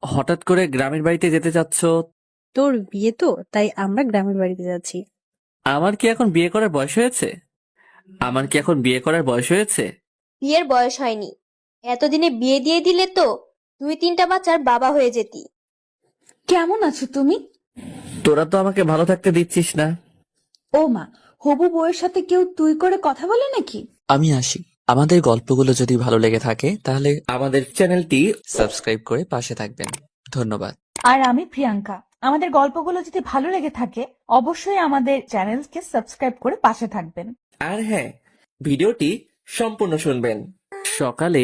হঠাৎ করে গ্রামের বাড়িতে যেতে চাচ্ছ? তোর বিয়ে তো, তাই আমরা গ্রামের বাড়িতে যাচ্ছি। আমার কি এখন বিয়ে করার বয়স হয়েছে? আমার কি এখন বিয়ে করার বয়স হয়েছে? বিয়ের বয়স হয়নি। এতদিনে বিয়ে দিয়ে দিলে তো 2-3টা বাচ্চার বাবা হয়ে যেতি। কেমন আছো তুমি? তোরা তো আমাকে ভালো থাকতে দিচ্ছিস না। ও মা, হবু বউয়ের সাথে কেউ তুই করে কথা বলে নাকি? আমি আসি। আমাদের গল্পগুলো যদি ভালো লেগে থাকে তাহলে আমাদের চ্যানেলটি সাবস্ক্রাইব করে পাশে থাকবেন। ধন্যবাদ। আর আমি প্রিয়াঙ্কা। আমাদের গল্পগুলো যদি ভালো লেগে থাকে অবশ্যই আমাদের চ্যানেলকে সাবস্ক্রাইব করে পাশে থাকবেন। আর হ্যাঁ, ভিডিওটি সম্পূর্ণ শুনবেন। সকালে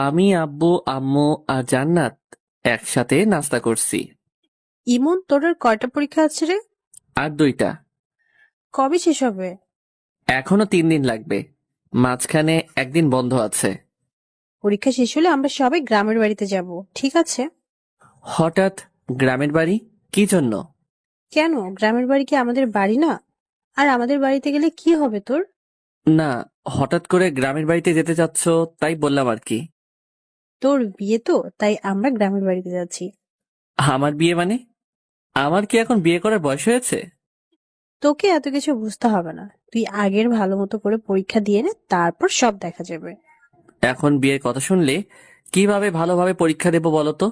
আমি, আব্বু, আম্মু আর জান্নাত একসাথে নাস্তা করছি। ইমন, তোর আর কয়টা পরীক্ষা আছে রে? আর 2টা। কবে শেষ হবে? এখনো 3 দিন লাগবে, মাঝখানে একদিন বন্ধ আছে। পরীক্ষা শেষ হলে আমরা সবাই গ্রামের বাড়িতে যাব, ঠিক আছে? হঠাৎ গ্রামের বাড়ি? কি জন্য? কেন, গ্রামের বাড়ি কি আমাদের বাড়ি না? আর আমাদের বাড়িতে গেলে কি হবে তোর? না, হঠাৎ করে গ্রামের বাড়িতে যেতে চাচ্ছ তাই বললাম আর কি। তোর বিয়ে তো, তাই আমরা গ্রামের বাড়িতে যাচ্ছি। আমার বিয়ে মানে? আমার কি এখন বিয়ে করার বয়স হয়েছে? তোকে এত কিছু বুঝতে হবে না, তুই আগের ভালো মতো করে পরীক্ষা দিয়ে নে, তারপর সব দেখা যাবে। এখন বিয়ের কথা শুনলে কিভাবে ভালোভাবে পরীক্ষা দেবো বলো তো?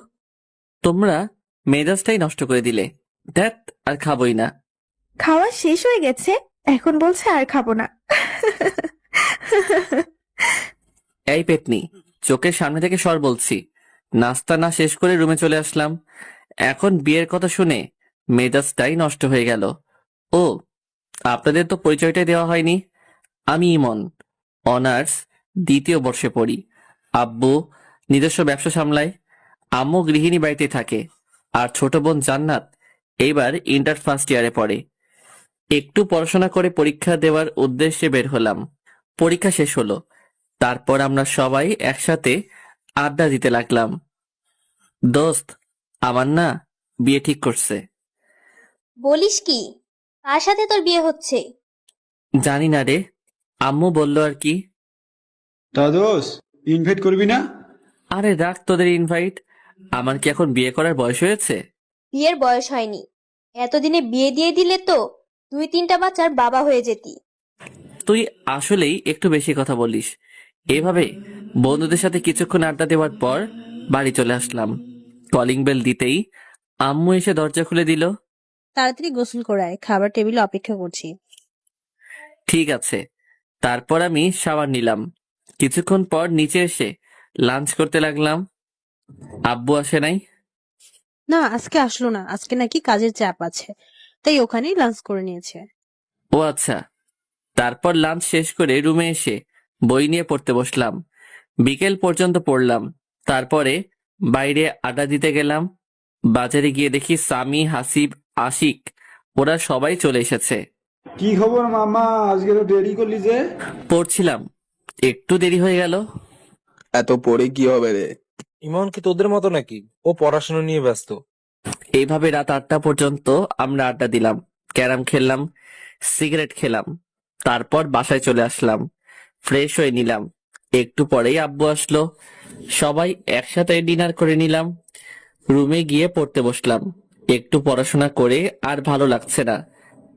তোমরা মেজাজটাই নষ্ট করে দিলে। ধ্যাত, আর খাবোই না। খাওয়া শেষ হয়ে গেছে, এখন বলছে আর খাবো না। এই পেতনি, চোখের সামনে থেকে সর বলছি। নাস্তা না শেষ করে রুমে চলে আসলাম, এখন বিয়ের কথা শুনে মেজাজটাই নষ্ট হয়ে গেল। ও, আপনাদের তো পরিচয়টাই দেওয়া হয়নি। আমি ইমন, অনার্স 2য় বর্ষে পড়ি। আব্বু নিজস্ব ব্যবসা সামলায়, আম্মু গৃহিণী বাড়িতে থাকে, আর ছোট বোন জান্নাত এইবার ইন্টার ফার্স্ট ইয়ারে পড়ে। একটু পড়াশোনা করে পরীক্ষা দেওয়ার উদ্দেশ্যে বের হলাম। পরীক্ষা শেষ হলো, তারপর আমরা সবাই একসাথে আড্ডা দিতে লাগলাম। দোস্ত, আমার না বিয়ে ঠিক করছে। বলিস কি? কার সাথে তোর বিয়ে হচ্ছে? জানি না রে, আম্মু বললো আর কি। তা দোষ, ইনভাইট করবি না? আরে রাখ তোদের ইনভাইট, আমার কি এখন বিয়ে করার বয়স হয়েছে? বিয়ের বয়স হয়নি। এতদিনে বিয়ে দিয়ে দিলে তো 2-3টা বাচ্চার বাবা হয়ে যেতি। তুই আসলেই একটু বেশি কথা বলিস। এভাবে বন্ধুদের সাথে কিছুক্ষণ আড্ডা দেওয়ার পর বাড়ি চলে আসলাম। কলিং বেল দিতেই আম্মু এসে দরজা খুলে দিল। তাড়াতাড়ি গোসল করে আয়, খাবার টেবিলে অপেক্ষা করছি। ঠিক আছে। তারপর আমি শাওয়ার নিলাম। কিছুক্ষণ পর নিচে এসে লাঞ্চ করতে লাগলাম। আব্বু আসে নাই। না, আজকে আসলো না, আজকে নাকি কাজের চাপ আছে, তাই ওখানেই লাঞ্চ করে নিয়েছে। ও আচ্ছা। তারপর লাঞ্চ শেষ করে রুমে এসে বই নিয়ে পড়তে বসলাম। বিকেল পর্যন্ত পড়লাম। তারপরে বাইরে আড্ডা দিতে গেলাম। বাজারে গিয়ে দেখি সামি, হাসিব, আশিক ওরা সবাই চলে এসেছে। কি খবর মামা, আজকে তো দেরি করলি যে? পড়ছিলাম, একটু দেরি হয়ে গেল। এত পড়ে কি হবে রে? ইমন কি তোদের মতো নাকি? ও পড়াশোনা নিয়ে ব্যস্ত। এইভাবে রাত 8টা পর্যন্ত আমরা আড্ডা দিলাম, ক্যারাম খেললাম, সিগারেট খেলাম। তারপর বাসায় চলে আসলাম, ফ্রেশ হয়ে নিলাম। একটু পরেই আব্বু আসলো, সবাই একসাথে ডিনার করে নিলাম। রুমে গিয়ে পড়তে বসলাম। একটু পড়াশোনা করে আর ভালো লাগছে না,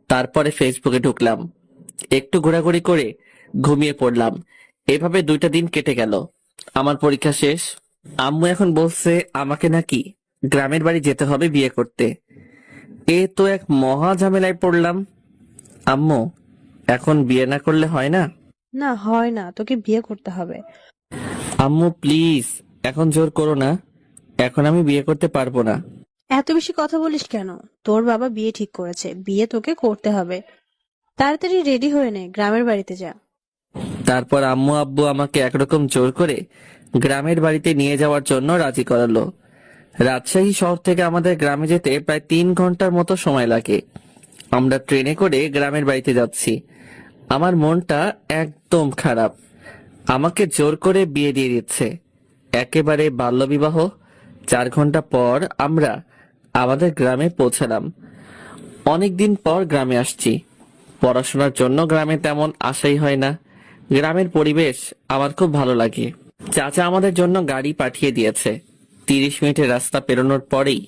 তারপরে ফেসবুকে ঢুকলাম। একটু ঘোরাঘুরি করে ঘুমিয়ে পড়লাম। এভাবে 2টা দিন কেটে গেল। আমার পরীক্ষা শেষ। আম্মু এখন বলছে আমাকে নাকি গ্রামের বাড়ি যেতে হবে বিয়ে করতে। এ তো এক মহা ঝামেলায় পড়লাম। আম্মু, এখন বিয়ে না করলে হয় না? না, হয় না, তোকে বিয়ে করতে হবে। আম্মু প্লিজ, এখন জোর করো না, এখন আমি বিয়ে করতে পারবো না। এত বেশি কথা বলিস কেন? তোর বাবা বিয়ে ঠিক করেছে, বিয়ে তোকে করতে হবে। তাড়াতাড়ি রেডি হয়ে নে, গ্রামের বাড়িতে যা। তারপর আম্মু আব্বু আমাকে একরকম জোর করে গ্রামের বাড়িতে নিয়ে যাওয়ার জন্য রাজি করালো। রাজশাহী শহর থেকে আমাদের গ্রামে যেতে প্রায় 3 ঘন্টার মতো সময় লাগে। আমরা ট্রেনে করে গ্রামের বাড়িতে যাচ্ছি। আমার মনটা একদম খারাপ। আমাকে জোর করে বিয়ে দিয়ে দিচ্ছে, একেবারে বাল্যবিবাহ। 4 ঘন্টা পর আমরা আমাদের গ্রামে পৌঁছালাম। অনেকদিন পর গ্রামে আসছি। পড়াশোনার জন্য গ্রামে তেমন আশাই হয় না। গ্রামের পরিবেশ আমার খুব ভালো লাগে। চাচা আমাদের জন্য গাড়ি পাঠিয়ে দিয়েছে। 30 মিনিটের রাস্তা পেরোনোর পরেই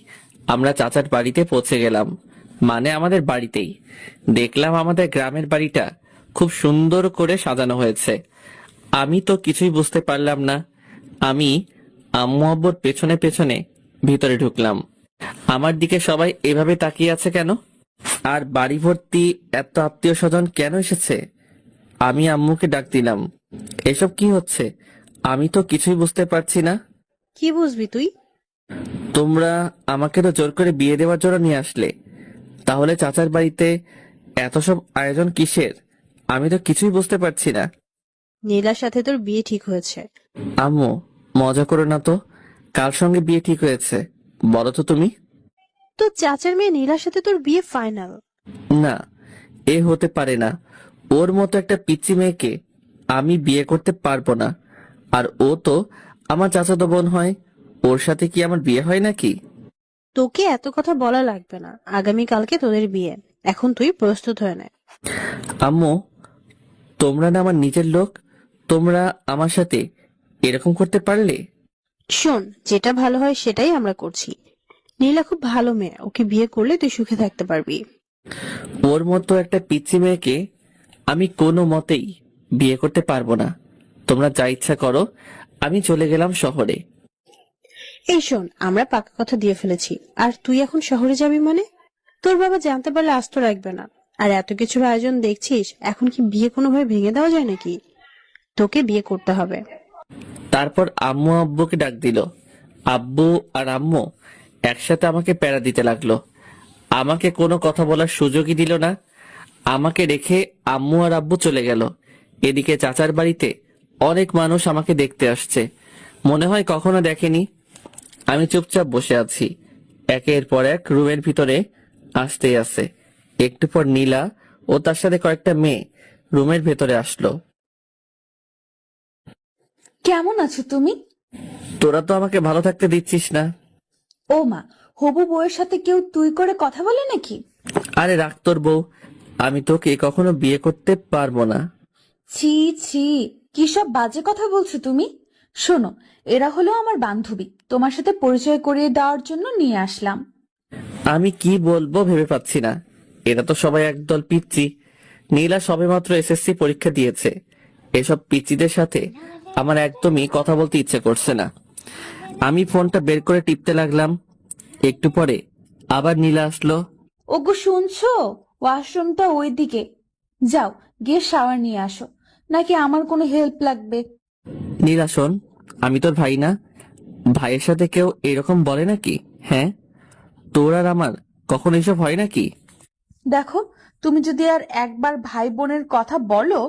আমরা চাচার বাড়িতে পৌঁছে গেলাম, মানে আমাদের বাড়িতেই। দেখলাম আমাদের গ্রামের বাড়িটা খুব সুন্দর করে সাজানো হয়েছে। আমি তো কিছুই বুঝতে পারলাম না। আমি আম্মু আব্বুর পেছনে পেছনে ভিতরে ঢুকলাম। আমার দিকে সবাই এভাবে তাকিয়ে আছে কেন? আর বাড়ি ভর্তি এত আত্মীয় স্বজন কেন এসেছে? আমি আম্মুকে ডাক দিলাম, এসব কি হচ্ছে? আমি তো কিছুই বুঝতে পারছি না। কি বুঝবি তুই? তোমরা আমাকে তো জোর করে বিয়ে দেওয়ার জন্য নিয়ে আসলে, তাহলে চাচার বাড়িতে এত সব আয়োজন কিসের? আমি তো কিছুই বুঝতে পারছি না। নীলার সাথে তোর বিয়ে ঠিক হয়েছে। আম্মু, মজা করো না তো। কার সঙ্গে বিয়ে ঠিক হয়েছে বলো তো তুমি? তো চাচার মেয়ে নীলার সাথে তোর বিয়ে ফাইনাল। না, এ হতে পারে না। ওর মতো একটা পিচ্চি মেয়েকে আমি বিয়ে করতে পারবো না। আর ও তো আমার চাচাতো বোন হয়, ওর সাথে কি আমার বিয়ে হয় নাকি? তোকে এত কথা বলা লাগবে না, আগামীকালকে তোদের বিয়ে। এখন তুই প্রস্তুত হয়ে নে। আম্মু, তোমরা না আমার নিজের লোক, তোমরা আমার সাথে এরকম করতে পারলে? শোন, যেটা ভালো হয় সেটাই আমরা করছি। নীলা খুব ভালো মেয়ে, ওকে বিয়ে করলে তুই সুখে থাকতে পারবি। ওর মতো একটা পিচ্চি মেয়েকে আমি কোনো মতেই বিয়ে করতে পারবো না। তোমরা যা ইচ্ছা করো, আমি চলে গেলাম শহরে। এই শোন, আমরা পাকা কথা দিয়ে ফেলেছি, আর তুই এখন শহরে যাবি মানে? তোর বাবা জানতে পারলে আস্ত রাখবে না। আর এত কিছুর আয়োজন দেখছিস, এখন কি বিয়ে কোনোভাবে ভেঙে দেওয়া যায় নাকি? তোকে বিয়ে করতে হবে। তারপর আম্মু আব্বুকে ডাক দিল। আব্বু আর আম্মু একসাথে আমাকে প্যারা দিতে লাগলো। আমাকে কোনো কথা বলার সুযোগই দিল না। আমাকে রেখে আম্মু আর আব্বু চলে গেল। এদিকে চাচার বাড়িতে অনেক মানুষ আমাকে দেখতে আসছে, মনে হয় কখনো দেখেনি। আমি চুপচাপ বসে আছি। একের পর এক রুমের ভিতরে আসতেই আছে। একটু পর নীলা ও তার সাথে কয়েকটা মেয়ে রুমের ভেতরে আসলো। কেমন আছো তুমি? তোরা তো আমাকে ভালো থাকতে দিচ্ছিস না। ও মা, হবু বউয়ের সাথে কেউ তুই করে কথা বলে নাকি? আরে রাখ তোর বউ, আমি তোকে কখনো বিয়ে করতে পারবো না। ছি ছি, কি সব বাজে কথা বলছো তুমি? শোনো, এরা হলো আমার বান্ধবী, তোমার সাথে পরিচয় করিয়ে দেওয়ার জন্য নিয়ে আসলাম। আমি কি বলবো ভেবে পাচ্ছি না। এরা তো সবাই একদল পিচ্চি। নীলা সবেমাত্র এসএসসি পরীক্ষা দিয়েছে। এসব পিচ্চিদের সাথে আমার একদমই কথা বলতে ইচ্ছে করছে না। আমি ফোনটা বের করে টিপতে লাগলাম। একটু পরে আবার নীলা আসলো। ওগো শুনছো, ওয়াশরুমটা ওইদিকে, যাও গিয়ে শাওয়ার নিয়ে আসো। নাকি আমার কোনো হেল্প লাগবে? নীলা শোন, আমি তোর ভাই না? ভাইয়ের সাথে কেউ এরকম বলে নাকি? হ্যাঁ, তোর আর আমার কখনো এসব হয় নাকি? দেখো, তুমি যদি আর একবার ভাই বোনের কথা বলো,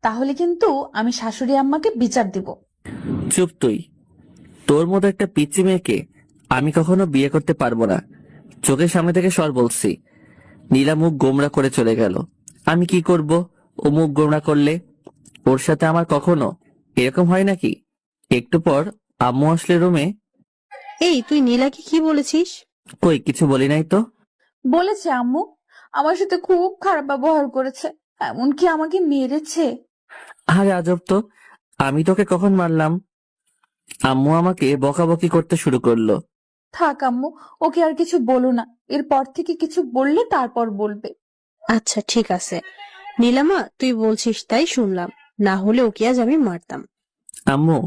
তাহলে কিন্তু আমি শাশুড়ি আম্মাকে বিচার দিব। চুপ তুই। তোর মতো একটা পিচ্চি মেয়েকে আমি কখনো বিয়ে করতে পারবো না। চোখের সামনে থেকে সর বলছি। নীলা মুখ গোমড়া করে চলে গেল। আমি কি করব ও মুখ গোমড়া করলে? ওর সাথে আমার কখনো এরকম হয় নাকি? একটু পর আম্মু আসলে রুমে। এই, তুই নীলাকে কি বলেছিস? কই কিছু বলি নাই তো। বলেছে আম্মু, আমার সাথে খুব খারাপ ব্যবহার করেছে, এমনকি আমাকে মেরেছে। আরে আজব তো, আমি তোকে কখন মারলাম? আম্মু আমাকে বকাবকি করতে শুরু করলো। থাক আম্মু, ওকে আর কিছু বলো না, এরপর থেকে কিছু বললে তারপর বলবে। আচ্ছা ঠিক আছে নীলামা, তুই বলছিস তাই শুনলাম, না হলে ওকে আজ আমি মারতাম। আম্মু,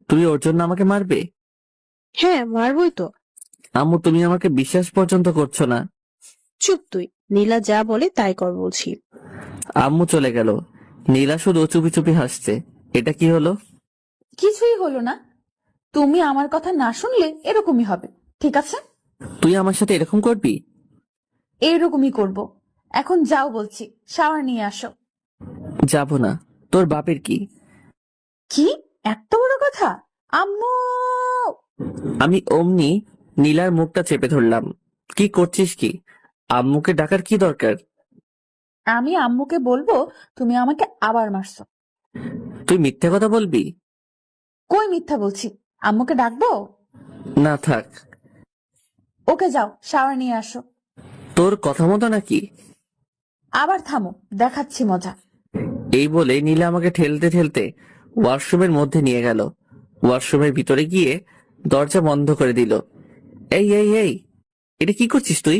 তুমি ওর জন্য আমাকে মারবে? হ্যাঁ, মারবই তো। আম্মু, তুমি আমাকে বিশ্বাস পর্যন্ত করছো না। চুপ তুই, নীলা যা বলে তাই কর বলছি। আম্মু চলে গেল। নীলা শুধু চুপি চুপি হাসছে। এটা কি হলো? কিছুই হলো না, তুমি আমার কথা না শুনলে এরকমই হবে, ঠিক আছে? তুই আমার সাথে এরকম করবি? এইরকমই করব। এখন যাও বলছি, শাওয়ার নিয়ে আসো। যাব না। তোর বাপের কি? কি এত বড় কথা? আম্মু! আমি অমনি নীলার মুখটা চেপে ধরলাম। কি করছিস কি? আম্মুকে ডাকার কি দরকার? আমি আম্মুকে বলবো তুমি আমাকে আবার মারছো। তুই মিথ্যে কথা বলবি? কই মিথ্যা বলছি, আম্মুকে ডাকবো? না থাক। ওকে যাও, শাওয়ার নিয়ে আসো। তোর কথা মতো নাকি? আবার থামো, দেখাচ্ছি মজা। এই বলে নীলা আমাকে ঠেলতে ঠেলতে ওয়াশরুমের মধ্যে নিয়ে গেল। ওয়াশরুমের ভিতরে গিয়ে দরজা বন্ধ করে দিল। এই এই এই, এটা কি করছিস তুই?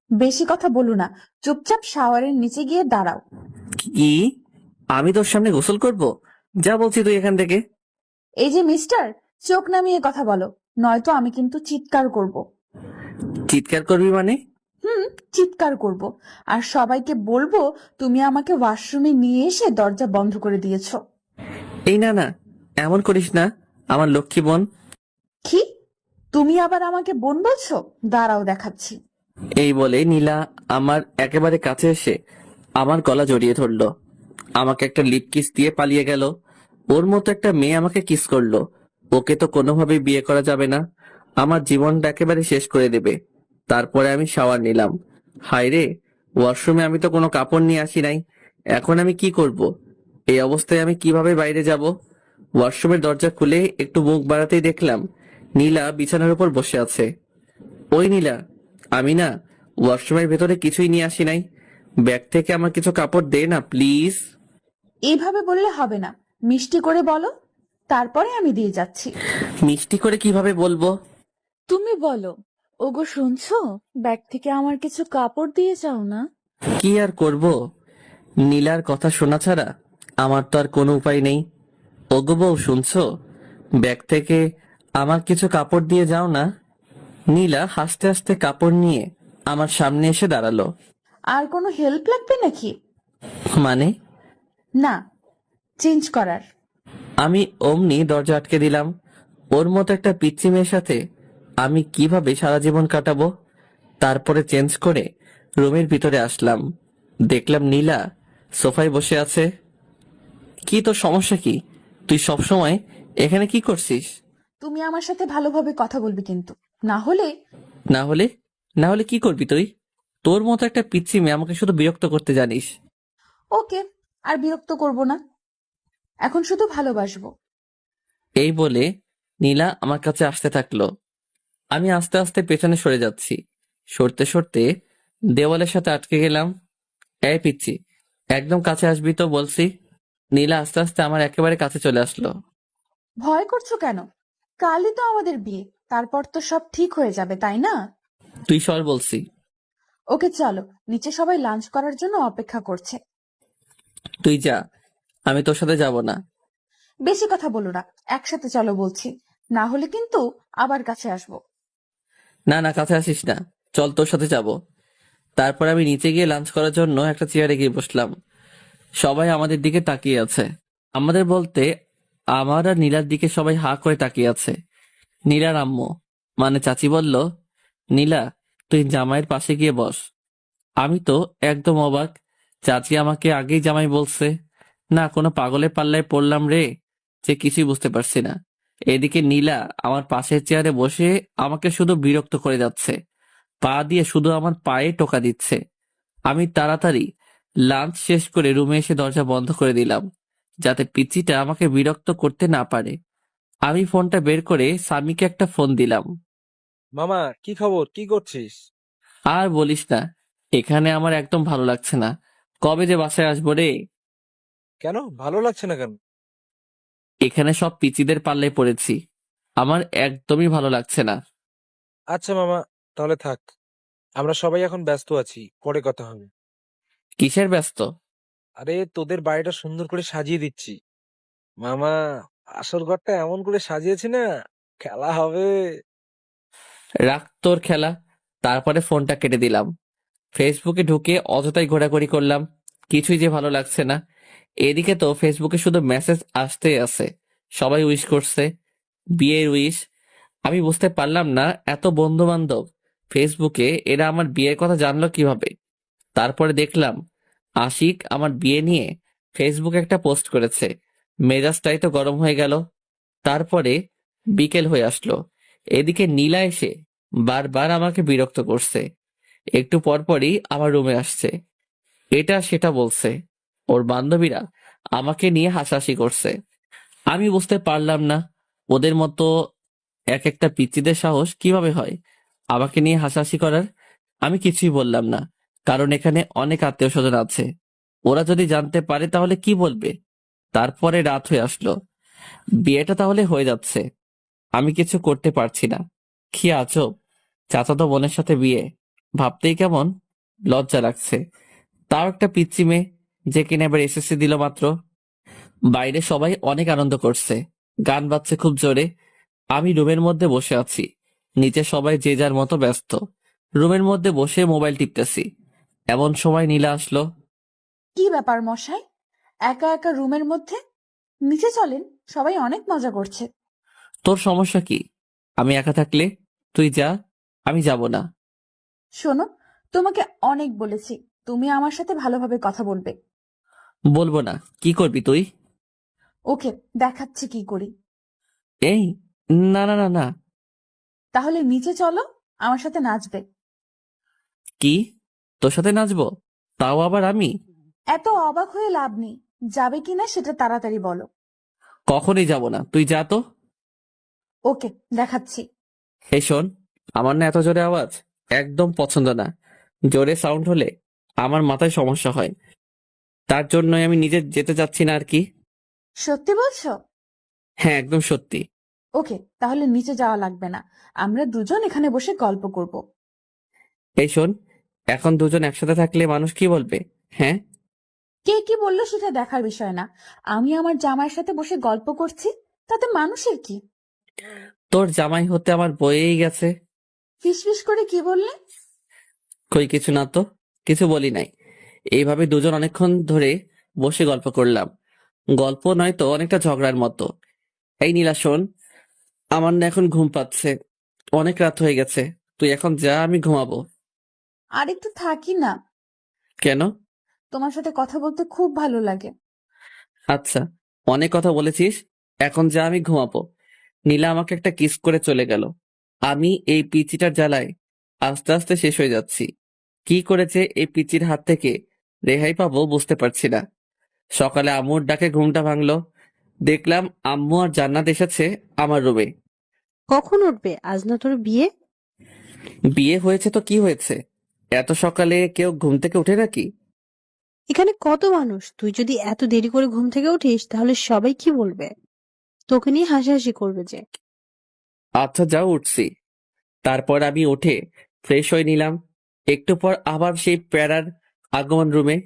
বেশি কথা বলো না, চুপচাপ শাওয়ারের নিচে গিয়ে দাঁড়াও। কি? আমি তোর সামনে গোসল করব? যা বলছি তুই এখান থেকে। এই যে মিস্টার, চোখ নামিয়ে কথা বলো, নয়তো আমি কিন্তু চিৎকার করব। চিৎকার করবি মানে? চিৎকার করব, আর সবাইকে বলবো তুমি আমাকে ওয়াশরুমে নিয়ে এসে দরজা বন্ধ করে দিয়েছো। এই না না, এমন করিস না, আমার লক্ষ্মী বোন। কি? তুমি আবার আমাকে বোন বলছো? দাঁড়াও দেখাচ্ছি। এই বলে নীলা আমার একেবারে কাছে এসে আমার গলা জড়িয়ে ধরলো। আমাকে একটা লিপ কিস দিয়ে পালিয়ে গেল। ওর মতো একটা মেয়ে আমাকে কিস করলো। ওকে তো কোনোভাবেই বিয়ে করা যাবে না, আমার জীবনটা একেবারে শেষ করে দেবে। তারপরে আমি শাওয়ার নিলাম। হায় রে, ওয়াশরুমে আমি তো কোনো কাপড় নিয়ে আসি নাই। এখন আমি কি করব? এই অবস্থায় আমি কিভাবে বাইরে যাব? ওয়াশরুমের দরজা খুলে একটু মুখ বাড়াতেই দেখলাম নীলা বিছানার উপর বসে আছে। ওই নীলা, আমি না ওয়াশরুমের ভেতরে কিছুই নিয়ে আসি নাই। ব্যাগ থেকে আমার কিছু কাপড় দে না প্লিজ। এইভাবে বললে হবে না, মিষ্টি করে বলো, তারপরে আমি দিয়ে যাচ্ছি। মিষ্টি করে কিভাবে বলবো? তুমি বলো, ওগো শুনছো, ব্যাগ থেকে আমার কিছু কাপড় দিয়ে যাও না। কি আর করব, নীলার কথা শোনা ছাড়া আমার তো আর কোনো উপায় নেই। ওগো বউ শুনছো, ব্যাগ থেকে আমার কিছু কাপড় দিয়ে যাও না। নীলা হাসতে হাসতে কাপড় নিয়ে আমার সামনে এসে দাঁড়ালো। আর কোনো হেল্প লাগবে নাকি? মানে? না, চেঞ্জ করার। আমি অমনি দরজা আটকে দিলাম। ওর মতো একটা পিচ্চি মেয়ের সাথে আমি কিভাবে সারা জীবন কাটাবো? তারপরে চেঞ্জ করে রুমের ভিতরে আসলাম। দেখলাম নীলা সোফায় বসে আছে। কি তোর সমস্যা কি? তুই সব সময় এখানে কি করছিস? তুমি আমার সাথে ভালোভাবে কথা বলবে কিন্তু, না হলে। না হলে? না হলে কি করবি তুই? তোর মতো একটা পিচ্চি মেয়ে আমাকে শুধু বিরক্ত করতে জানিস। ওকে, আর বিরক্ত করব না, এখন শুধু ভালোবাসবো। এই বলে নীলা আমার কাছে আসতে থাকলো। আমি আস্তে আস্তে পেছনে সরে যাচ্ছি। সরতে সরতে দেওয়ালের সাথে আটকে গেলাম। এই পিচ্ছি, একদম কাছে আসবি তো বলছি। নীলা আস্তে আস্তে আমার একেবারে কাছে চলে আসলো। ভয় করছো কেন? কালই তো আমাদের বিয়ে, তারপর তো সব ঠিক হয়ে যাবে, তাই না? তুই সর বলছি। ওকে চলো, নিচে সবাই লাঞ্চ করার জন্য অপেক্ষা করছে। তুই যা, আমি তোর সাথে যাব না। বেশি কথা বলো না, একসাথে চলো বলছি, না হলে কিন্তু আবার কাছে আসবো। না না, কাছে আসিস না, চল তোর সাথে যাব। তারপর আমি নিচে গিয়ে লাঞ্চ করার জন্য একটা চেয়ারে গিয়ে বসলাম। সবাই আমাদের দিকে তাকিয়ে আছে। আমাদের বলতে আমার আর নীলার দিকে সবাই হা করে তাকিয়ে আছে। নীলার আম্মু মানে চাচি বলল, নীলা তুই জামাইয়ের পাশে গিয়ে বস। আমি তো একদম অবাক, চাচি আমাকে আগেই জামাই বলছে। না কোনো পাগলের পাল্লায় পড়লাম রে, যে কিছুই বুঝতে পারছি না। এদিকে নীলা আমার পাশের চেয়ারে বসে আমাকে শুধু বিরক্ত করে যাচ্ছে, পা দিয়ে শুধু আমার পায়ে টোকা দিচ্ছে। আমি তাড়াতাড়ি লাঞ্চ শেষ করে রুমে এসে দরজা বন্ধ করে দিলাম, যাতে পিচ্চিটা আমাকে বিরক্ত করতে না পারে। আমি ফোনটা বের করে স্বামীকে একটা ফোন দিলাম। মামা, কি খবর? কি করছিস? আর বলিস না, এখানে আমার একদম ভালো লাগছে না। কবে যে বাসায় আসবো রে। কেন ভালো লাগছে না কেন? এখানে সব পিচিদের পাল্লায় পড়েছি, আমার একদমই ভালো লাগছে না। আচ্ছা মামা, তাহলে থাক। আমরা সবাই এখন ব্যস্ত আছি, পরে কথা হবে। কিসের ব্যস্ত? আরে তোদের বাড়িটা সুন্দর করে সাজিয়ে দিচ্ছি মামা। আসল ঘরটা এমন করে সাজিয়েছি না, খেলা হবে। রাখ তোর খেলা। তারপরে ফোনটা কেটে দিলাম। ফেসবুকে ঢুকে অযথাই ঘোরাঘুরি করলাম, কিছুই যে ভালো লাগছে না। এদিকে তো ফেসবুকে শুধু মেসেজ আসতেই আছে, সবাই উইশ করছে, বিয়ের উইশ। আমি বুঝতে পারলাম না এত বন্ধু বান্ধব ফেসবুকে, এরা আমার বিয়ের কথা জানলো কিভাবে। তারপরে দেখলাম আশিক আমার বিয়ে নিয়ে ফেসবুকে একটা পোস্ট করেছে। মেজাজটাই তো গরম হয়ে গেল। তারপরে বিকেল হয়ে আসলো। এদিকে নীলা এসে বারবার আমাকে বিরক্ত করছে। একটু পরপরই আমার রুমে আসছে, এটা সেটা বলছে। ওর বান্ধবীরা আমাকে নিয়ে হাসাহাসি করছে। আমি বুঝতে পারলাম না ওদের মতো এক একটা পিচ্চিদের সাহস কিভাবে হয় আমাকে নিয়ে হাসাহাসি করার। আমি কিছুই বললাম না, কারণ এখানে অনেক আত্মীয় স্বজন আছে। ওরা যদি জানতে পারে তাহলে কি বলবে। তারপরে রাত হয়ে আসলো, বিয়েটা তাহলে হয়ে যাচ্ছে। আমি কিছু করতে পারছি না। কি আজব, চাচাতো বোনের সাথে বিয়ে, ভাবতেই কেমন লজ্জা লাগছে। তাও একটা পিচ্চি মেয়ে, যে কিনা এবার এসএসসি দিল মাত্র। বাইরে সবাই অনেক আনন্দ করছে, গান বাজছে খুব জোরে। আমি রুমের মধ্যে বসে আছি, নিচে সবাই যে যার মতো ব্যস্ত। রুমের মধ্যে বসে মোবাইল টিপতেছি, এমন সময় নীলা আসলো। কি ব্যাপার মশাই, একা একা রুমের মধ্যে? নিচে চলেন, সবাই অনেক মজা করছে। তোর সমস্যা কি? আমি একা থাকলে? তুই যা, আমি যাব না। শোনো, তোমাকে অনেক বলেছি তুমি আমার সাথে ভালোভাবে কথা বলবে। বলবো না, কি করবি তুই? ওকে, দেখাচ্ছি কি করি। এই, না না না না। তাহলে নিচে চলো, আমার সাথে নাচবে। কি, তোর সাথে নাচবো? তাও আবার আমি? এত অবাক হয়ে লাভ নেই, যাবে কিনা সেটা তাড়াতাড়ি বলো। কখনই যাব না, তুই যা তো। ওকে, দেখাচ্ছি। এই শোন, আমার না এত জোরে আওয়াজ একদম পছন্দ না। জোরে সাউন্ড হলে আমার মাথায় সমস্যা হয়, তার জন্যই আমি নিজে যেতে চাচ্ছি না আর কি। সত্যি বলছো? হ্যাঁ, একদম সত্যি। ওকে, তাহলে নিচে যাওয়া লাগবে না, আমরা দুজন এখানে বসে গল্প করব। এই শোন, এখন দুজন একসাথে থাকলে মানুষ কি বলবে? হ্যাঁ, কে কি বললো সেটা দেখার বিষয় না, আমি আমার জামাইয়ের সাথে বসে গল্প করছি, তাতে মানুষের কি? তোর জামাই হতে আমার বয়েই গেছে। ফিসফিস করে কি বললে? কই কিছু না তো, কিছু বলি নাই। এইভাবে দুজন অনেকক্ষণ ধরে বসে গল্প করলাম। গল্প নয় তো, অনেকটা ঝগড়ার মতো। এই নীলা শোন, আমার না এখন ঘুম পাচ্ছে, অনেক রাত হয়ে গেছে। তুই এখন যা, আমি ঘুমাবো। আর একটু থাকি না, কেন? তোমার সাথে কথা বলতে খুব ভালো লাগে। আচ্ছা, অনেক কথা বলেছিস, এখন যা, আমি ঘুমাবো। নীলা আমাকে একটা কিস করে চলে গেল। আমি এই পিচিটার জ্বালায় আস্তে আস্তে শেষ হয়ে যাচ্ছি। কি করেছে এই পিচির হাত থেকে রেহাই পাবো বুঝতে পারছি না। সকালে আম্মুর ডাকে ঘুমটা ভাঙলো, দেখলাম আম্মু আর জান্নাত এসেছে আমার রুমে। কখন উঠবে? আজ না তোর বিয়ে? বিয়ে হয়েছে তো কি হয়েছে, এত সকালে কেউ ঘুম থেকে ওঠে নাকি? এখানে কত মানুষ, তুই যদি এত দেরি করে ঘুম থেকে উঠিস তাহলে সবাই কি বলবে? তোকে নিয়ে হাসাহাসি করবে যে। আচ্ছা যাও, উঠছি। তারপর আমি উঠে ফ্রেশ হয়ে নিলাম। একটু পর আবার সেই প্যারার আগমন রুমে।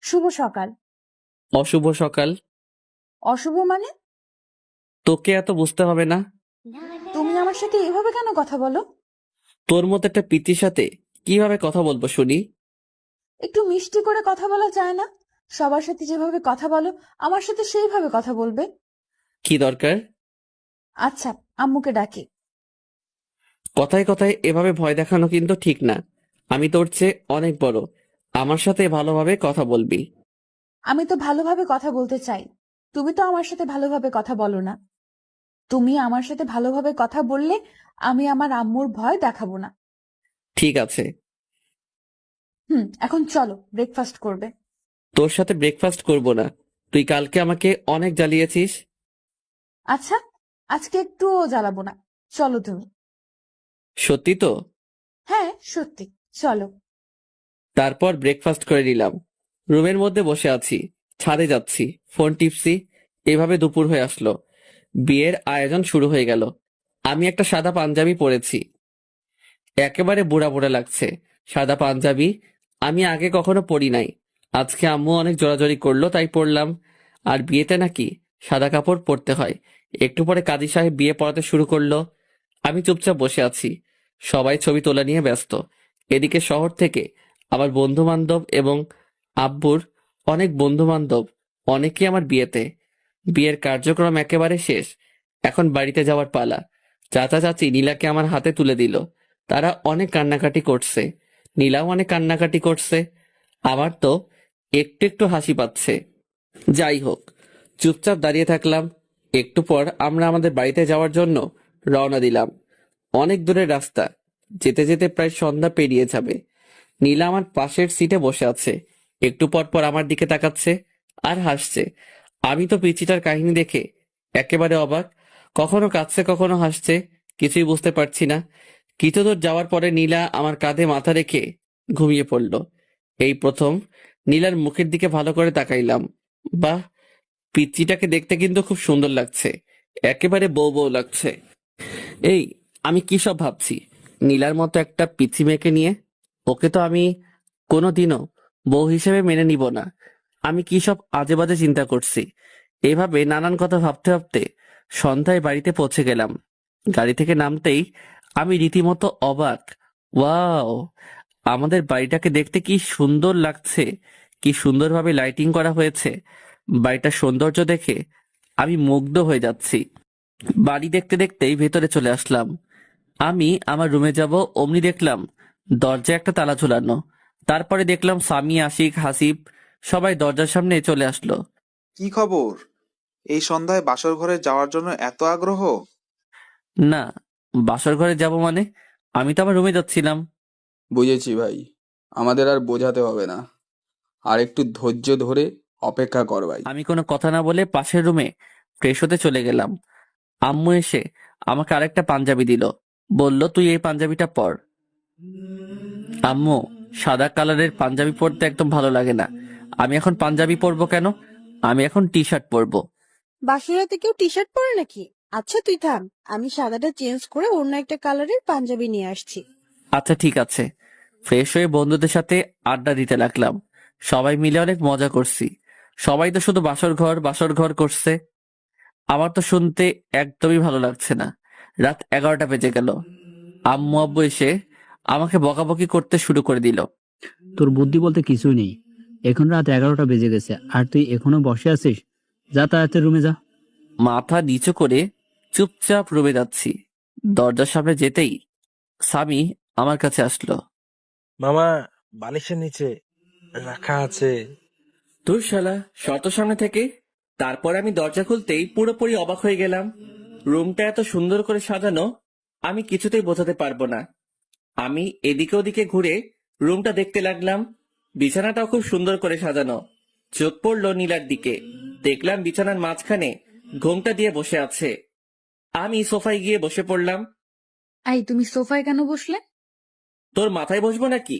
শুভ সকাল। অশুভ সকাল? অশুভ মানে? তোকে এত বুঝতে হবে না। তুমি আমার সাথে এভাবে কেন কথা বলো? তোর মতো একটা পিচির সাথে কিভাবে কথা বলবো শুনি? একটু মিষ্টি করে কথা বলা যায় না? সবার সাথে যেভাবে কথা বলো আমার সাথে সেইভাবে কথা বলবে। কি দরকার? আচ্ছা, আম্মুকে ডাকি। কথায় কথায় এভাবে ভয় দেখানো কিন্তু ঠিক না। আমি তোর চেয়ে অনেক বড়, আমার সাথে ভালোভাবে কথা বলবি। আমি তো ভালোভাবে কথা বলতে চাই, তুমি তো আমার সাথে ভালোভাবে কথা বলো না। তুমি আমার সাথে ভালোভাবে কথা বললে আমি আমার আম্মুর ভয় দেখাবো না। ঠিক আছে। এখন চলো, ব্রেকফাস্ট করবে। তোর সাথে ব্রেকফাস্ট করব না, তুই কালকে আমাকে অনেক জ্বালিয়েছিস। আচ্ছা, আজকে একটুও জ্বালাবো না, চলো তুমি। সত্যি তো? হ্যাঁ সত্যি, চলো। তারপর ব্রেকফাস্ট করে নিলাম, রুমের মধ্যে বসে আছি, ছাদে যাচ্ছি, ফোন টিপছি। এভাবে দুপুর হয়ে আসলো, বিয়ের আয়োজন শুরু হয়ে গেল। আমি একটা সাদা পাঞ্জাবি পরেছি, একেবারে বুড়া বুড়া লাগছে। সাদা পাঞ্জাবি আমি আগে কখনো পরি নাই, আজকে আম্মু অনেক জোরাজোরি করলো তাই পরলাম। আর বিয়েতে নাকি সাদা কাপড় পরতে হয়। একটু পরে কাজী সাহেব বিয়ে পড়াতে শুরু করলো। আমি চুপচাপ বসে আছি, সবাই ছবি তোলা নিয়ে ব্যস্ত। এদিকে শহর থেকে আমার বন্ধু বান্ধব এবং আব্বুর অনেক বন্ধু বান্ধব, অনেকেই আমার বিয়েতে। বিয়ের কার্যক্রম একেবারে শেষ, এখন বাড়িতে যাওয়ার পালা। চাচা চাচি নীলাকে আমার হাতে তুলে দিল, তারা অনেক কান্নাকাটি করছে, নীলাও অনেক কান্নাকাটি করছে। আমার তো একটু একটু হাসি পাচ্ছে। যাই হোক, চুপচাপ দাঁড়িয়ে থাকলাম। একটু পর আমরা আমাদের বাড়িতে যাওয়ার জন্য রওনা দিলাম। অনেক দূরের রাস্তা, যেতে যেতে প্রায় সন্ধ্যা পেরিয়ে যাবে। নীলা আমার পাশের সিটে বসে আছে, একটু পর পর আমার দিকে তাকাচ্ছে আর হাসছে। আমি তো পিচিটার কাহিনী দেখে একেবারে অবাক, কখনো কাঁদছে কখনো হাসছে, কিছুই বুঝতে পারছি না। কিছু দূর যাওয়ার পরে নীলা আমার কাঁধে মাথা রেখে ঘুমিয়ে পড়ল। এই প্রথম নীলার মুখের দিকে ভালো করে তাকাইলাম। বাহ, পিচ্চিটাকে দেখতে কিন্তু খুব সুন্দর লাগছে। একেবারে বউ বউ লাগছে। এই, আমি কি সব ভাবছি? নীলার মতো একটা পিচ্চি মেয়েকে নিয়ে? ওকে তো আমি কোনোদিনও বউ হিসেবে মেনে নিব না। আমি কি সব আজে বাজে চিন্তা করছি। এইভাবে নানান কথা ভাবতে ভাবতে সন্ধ্যায় বাড়িতে পৌঁছে গেলাম। গাড়ি থেকে নামতেই আমি রীতিমতো অবাক। ওয়াও, আমাদের বাড়িটাকে দেখতে কি সুন্দর লাগছে, কি সুন্দরভাবে লাইটিং করা হয়েছে। বাড়িটার সৌন্দর্য দেখে আমি মুগ্ধ হয়ে যাচ্ছি। বাড়ি দেখতে দেখতেই ভেতরে চলে আসলাম। আমি আমার রুমে যাব অমনি দেখলাম দরজায় একটা তালা ঝুলানো। তারপরে দেখলাম সামি, আশিক, হাসিব সবাই দরজার সামনে চলে আসলো। কি খবর? এই সন্ধ্যায় বাসর ঘরে যাওয়ার জন্য এত আগ্রহ? না, বাসর ঘরে যাব মানে? আমি তো আমার রুমে যাচ্ছিলাম। বুঝেছি ভাই, আমাদের আর বোঝাতে হবে না। আর একটু ধৈর্য ধরে অপেক্ষা কর ভাই। আমি কোনো কথা না বলে পাশের রুমে ফ্রেশ হতে চলে গেলাম। আম্মু এসে আমাকে আরেকটা পাঞ্জাবি দিল, বলল তুই এই পাঞ্জাবিটা পর। আম্মু, সাদা কালারের পাঞ্জাবি পরতে একদম ভালো লাগে না। আমি এখন পাঞ্জাবি পরবো কেন? আমি এখন টি শার্ট পরবো। বাসুরাতে কেউ টি শার্ট পরে নাকি? আচ্ছা তুই থাম, আমি সাদাটা চেঞ্জ করে অন্য একটা কালারের পাঞ্জাবি নিয়ে আসছি। আচ্ছা ঠিক আছে। ফ্রেশ হয়ে বন্ধুদের সাথে আড্ডা দিতে লাগলাম। সবাই মিলে অনেক মজা করছি। সবাই তো শুধু বাসর ঘর করছে। আমার তো শুনতে একদমই ভালো লাগছে না। রাত 11টা বেজে গেল। আম্মু আব্বু এসে আমাকে বকাবকি করতে শুরু করে দিল। তোর বুদ্ধি বলতে কিছুই নেই। এখন রাত 11টা বেজে গেছে আর তুই এখনো বসে আছিস? যা তাড়াতাড়ি রুমে যা। মাথা নিচু করে চুপচাপ রুমে যাচ্ছি। দরজার সামনে যেতেই সামি আমার কাছে আসলো। মামা, বালিশের নিচে রাখা আছে। তুই শালা, শত সামনে থেকে। তারপর আমি দরজা খুলতেই পুরোপুরি অবাক হয়ে গেলাম। রুমটা এত সুন্দর করে সাজানো আমি কিছুতেই বোঝাতে পারবো না। আমি এদিকে ওদিকে ঘুরে রুমটা দেখতে লাগলাম। বিছানাটাও খুব সুন্দর করে সাজানো। চোখ পড়লো নীলার দিকে। দেখলাম বিছানার মাঝখানে ঘোমটা দিয়ে বসে আছে। আমি সোফায় গিয়ে বসে পড়লাম। এই, তুমি সোফায় কেন বসলে? তোর মাথায় বসবো নাকি?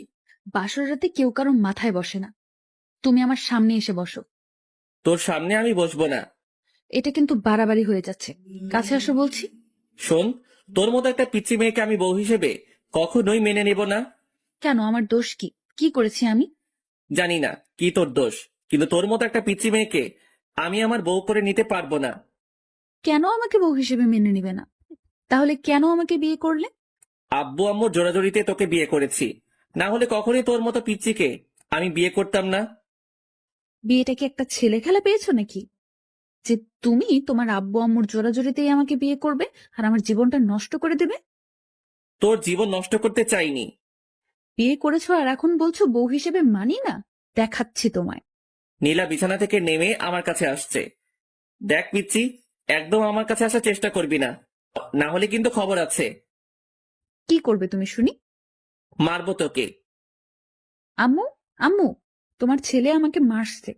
বাসর রাতে কেউ কারো মাথায় বসে না। তুমি আমার সামনে এসে বসো। তোর সামনে আমি বসবো না। এটা কিন্তু বাড়াবাড়ি হয়ে যাচ্ছে। কাছে আসো বলছি। শোন, তোর মতো একটা পিচ্চি মেয়েকে আমি বউ হিসেবে কখনোই মেনে নেব না। কেন, আমার দোষ কি? কি করেছি আমি? জানি না কি তোর দোষ, কিন্তু তোর মতো একটা পিচ্চি মেয়েকে আমি আমার বউ করে নিতে পারবো না। কেন আমাকে বউ হিসেবে মেনে নিবে না? তাহলে কেন আমাকে বিয়ে করলে? আব্বু আম্মুর জোরাজোরিতে তোকে বিয়ে করেছি, না হলে কখনোই তোর মতো পিচ্চিকে আমি বিয়ে করতাম না। বিয়েটা কি একটা ছেলে খেলা পেয়েছো নাকি, যে তুমি তোমার আব্বু আম্মুর জোরাজোরিতেই আমাকে বিয়ে করবে আর আমার জীবনটা নষ্ট করে দেবে? তোর জীবন নষ্ট করতে চাইনি। বিয়ে করেছো আর এখন বলছো বউ হিসেবে মানি না? দেখাচ্ছি তোমায়। নীলা বিছানা থেকে নেমে আমার কাছে আসছে। দেখ পিচ্চি, একদম আমার কাছে আসার চেষ্টা করবি না, না হলে কিন্তু খবর আছে। কি করবে তুমি শুনি? মারবো তোকে। আম্মু, আম্মু, তোমার ছেলে আমাকে মারছে।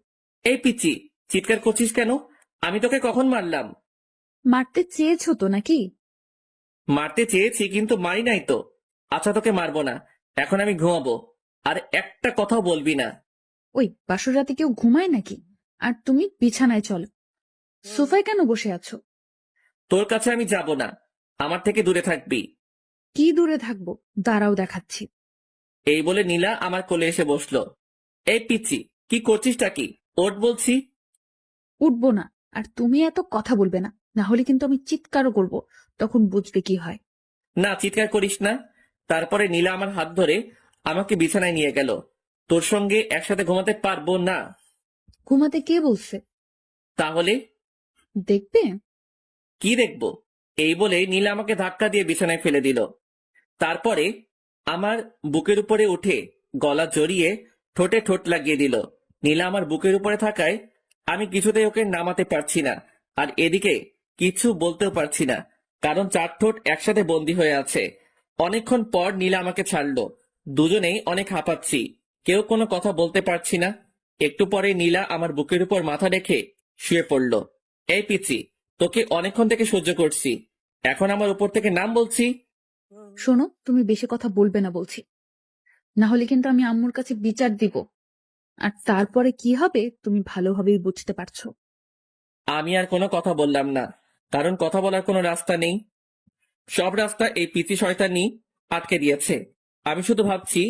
এই পিচ্চি, চিৎকার করছিস কেন? আমি তোকে কখন মারলাম? মারতে চেয়েছো তো নাকি? মারতে চেয়েছি কিন্তু মারি নাই তো। আচ্ছা তোকে মারবো না, এখন আমি ঘুমাবো। আর একটা কথাও বলবি না। ওই বাসর রাতে কেউ ঘুমায় নাকি? আর তুমি বিছানায় চলো। সোফায় কেন বসে আছো? তোর কাছে আমি যাব না, আমার থেকে দূরে থাকবি। কি দূরে থাকবো? দাঁড়াও দেখাচ্ছি। এই বলে নীলা আমার কোলে এসে বসলো। এই পিচ্চি, কি করছিসটা কি? ওঠ বলছি। উঠবো না। আর তুমি এত কথা বলবে না, না হলে কিন্তু আমি চিৎকারও করব। তখন বুঝবে কি হয়। না, চিৎকার করিস না। তারপরে নীলা আমার হাত ধরে আমাকে বিছানায় নিয়ে গেল। তোর সঙ্গে একসাথে ঘুমাতে পারবো না। ঘুমাতে কে বলছে? তাহলে দেখবে। কি দেখবো? এই বলে নীলা আমাকে ধাক্কা দিয়ে বিছানায় ফেলে দিল। তারপরে আমার বুকের উপরে উঠে গলা জড়িয়ে ঠোঁটে ঠোঁট লাগিয়ে দিল। নীলা আমার বুকের উপরে থাকায় আমি কিছুতেই ওকে নামাতে পারছি না, আর এদিকে কিছু বলতেও পারছি না, কারণ চার ঠোঁট একসাথে বন্দী হয়ে আছে। অনেকক্ষণ পর নীলা আমাকে ছাড়লো। দুজনেই অনেক হাঁপাচ্ছি, কেউ কোনো কথা বলতে পারছি না। একটু পরে নীলা আমার বুকের উপর মাথা রেখে শুয়ে পড়ল। এই পিচি, তোকে অনেকক্ষণ থেকে সহ্য করছি, এখন আমার উপর থেকে নাম বলছি। শোনো, তুমি বেশি কথা বলবে না বলছি, না হলে কিন্তু আমি আম্মুর কাছে বিচার দিব। আর তারপরে কি হবে তুমি ভালোভাবেই বুঝতে পারছো। আমি আর কোনো কথা বললাম না। কারণ কথা বলার কোনো রাস্তা নেই। সব রাস্তা এই পিচি শয়তানি আটকে দিয়েছে। আমি শুধু ভাবছি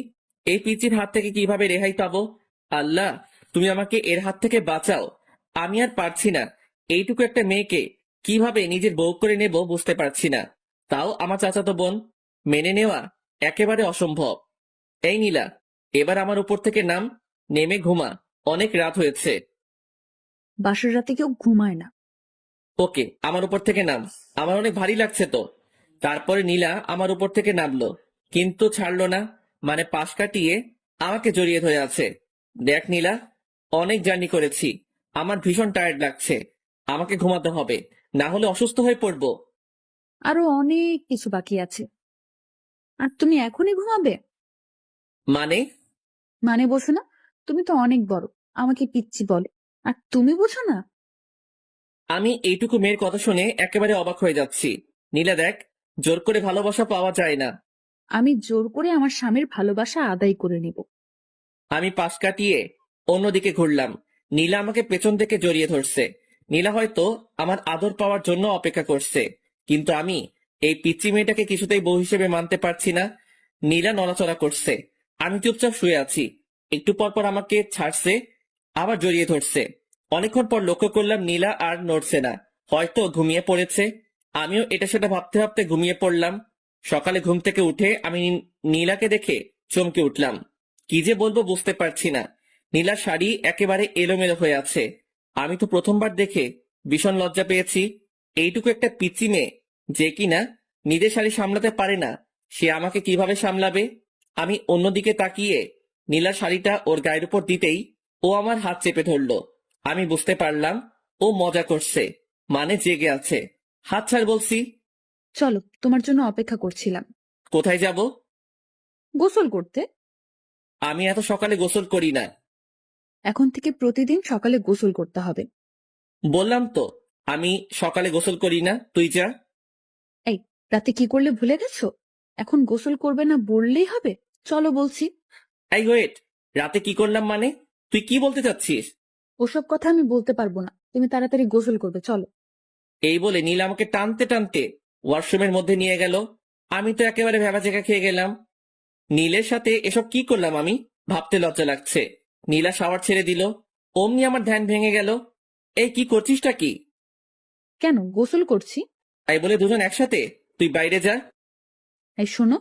এই পিচির হাত থেকে কিভাবে রেহাই পাবো। আল্লাহ, তুমি আমাকে এর হাত থেকে বাঁচাও। আমি আর পারছি না। এইটুকু একটা মেয়েকে কিভাবে নিজের বউ করে নেব বুঝতে পারছি না। তাও আমার চাচাতো বোন, মেনে নেওয়া একেবারে অসম্ভব। এই নীলা, এবার আমার উপর থেকে নাম, নেমে ঘুমা। অনেক রাত হয়েছে। বাসর রাতে কেউ ঘুমায় না। ওকে, আমার উপর থেকে নাম। আমার অনেক ভারী লাগছে তো। তারপরে নীলা আমার উপর থেকে নামলো, কিন্তু ছাড়লো না। মানে পাশ কাটিয়ে আমাকে জড়িয়ে ধরে আছে। দেখ নীলা, অনেক জার্নি করেছি, আমার ভীষণ টায়ার্ড লাগছে। আমাকে ঘুমাতে হবে, না হলে অসুস্থ হয়ে পড়বো। আরো অনেক কিছু বাকি আছে। আর তুমি এখনই ঘুমাবে? মানে? মানে বসো না, তুমি তো অনেক বড়, আমাকে পিচ্চি বলে, আর তুমি বুঝো না? আমি এইটুকু মেয়ের কথা শুনে একেবারে অবাক হয়ে যাচ্ছি। নীলা দেখ, জোর করে ভালোবাসা পাওয়া যায় না। আমি জোর করে আমার স্বামীর ভালোবাসা আদায় করে নিব। আমি পাশ কাটিয়ে অন্যদিকে ঘুরলাম। নীলা আমাকে পেছন থেকে জড়িয়ে ধরছে। নীলা হয়তো আমার আদর পাওয়ার জন্য অপেক্ষা করছে, কিন্তু আমি এই পিচ্চি মেয়েটাকে কিছুতেই বউ হিসেবে মানতে পারছি না। নীলা নড়াচড়া করছে, আমি চুপচাপ শুয়ে আছি। একটু পর পর আমাকে ছাড়ছে, আবার জড়িয়ে ধরছে। অনেকক্ষণ পর লক্ষ্য করলাম নীলা আর নড়ছে না, হয়তো ঘুমিয়ে পড়েছে। আমিও এটা সেটা ভাবতে ভাবতে ঘুমিয়ে পড়লাম। সকালে ঘুম থেকে উঠে আমি নীলাকে দেখে চমকে উঠলাম। কি যে বলবো বুঝতে পারছি না। নীলার শাড়ি একেবারে এলোমেলো হয়ে আছে। আমি তো প্রথমবার দেখে ভীষণ লজ্জা পেয়েছি। এইটুকু একটা পিচ্চি মেয়ে যে কিনা নিজের শাড়ি সামলাতে পারে না, সে আমাকে কিভাবে সামলাবে? আমি অন্যদিকে তাকিয়ে নীলার শাড়িটা ওর গায়ের উপর দিতেই ও আমার হাত চেপে ধরলো। আমি বুঝতে পারলাম ও মজা করছে, মানে জেগে আছে। হাত ছাড় বলছি। চলো, তোমার জন্য অপেক্ষা করছিলাম। কোথায় যাব? গোসল করতে। আমি এত সকালে গোসল করি না। এখন থেকে প্রতিদিন সকালে গোসল করতে হবে। বললাম তো আমি সকালে গোসল করি না, তুই যা। এই, রাতে কি করলে ভুলে গেছো? এখন গোসল করবে না বললেই হবে? চলো বলছি। এই ওয়েট, রাতে কি করলাম মানে? তুই কি বলতে চাচ্ছিস? ওসব কথা আমি বলতে পারবো না, তুমি তাড়াতাড়ি গোসল করবে, চলো। এই বলে নীলা আমাকে টানতে টানতে ওয়াশরুমের মধ্যে নিয়ে গেল। আমি তো একেবারে ভ্যাবাচেকা খেয়ে গেলাম। নীলের সাথে এসব কি করলাম আমি, ভাবতে লজ্জা লাগছে। নীলা শাওয়ার ছেড়ে দিল, অমনি আমার ধ্যান ভেঙে গেল। এই কি করছিসটা কি? কেন, গোসল করছি। তাই বলে দুজন একসাথে? তুই বাইরে যা। এই শোনো,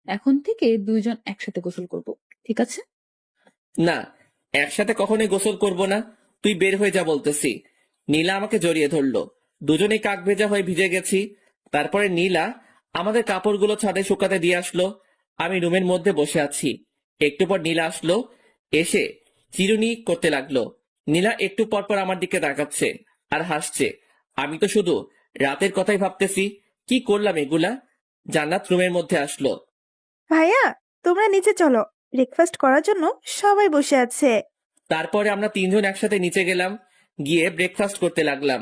এখন থেকে দুইজন একসাথে গোসল করব, ঠিক আছে? না, একসাথে কখনোই গোসল করব না। তুই বের হয়ে যা বলতেছি। নীলা আমাকে জড়িয়ে ধরলো, দুজনেই কাক ভেজা হয়ে ভিজে গেছি। তারপরে নীলা আমাদের কাপড়গুলো ছাদে শুকাতে দিয়ে আসলো। আমি রুমের মধ্যে বসে আছি। একটু পর নীলা আসলো, এসে চিরুনি করতে লাগলো। নীলা একটু পর পর আমার দিকে তাকাচ্ছে আর হাসছে। আমি তো শুধু রাতের কথাই ভাবতেছি, কি করলাম এগুলা। জান্নাত রুমের মধ্যে আসলো। ভাইয়া, তোমরা নিচে চলো, ব্রেকফাস্ট করার জন্য সবাই বসে আছে। তারপরে আমরা তিনজন একসাথে নিচে গেলাম, গিয়ে ব্রেকফাস্ট করতে লাগলাম।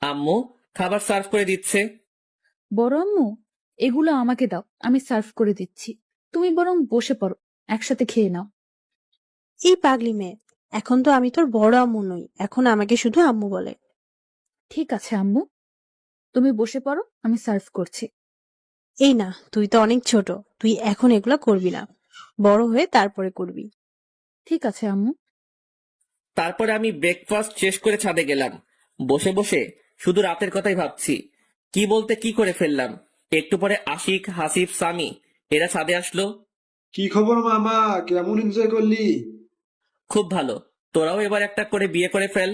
আম্মু খাবার সার্ভ করে দিচ্ছে। বড় আম্মু, এগুলো আমাকে দাও, আমি সার্ভ করে দিচ্ছি। তুমি বরং বসে পড়ো, একসাথে খেয়ে নাও। এই পাগলি মেয়ে, এখন তো আমি তোর বড় আম্মু নই, এখন আমাকে শুধু আম্মু বলে। ঠিক আছে আম্মু, তুমি বসে পড়ো, আমি সার্ভ করছি। এই না, তুই তো অনেক ছোট, তুই এখন এগুলা করবি না, বড় হয়ে তারপরে করবি। ঠিক আছে আম্মু। তারপরে আমি ব্রেকফাস্ট শেষ করে ছাদে গেলাম। বসে বসে শুধু রাতের কথাই ভাবছি, কি বলতে কি করে ফেললাম। একটু পরে আশিক, হাসিব, সামি এরা ছাদে আসলো। কি খবর মামা, কেমন এনজয় করলি? খুব ভালো, তোরাও এবার একটা করে বিয়ে করে ফেল।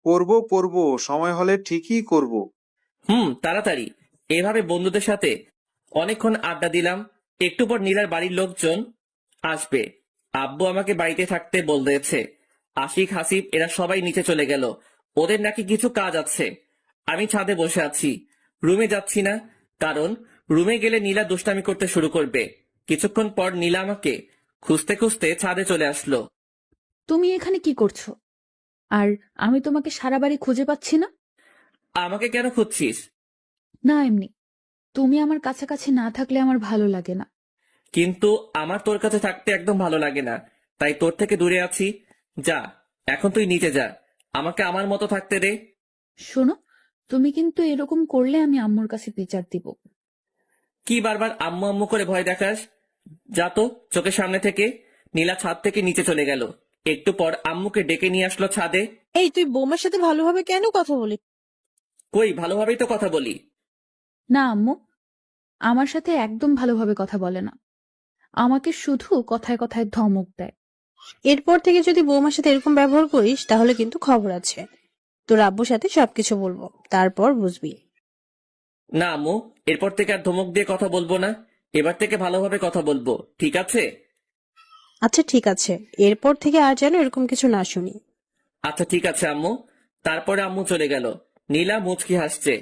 পড়বো সময় হলে ঠিকই করব। তাড়াতাড়ি। এভাবে বন্ধুদের সাথে অনেকক্ষণ আড্ডা দিলাম। একটু পর নীলার বাড়ির লোকজন আসবে। আব্বু আমাকে বাড়িতে থাকতে বলতেছে। আশিক, হাসিব এরা সবাই নিচে চলে গেল, ওদের নাকি কিছু কাজ আছে। আমি ছাদে বসে আছি, রুমে যাচ্ছি না, কারণ রুমে গেলে নীলা দুষ্টামি করতে শুরু করবে। কিছুক্ষণ পর নীলা আমাকে খুঁজতে খুঁজতে ছাদে চলে আসলো। তুমি এখানে কি করছো? আর আমি তোমাকে সারা বাড়ি খুঁজে পাচ্ছি না। আমাকে কেন খুঁজছিস? না, এমনি। তুমি আমার কাছাকাছি না থাকলে আমার ভালো লাগে না। কিন্তু আমার তোর কাছে থাকতে একদম ভালো লাগে না, তাই তোর থেকে দূরে আছি। যা, এখন তুই নিচে যা, আমাকে আমার মতো থাকতে দে। শোনো, তুমি কিন্তু এরকম করলে আমি আম্মুর কাছে বিচার দিব। কি বারবার আম্মু আম্মু করে ভয় দেখাস? যা তো চোখের সামনে থেকে। নীলা ছাদ থেকে নিচে চলে গেল। একটু পর আম্মুকে ডেকে নিয়ে আসলো ছাদে। এই তুই বৌমার সাথে ভালোভাবে কেন কথা বলি? কই, ভালোভাবেই তো কথা বলি। না আম্মু, আমার সাথে একদম ভালোভাবে কথা বলে না, আমাকে শুধু কথায় কথায় ধমক দেয়। এরপর থেকে যদি বৌমার সাথে এরকম ব্যবহার করিস তাহলে কিন্তু খবর আছে। তোর আব্বুর সাথে সবকিছু বলবো, তারপর বুঝবি। না আম্মু, এরপর থেকে আর ধমক দিয়ে কথা বলবো না। এবার থেকে ভালোভাবে কথা বলবো, ঠিক আছে? আচ্ছা ঠিক আছে, এরপর থেকে আর যেন এরকম কিছু না শুনি। আচ্ছা ঠিক আছে আম্মু। তারপরে আম্মু চলে গেল। নীলা মুচকি হাসছে।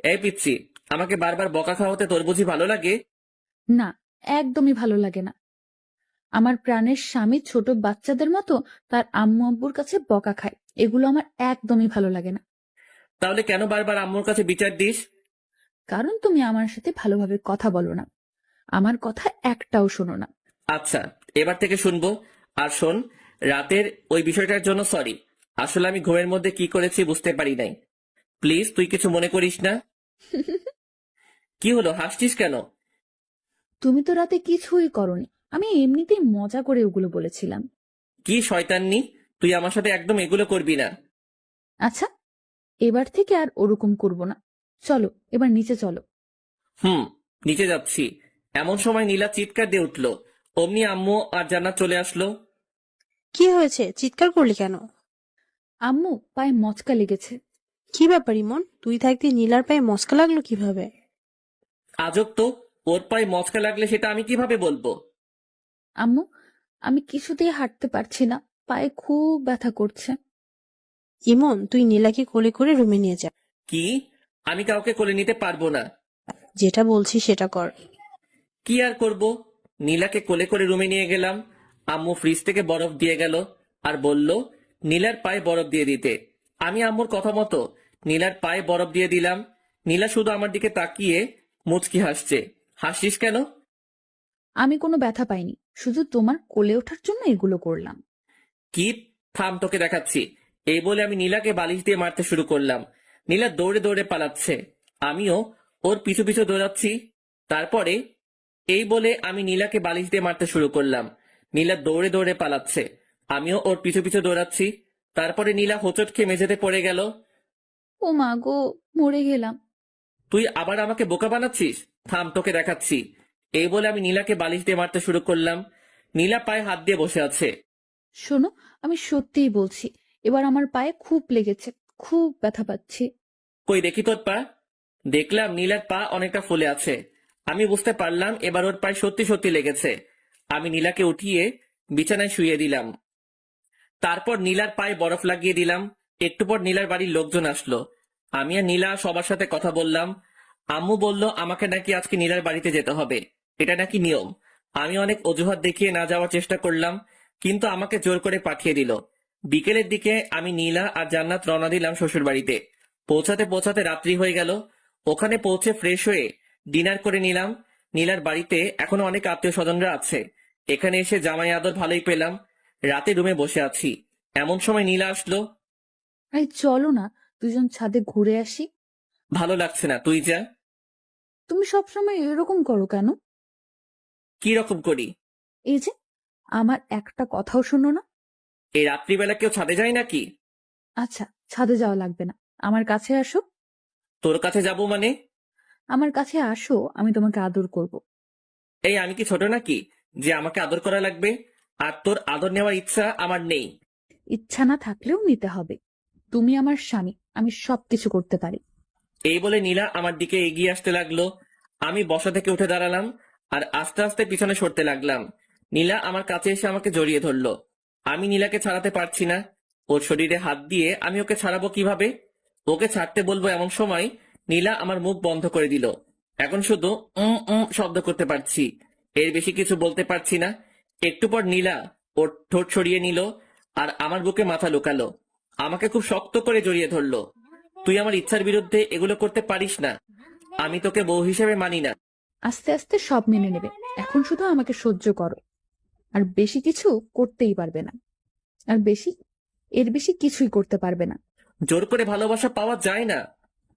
এই পিচ্ছি, আমাকে বারবার বকা খাওয়াতে তোর বুঝি ভালো লাগে? না, একদমই ভালো লাগে না। আমার প্রাণের স্বামী ছোট বাচ্চাদের মতো তার আম্মু আব্বুর কাছে বকা খায়, এগুলো আমার একদমই ভালো লাগে না। তাহলে কেন বারবার আম্মুর কাছে বিচার দিস? কারণ তুমি আমার সাথে ভালোভাবে কথা বলো না, আমার কথা একটাও শোনো না। আচ্ছা, এবার থেকে শুনবো। আর শোন, রাতের ওই বিষয়টার জন্য সরি। আসলে আমি ঘুমের মধ্যে কি করেছি বুঝতে পারি নাই। প্লিজ তুই কিছু মনে করিস না। কি হলো, হাসছিস কেন? তুমি তো রাতে কিছুই করনি, আমি এমনিতেই মজা করে ওগুলো বলেছিলাম। কি শয়তাননি, তুই আমার সাথে একদম এগুলো করবি না। আচ্ছা, এবার থেকে আর ওরকম করব না। চলো এবার নিচে চলো। নিচে যাচ্ছি। এমন সময় নীলা চিৎকার দিয়ে উঠলো। অমনি আম্মু আর জান্নাত চলে আসলো। কি হয়েছে, চিৎকার করলি কেন? আম্মু পায়ে মচকা লেগেছে। কি ব্যাপার ইমন, তুই থাকতে নীলার পায়ে মস্কা লাগলো কিভাবে? আজব তো, ওর পায়ে মচকা লাগলে সেটা আমি কিভাবে বলবো? আম্মু, আমি কিছুতেই হাঁটতে পারছি না, পায়ে খুব ব্যথা করছে। ইমন, তুই নীলাকে কোলে করে রুমে নিয়ে যা। কি? আমি কাউকে কোলে নিতে পারবো না। যেটা বলছি সেটা কর। কি আর করব? নীলাকে কোলে করে রুমে নিয়ে গেলাম। আম্মু ফ্রিজ থেকে বরফ দিয়ে গেল আর বলল নীলার পায়ে বরফ দিয়ে দিতে। আমি আম্মুর কথা মতো নীলার পায়ে বরফ দিয়ে দিলাম। নীলা শুধু আমার দিকে তাকিয়ে মুচকি হাসছে। হাসিস কেন? আমি কোনো ব্যথা পাইনি, শুধু তোমার কোলে ওঠার জন্য এগুলো করলাম। কি? থাম, তোকে দেখাচ্ছি। এই বলে আমি নীলাকে বালিশ দিয়ে মারতে শুরু করলাম। নীলা দৌড়ে দৌড়ে পালাচ্ছে, আমিও ওর পিছু পিছু দৌড়াচ্ছি। তারপরে এই বলে আমি নীলাকে বালিশ দিয়ে মারতে শুরু করলাম। নীলা দৌড়ে দৌড়ে পালাচ্ছে, আমিও ওর পিছু পিছু দৌড়াচ্ছি। তারপরে নীলা হোঁচট খেয়ে মেঝেতে পড়ে গেল। ও মা গো, মরে গেলাম। তুই আবার আমাকে বোকা বানাচ্ছিস? থাম, তোকে দেখাচ্ছি। এই বলে আমি নীলাকে বালিশ দিয়ে মারতে শুরু করলাম। নীলা পায়ে হাত দিয়ে বসে আছে। শোনো, আমি সত্যিই বলছি, এবার আমার পায়ে খুব লেগেছে, খুব ব্যথা পাচ্ছি। কই দেখি তোর পা। দেখলাম নীলার পা অনেকটা ফুলে আছে। আমি বুঝতে পারলাম এবার ওর পায়ে সত্যি সত্যি লেগেছে। আমি নীলাকে উঠিয়ে বিছানায় শুইয়ে দিলাম। তারপর নীলার পায়ে বরফ লাগিয়ে দিলাম। একটু পর নীলার বাড়ির লোকজন আসলো। আমি আর নীলা সবার সাথে কথা বললাম। আম্মু বলল আমাকে নাকি আজকে নীলার বাড়িতে যেতে হবে, এটা নাকি নিয়ম। আমি অনেক অজুহাত দেখিয়ে না যাওয়ার চেষ্টা করলাম, কিন্তু আমাকে জোর করে পাঠিয়ে দিল। বিকেলের দিকে আমি নীলা আর জান্নাত রওনা দিলাম শ্বশুর বাড়িতে। পৌঁছাতে পৌঁছাতে রাত্রি হয়ে গেল। ওখানে পৌঁছে ফ্রেশ হয়ে ডিনার করে নিলাম। নীলার বাড়িতে এখনো অনেক আত্মীয় স্বজনরা আছে। এখানে এসে জামাই আদর ভালোই পেলাম। রাতে রুমে বসে আছি, এমন সময় নীলা আসলো। এই চলো না, দুজন ছাদে ঘুরে আসি। ভালো লাগছে না, তুই যা। তুমি সবসময় এরকম করো কেন? কি রকম করি? এই যে, আমার একটা কথাও শোনো না। এই রাত্রিবেলা কেউ ছাদে যায় নাকি? আচ্ছা, ছাদে যাওয়া লাগবে না, আমার কাছে আসো। তোর কাছে যাবো মানে? আমার কাছে আসো, আমি তোমাকে আদর করব। এই আমি কি ছোট নাকি যে আমাকে আদর করা লাগবে? আর তোর আদর নেওয়ার ইচ্ছা আমার নেই। ইচ্ছা না থাকলেও নিতে হবে, তুমি আমার স্বামী, আমি সবকিছু করতে পারি। এই বলে নীলা আমার দিকে এগিয়ে আসতে লাগলো। আমি বসা থেকে উঠে দাঁড়ালাম আর আস্তে আস্তে পিছনে সরতে লাগলাম। নীলা আমার কাছে এসে আমাকে জড়িয়ে ধরলো। আমি নীলাকে ছাড়াতে পারছি না। ওর শরীরে হাত দিয়ে আমি ওকে ছাড়াবো কিভাবে? ওকে ছাড়তে বলবো এমন সময় নীলা আমার মুখ বন্ধ করে দিল। এখন শুধু শব্দ করতে পারছি, এর বেশি কিছু বলতে পারছি না। একটু পর নীলা ওর ঠোঁট সরিয়ে নিল আর আমার বুকে মাথা লুকালো। আমাকে খুব শক্ত করে জড়িয়ে ধরলো। তুই আমার ইচ্ছার বিরুদ্ধে এগুলো করতে পারিস না। আমি তোকে বউ হিসেবে মানি না। আস্তে আস্তে সব মেনে নেবে, এখন শুধু আমাকে সহ্য করো। আর বেশি কিছু করতেই পারবে না, এর বেশি কিছুই করতে পারবে না। জোর করে ভালোবাসা পাওয়া যায় না।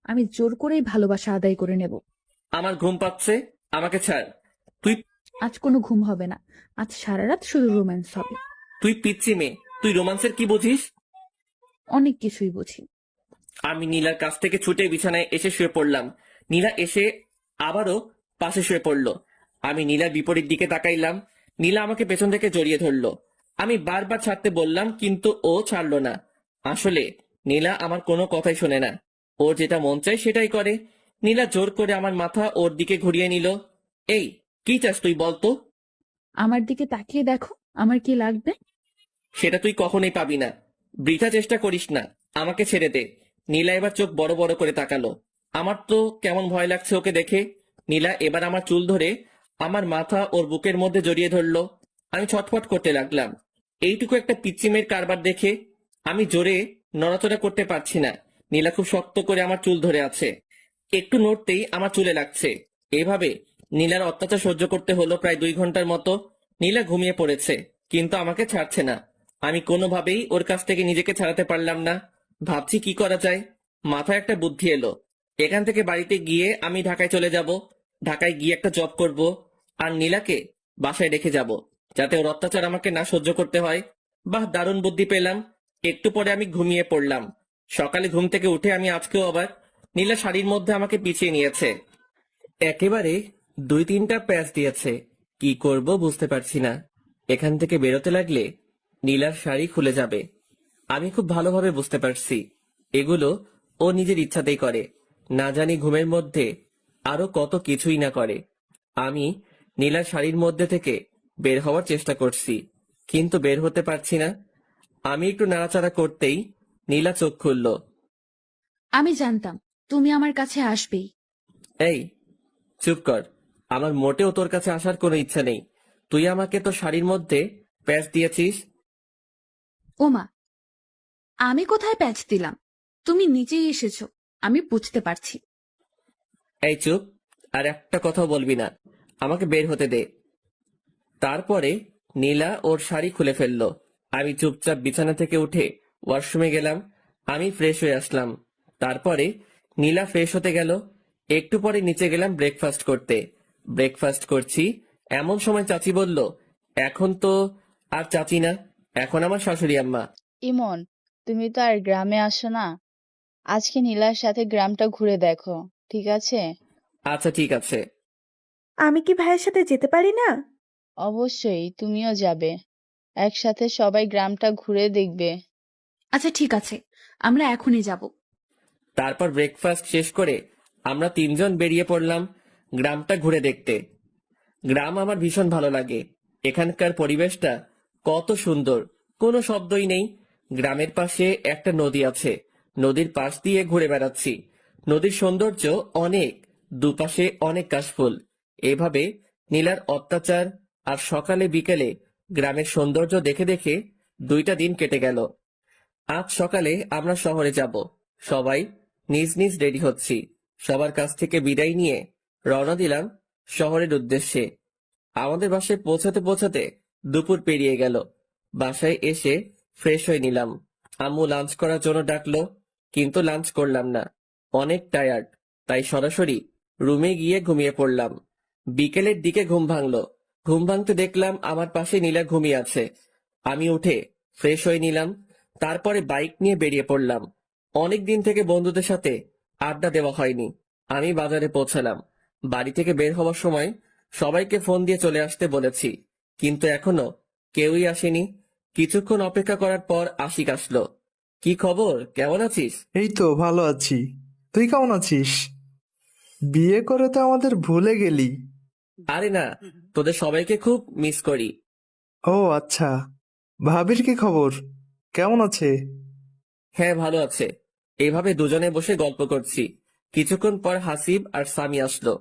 আমি জোর করেই ভালোবাসা আদায় করে নেব। আমার ঘুম পাচ্ছে, আমাকে ছাড়। তুই আজ কোনো ঘুম হবে না, আজ সারা রাত শুধু রোম্যান্স হবে। তুই পিচ্ছি মেয়ে, তুই রোমান্সের কি বুঝিস? অনেক কিছুই বুঝি। আমি নীলার কাছ থেকে ছুটে বিছানায় এসে শুয়ে পড়লাম। নীলা এসে আবারও পাশে শুয়ে পড়ল। আমি নীলার বিপরীত দিকে তাকাইলাম। নীলা আমাকে পেছন থেকে জড়িয়ে ধরলো। আমি বারবার ছাড়তে বললাম, কিন্তু ও ছাড়লো না। আসলে নীলা আমার কোনো কথাই শোনে না। ওর যেটা মন চায় সেটাই করে। নীলা জোর করে আমার মাথা ওর দিকে ঘুরিয়ে নিল। এই, কি চাস তুই বলতো? আমার দিকে তাকিয়ে দেখো, আমার কি লাগবে? সেটা তুই কখনোই পাবি না। বৃথা চেষ্টা করিস না, আমাকে ছেড়ে দে। নীলা এবার চোখ বড় বড় করে তাকালো। আমার তো কেমন ভয় লাগছে ওকে দেখে। নীলা এবার আমার চুল ধরে আমার মাথা ওর বুকের মধ্যে জড়িয়ে ধরলো। আমি ছটফট করতে লাগলাম। এইটুকু একটা পিচ্চি মেয়ের কারবার দেখে আমি জোরে নড়াচড়া করতে পারছি না। নীলা খুব শক্ত করে আমার চুল ধরে আছে। একটু নড়তেই আমার চুলে লাগছে। এভাবে নীলার অত্যাচার সহ্য করতে হলো প্রায় 2 ঘন্টার মতো। নীলা ঘুমিয়ে পড়েছে, কিন্তু আমাকে ছাড়ছে না। আমি কোনোভাবেই ওর কাছ থেকে নিজেকে ছাড়াতে পারলাম না। ভাবছি কি করা যায়। মাথায় একটা বুদ্ধি এলো। এখান থেকে বাড়িতে গিয়ে আমি ঢাকায় চলে যাব। ঢাকায় গিয়ে একটা জব করব, আর নীলাকে বাসায় রেখে যাব, যাতে ওর অত্যাচার আমাকে না সহ্য করতে হয়। বাহ, দারুণ বুদ্ধি পেলাম। একটু পরে আমি ঘুমিয়ে পড়লাম। সকালে ঘুম থেকে উঠে আমি আজকেও অবাক। নীলা শাড়ির মধ্যে আমাকে পিছিয়ে নিয়েছে। একেবারে 2-3টা প্যাচ দিয়েছে। কি করব বুঝতে পারছি না। এখান থেকে বেরোতে লাগলে নীলার শাড়ি খুলে যাবে। আমি খুব ভালোভাবে বুঝতে পারছি এগুলো ও নিজের ইচ্ছাতেই করে। না জানি ঘুমের মধ্যে আরো কত কিছুই না করে। আমি নীলার শাড়ির মধ্যে থেকে বের হওয়ার চেষ্টা করছি, কিন্তু বের হতে পারছি না। আমি একটু নাড়াচাড়া করতেই নীলা চোখ খুলল। আমি জানতাম তুমি আমার কাছে আসবেই। এই, চুপ কর। আমার মোটেও তোর কাছে আসার কোনো ইচ্ছা নেই। তুই আমাকে তোর শাড়ির মধ্যে প্যাচ দিয়েছিস। ওমা, আমি কোথায় প্যাচ দিলাম? তুমি নিজেই এসেছো, আমি বুঝতে পারছি। এই চুপ, আর একটা কথাও বলবি না। আমাকে বের হতে দে। তারপরে নীলা ওর শাড়ি খুলে ফেললো। আমি চুপচাপ বিছানা থেকে উঠে ওয়াশরুমে গেলাম। আমি ফ্রেশ হয়ে আসলাম। তারপরে নীলা ফ্রেশ হতে গেল। একটু পরে নিচে গেলাম ব্রেকফাস্ট করতে। ব্রেকফাস্ট করছি এমন সময় চাচি বলল, এখন তো আর চাচি না, এখন আমার শাশুড়ি আম্মা। ইমন, তুমি তো আর গ্রামে আসো না। আজকে নীলার সাথে গ্রামটা ঘুরে দেখো, ঠিক আছে? আচ্ছা ঠিক আছে। আমি কি ভাইয়ের সাথে যেতে পারি না? অবশ্যই, তুমিও যাবে। একসাথে সবাই গ্রামটা ঘুরে দেখবে। আচ্ছা ঠিক আছে, আমরা এখনই যাব। তারপর ব্রেকফাস্ট শেষ করে আমরা 3জন বেরিয়ে পড়লাম গ্রামটা ঘুরে দেখতে। গ্রাম আমার ভীষণ ভালো লাগে। এখানকার পরিবেশটা কত সুন্দর, কোনো শব্দই নেই। গ্রামের পাশে একটা নদী আছে। নদীর পাশ দিয়ে ঘুরে বেড়াচ্ছি। নদীর সৌন্দর্য অনেক, দুপাশে অনেক কাশফুল। এভাবে নীলার অত্যাচার আর সকালে বিকেলে গ্রামের সৌন্দর্য দেখে দেখে 2টা দিন কেটে গেল। আজ সকালে আমরা শহরে যাব। সবাই নিজ নিজ রেডি হচ্ছি। সবার কাছ থেকে বিদায় নিয়ে রওনা দিলাম শহরের উদ্দেশ্যে। আমাদের বাসায় পৌঁছাতে পৌঁছাতে দুপুর পেরিয়ে গেল। বাসায় এসে ফ্রেশ হয়ে নিলাম। আম্মু লাঞ্চ করার জন্য ডাকলো, কিন্তু লাঞ্চ করলাম না। অনেক টায়ার্ড, তাই সরাসরি রুমে গিয়ে ঘুমিয়ে পড়লাম। বিকেলের দিকে ঘুম ভাঙলো। ঘুম ভাঙতে দেখলাম আমার পাশে নীলা ঘুমিয়ে আছে। আমি উঠে ফ্রেশ হয়ে নিলাম। তারপরে বাইক নিয়ে বেরিয়ে পড়লাম। অনেক দিন থেকে বন্ধুদের সাথে আড্ডা দেওয়া হয়নি। আমি বাজারে পৌঁছালাম। বাড়ি থেকে বের হওয়ার সময় সবাইকে ফোন দিয়ে চলে আসতে বলেছি, কিন্তু এখনো কেউই আসেনি। কিছুক্ষণ অপেক্ষা করার পর আশিক আসলো। কি খবর, কেমন আছিস? এই তো ভালো আছি। তুই কেমন আছিস? বিয়ে করে তো আমাদের ভুলে গেলি। আরে না, তোদের সবাইকে খুব মিস করি। ও আচ্ছা, ভাবির কি খবর, কেমন আছে? হ্যাঁ, ভালো আছে। এভাবে দুজনে বসে গল্প করছি। কিছুক্ষণ পর হাসিব আর সামি আসলো।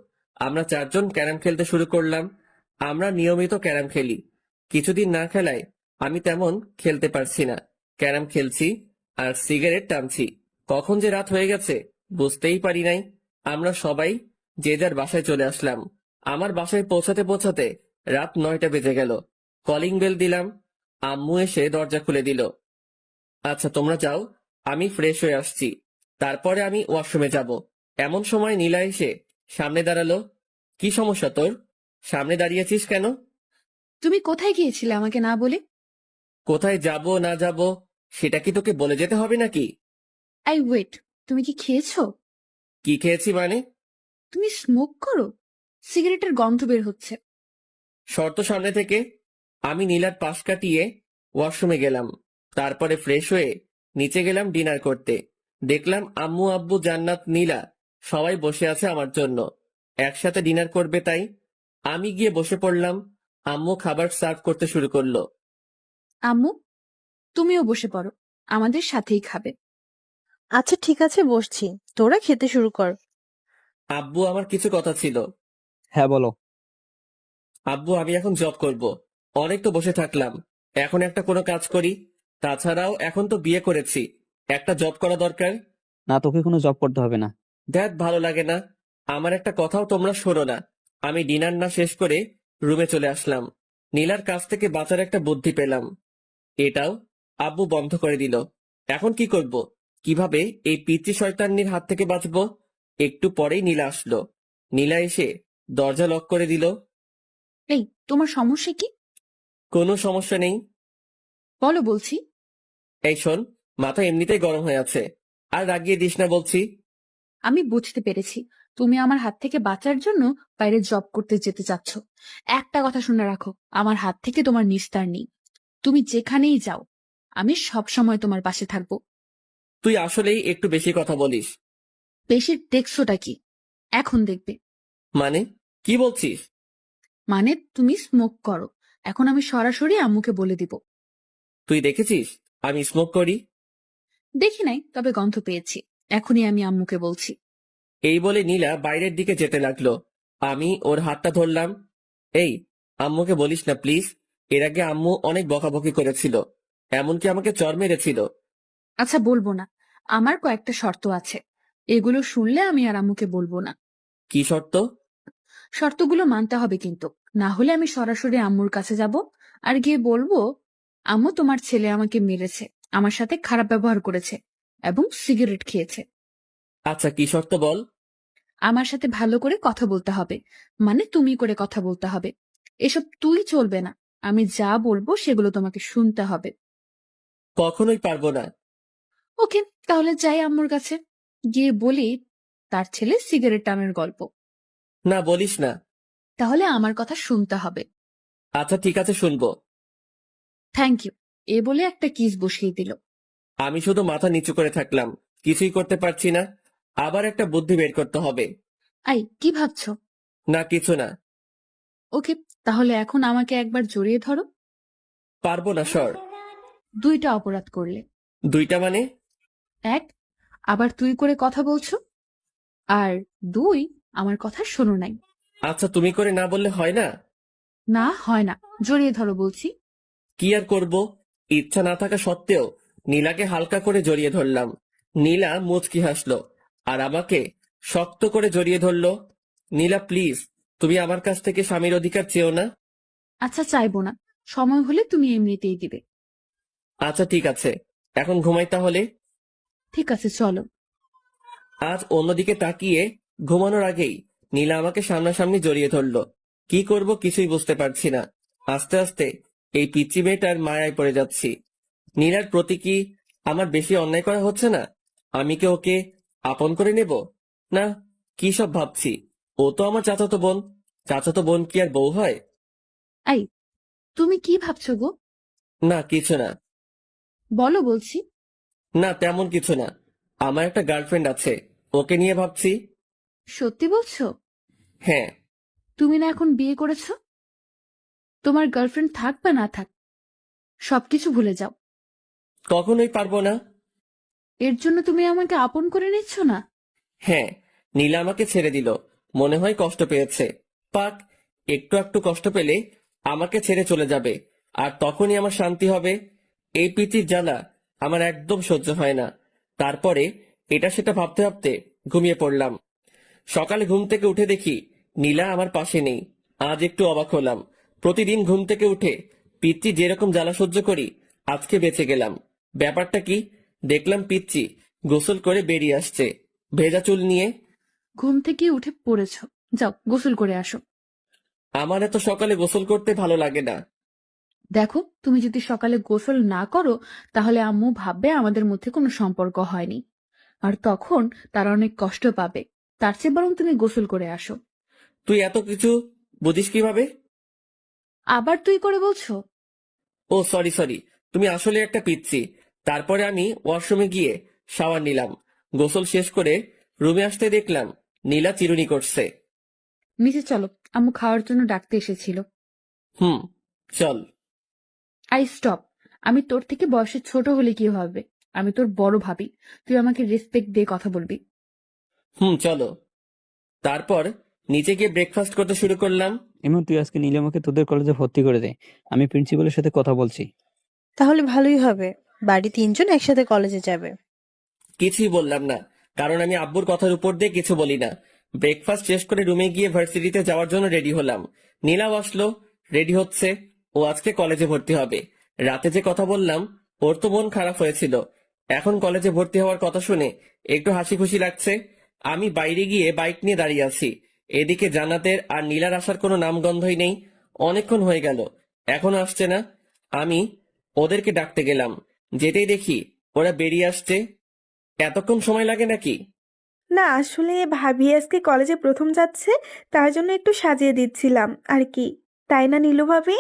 আমরা 4জন ক্যারাম খেলতে শুরু করলাম। আমরা নিয়মিত ক্যারাম খেলি। কিছুদিন না খেলায় আমি তেমন খেলতে পারছি না। ক্যারাম খেলছি আর সিগারেট টানছি। কখন যে রাত হয়ে গেছে বুঝতেই পারি নাই। আমরা সবাই যে যার বাসায় চলে আসলাম। আমার বাসায় পৌঁছাতে পৌঁছাতে রাত 9টা বেজে গেল। কলিং বেল দিলাম। আম্মু এসে দরজা খুলে দিল। আচ্ছা তোমরা যাও, আমি ফ্রেশ হয়ে আসছি। তারপরে আমি ওয়াশরুমে যাব। এমন সময় নীলা এসে সামনে দাঁড়ালো। কি সমস্যা তোর? সামনে দাঁড়িয়েছিস কেন? তুমি কোথায় গিয়েছিলে আমাকে না বলে? কোথায় যাব না যাব সেটা কি তোকে বলে যেতে হবে নাকি? আই ওয়েট, তুমি কি খেয়েছো? কি খেয়েছি মানে? তুমি স্মোক করো? সিগারেটের গন্ধ বের হচ্ছে। শর্ত সামনে থেকে। আমি নীলার পাশ কাটিয়ে ওয়াশরুমে গেলাম। তারপরে ফ্রেশ হয়ে নিচে গেলাম ডিনার করতে। দেখলাম আম্মু, আব্বু, জান্নাত, নীলা সবাই বসে আছে আমার জন্য। একসাথে ডিনার করবে তাই আমি গিয়ে বসে পড়লাম। আম্মু খাবার সার্ভ করতে শুরু করলো। আম্মু, তুমিও বসে পড়ো, আমাদের সাথেই খাবে। আচ্ছা ঠিক আছে, বসছি, তোরা খেতে শুরু কর। আব্বু, আমার কিছু কথা ছিল। হ্যাঁ বলো। আব্বু, আমি এখন জব করব। অনেক তো বসে থাকলাম, এখন একটা কোনো কাজ করি। তাছাড়াও এখন তো বিয়ে করেছি, একটা জব করা দরকার। না, তোকে কোনো জব করতে হবে না। দেখ, ভালো লাগে না। আমার একটা কথাও তোমরা শোনো না। আমি ডিনার না শেষ করে রুমে চলে আসলাম। নীলার কাছ থেকে বাঁচার একটা বুদ্ধি পেলাম। এটাও আব্বু বন্ধ করে দিল। এখন কি করব? কিভাবে এই পিচ্চি শয়তান্নির হাত থেকে বাঁচবো? একটু পরেই নীলা আসলো। নীলা এসে দরজা লক করে দিল। এই, তোমার সমস্যা কি? কোনো সমস্যা নেই। বলো বলছি। এই শোন, মাথা এমনিতেই গরম হয়ে আছে, আর রাগিয়ে দিস না বলছি। আমি বুঝতে পেরেছি, তুমি আমার হাত থেকে বাঁচার জন্য বাইরে জব করতে যেতে চাচ্ছ। একটা কথা শুনে রাখো, আমার হাত থেকে তোমার নিস্তার নেই। তুমি যেখানেই যাও, আমি সব সময় তোমার পাশে থাকবো। তুই আসলেই একটু বেশি কথা বলিস। বেশি দেখছোটা কি? এখন দেখবে। মানে কি বলছিস? মানে তুমি স্মোক করো, এখন আমি সরাসরি আম্মুকে বলে দিব। তুই দেখেছিস আমি স্মোক করি? দেখি নাই, তবে গন্ধ পেয়েছি। এখনই আমি আম্মুকে বলছি। এই বলে নীলা বাইরের দিকে যেতে লাগলো। আমি ওর হাতটা ধরলাম। এই, আম্মুকে বলিস না প্লিজ। এর আগে আম্মু অনেক বকাবকি করেছিল, এমনকি আমাকে চড় মেরেছিল। আচ্ছা বলবো না, আমার কয়েকটা শর্ত আছে, এগুলো শুনলে আমি আর আম্মুকে বলবো না। কি শর্ত? শর্তগুলো মানতে হবে কিন্তু, না হলে আমি সরাসরি আম্মুর কাছে যাব আর গিয়ে বলবো, আম্মু তোমার ছেলে আমাকে মেরেছে, আমার সাথে খারাপ ব্যবহার করেছে এবং সিগারেট খেয়েছে। আচ্ছা, কি শর্ত বল। আমার সাথে ভালো করে কথা বলতে হবে, মানে তুমি করে কথা বলতে হবে। এসব তুই চলবে না, আমি যা বলবো সেগুলো তোমাকে শুনতে হবে। কখনোই পারবো না। ওকে, তাহলে যাই আম্মুর কাছে, গিয়ে বলি তার ছেলে সিগারেট টানার গল্প। না, বলিস না। তাহলে আমার কথা শুনতে হবে। আচ্ছা ঠিক আছে, শুনবো। থ্যাংক ইউ, এ বলে একটা কিস বসিয়ে দিল। আমি শুধু মাথা নিচু করে থাকলাম, কিছুই করতে পারছি না। আবার একটা বুদ্ধি বের করতে হবে। আই, কি ভাবছো? না, কিছু না। ওকে, তাহলে এখন আমাকে একবার জড়িয়ে ধরো। পারবো না, সর। দুইটা অপরাধ করলে। দুইটা মানে? এক, আবার তুই করে কথা বলছো, আর দুই, আমার কথা শোনো নাই। আচ্ছা, তুমি করে না বললে হয় না? না, হয় না, জড়িয়ে ধরো বলছি। কি আর করব, ইচ্ছা না থাকা সত্ত্বেও নীলাকে হালকা করে জড়িয়ে ধরলাম। নীলা মুচকি হাসলো আর আমাকে শক্ত করে জড়িয়ে ধরলো। নীলা প্লিজ, তুমি আমার কাছ থেকে স্বামীর অধিকার চেও না। আচ্ছা, চাইবো না, সময় হলে তুমি এমনিতেই দিবে। আচ্ছা ঠিক আছে, এখন ঘুমাই তাহলে। ঠিক আছে, চলো। আজ অন্যদিকে তাকিয়ে ঘুমানোর আগেই নীলা আমাকে সামনাসামনি জড়িয়ে ধরলো। কি করব কিছুই বুঝতে পারছি না। আস্তে আস্তে এই পিচ্চি মেয়েটার মায়ায় পড়ে যাচ্ছি। নীলার প্রতি কি আমার বেশি অন্যায় করা হচ্ছে না? আমি কি ওকে আপন করে নেব? না, কি সব ভাবছি। ও তো আমার চাচাতো বোন। চাচাতো বোন কি আর বউ হয়? আই, তুমি কি ভাবছো গো? না, কিছু না। বলো বলছি। না, তেমন কিছু না। আমার একটা গার্লফ্রেন্ড আছে, ওকে নিয়ে ভাবছি। সত্যি বলছো? হ্যাঁ। তুমি না এখন বিয়ে করেছো? তোমার গার্লফ্রেন্ড থাক বা না থাক, সবকিছু ভুলে যাও। কখনোই পারবো না। এর জন্য তুমি আমাকে আপন করে নিচ্ছ না? হ্যাঁ, নীলা আমাকে ছেড়ে দিল, মনে হয় কষ্ট পেয়েছে। পাক, একটু একটু কষ্ট পেলে আমাকে ছেড়ে চলে যাবে, আর তখনই আমার শান্তি হবে। এই পিচির জ্বালা আমার একদম সহ্য হয় না। তারপরে এটা সেটা ভাবতে ভাবতে ঘুমিয়ে পড়লাম। সকালে ঘুম থেকে উঠে দেখি নীলা আমার পাশে নেই। আজ একটু অবাক হলাম। প্রতিদিন ঘুম থেকে উঠে পিচ্চি যেরকম জ্বালা সহ্য করি, আজকে বেঁচে গেলাম। ব্যাপারটা কি? দেখলাম পিচ্চি গোসল করে বেরিয়ে আসছে, ভেজা চুল নিয়ে। ঘুম থেকে উঠে পড়েছ, যাও গোসল করে আসো। আমার এত সকালে গোসল করতে ভালো লাগে না। দেখো, তুমি যদি সকালে গোসল না করো তাহলে আম্মু ভাববে আমাদের মধ্যে কোনো সম্পর্ক হয়নি, আর তখন তারা অনেক কষ্ট পাবে। তার চেয়ে বরং তুমি গোসল করে আসো। তুই এত কিছু বুঝিস কিভাবে? আবার তুই করে বলছো? ও সরি সরি, তুমি আসলে একটা পিচ্ছি। তারপরে আমি ওয়াশরুমে গিয়ে শাওয়ার নিলাম। গোসল শেষ করে রুমে আসতে দেখলাম নীলা চিরুনি করছে। নিচে চলো, আম্মু খাওয়ার জন্য ডাকতে এসেছিল। হুম, চল। I stop. আমি তোর থেকে বয়সে ছোট হলে কি হবে? আমি তোর বড় ভাবি, তুই আমাকে রেসপেক্ট দিয়ে কথা বলবি। হুম, চলো। তারপর নিচে গিয়ে ব্রেকফাস্ট করতে শুরু করলাম। এমন তুই আজকে নীলিমাকে তোদের কলেজে ভর্তি করে দে, আমি প্রিন্সিপালের সাথে কথা বলছি। তাহলে ভালোই হবে, বাড়ি 3 জন একসাথে কলেজে যাবে। কিছুই বললাম না, কারণ আমি আব্বুর কথার উপর দিয়ে কিছু বলি না। ব্রেকফাস্ট শেষ করে রুমে গিয়ে ভার্সিটিতে যাওয়ার জন্য রেডি হলাম। নীলাও আসলো, রেডি হচ্ছে। ও আজকে কলেজে ভর্তি হবে। রাতে যে কথা বললাম, ওর তো মন খারাপ হয়েছিল। এখন কলেজে ভর্তি হওয়ার কথা শুনে একটু হাসি খুশি লাগছে। আমি বাইরে গিয়ে বাইক নিয়ে দাঁড়িয়ে আছি। এদিকে জান্নাতের আর নীলার আসার কোনো নামগন্ধই নেই। অনেকক্ষণ হয়ে গেল, এখনো আসছে না। আমি ওদেরকে ডাকতে গেলাম, যেতেই দেখি ওরা বেরিয়ে আসছে। এতক্ষণ সময় লাগে নাকি? না, আসলে ভাবি আজকে কলেজে প্রথম যাচ্ছে, তার জন্য একটু সাজিয়ে দিচ্ছিলাম আর কি। তাই না নীলু ভাবি?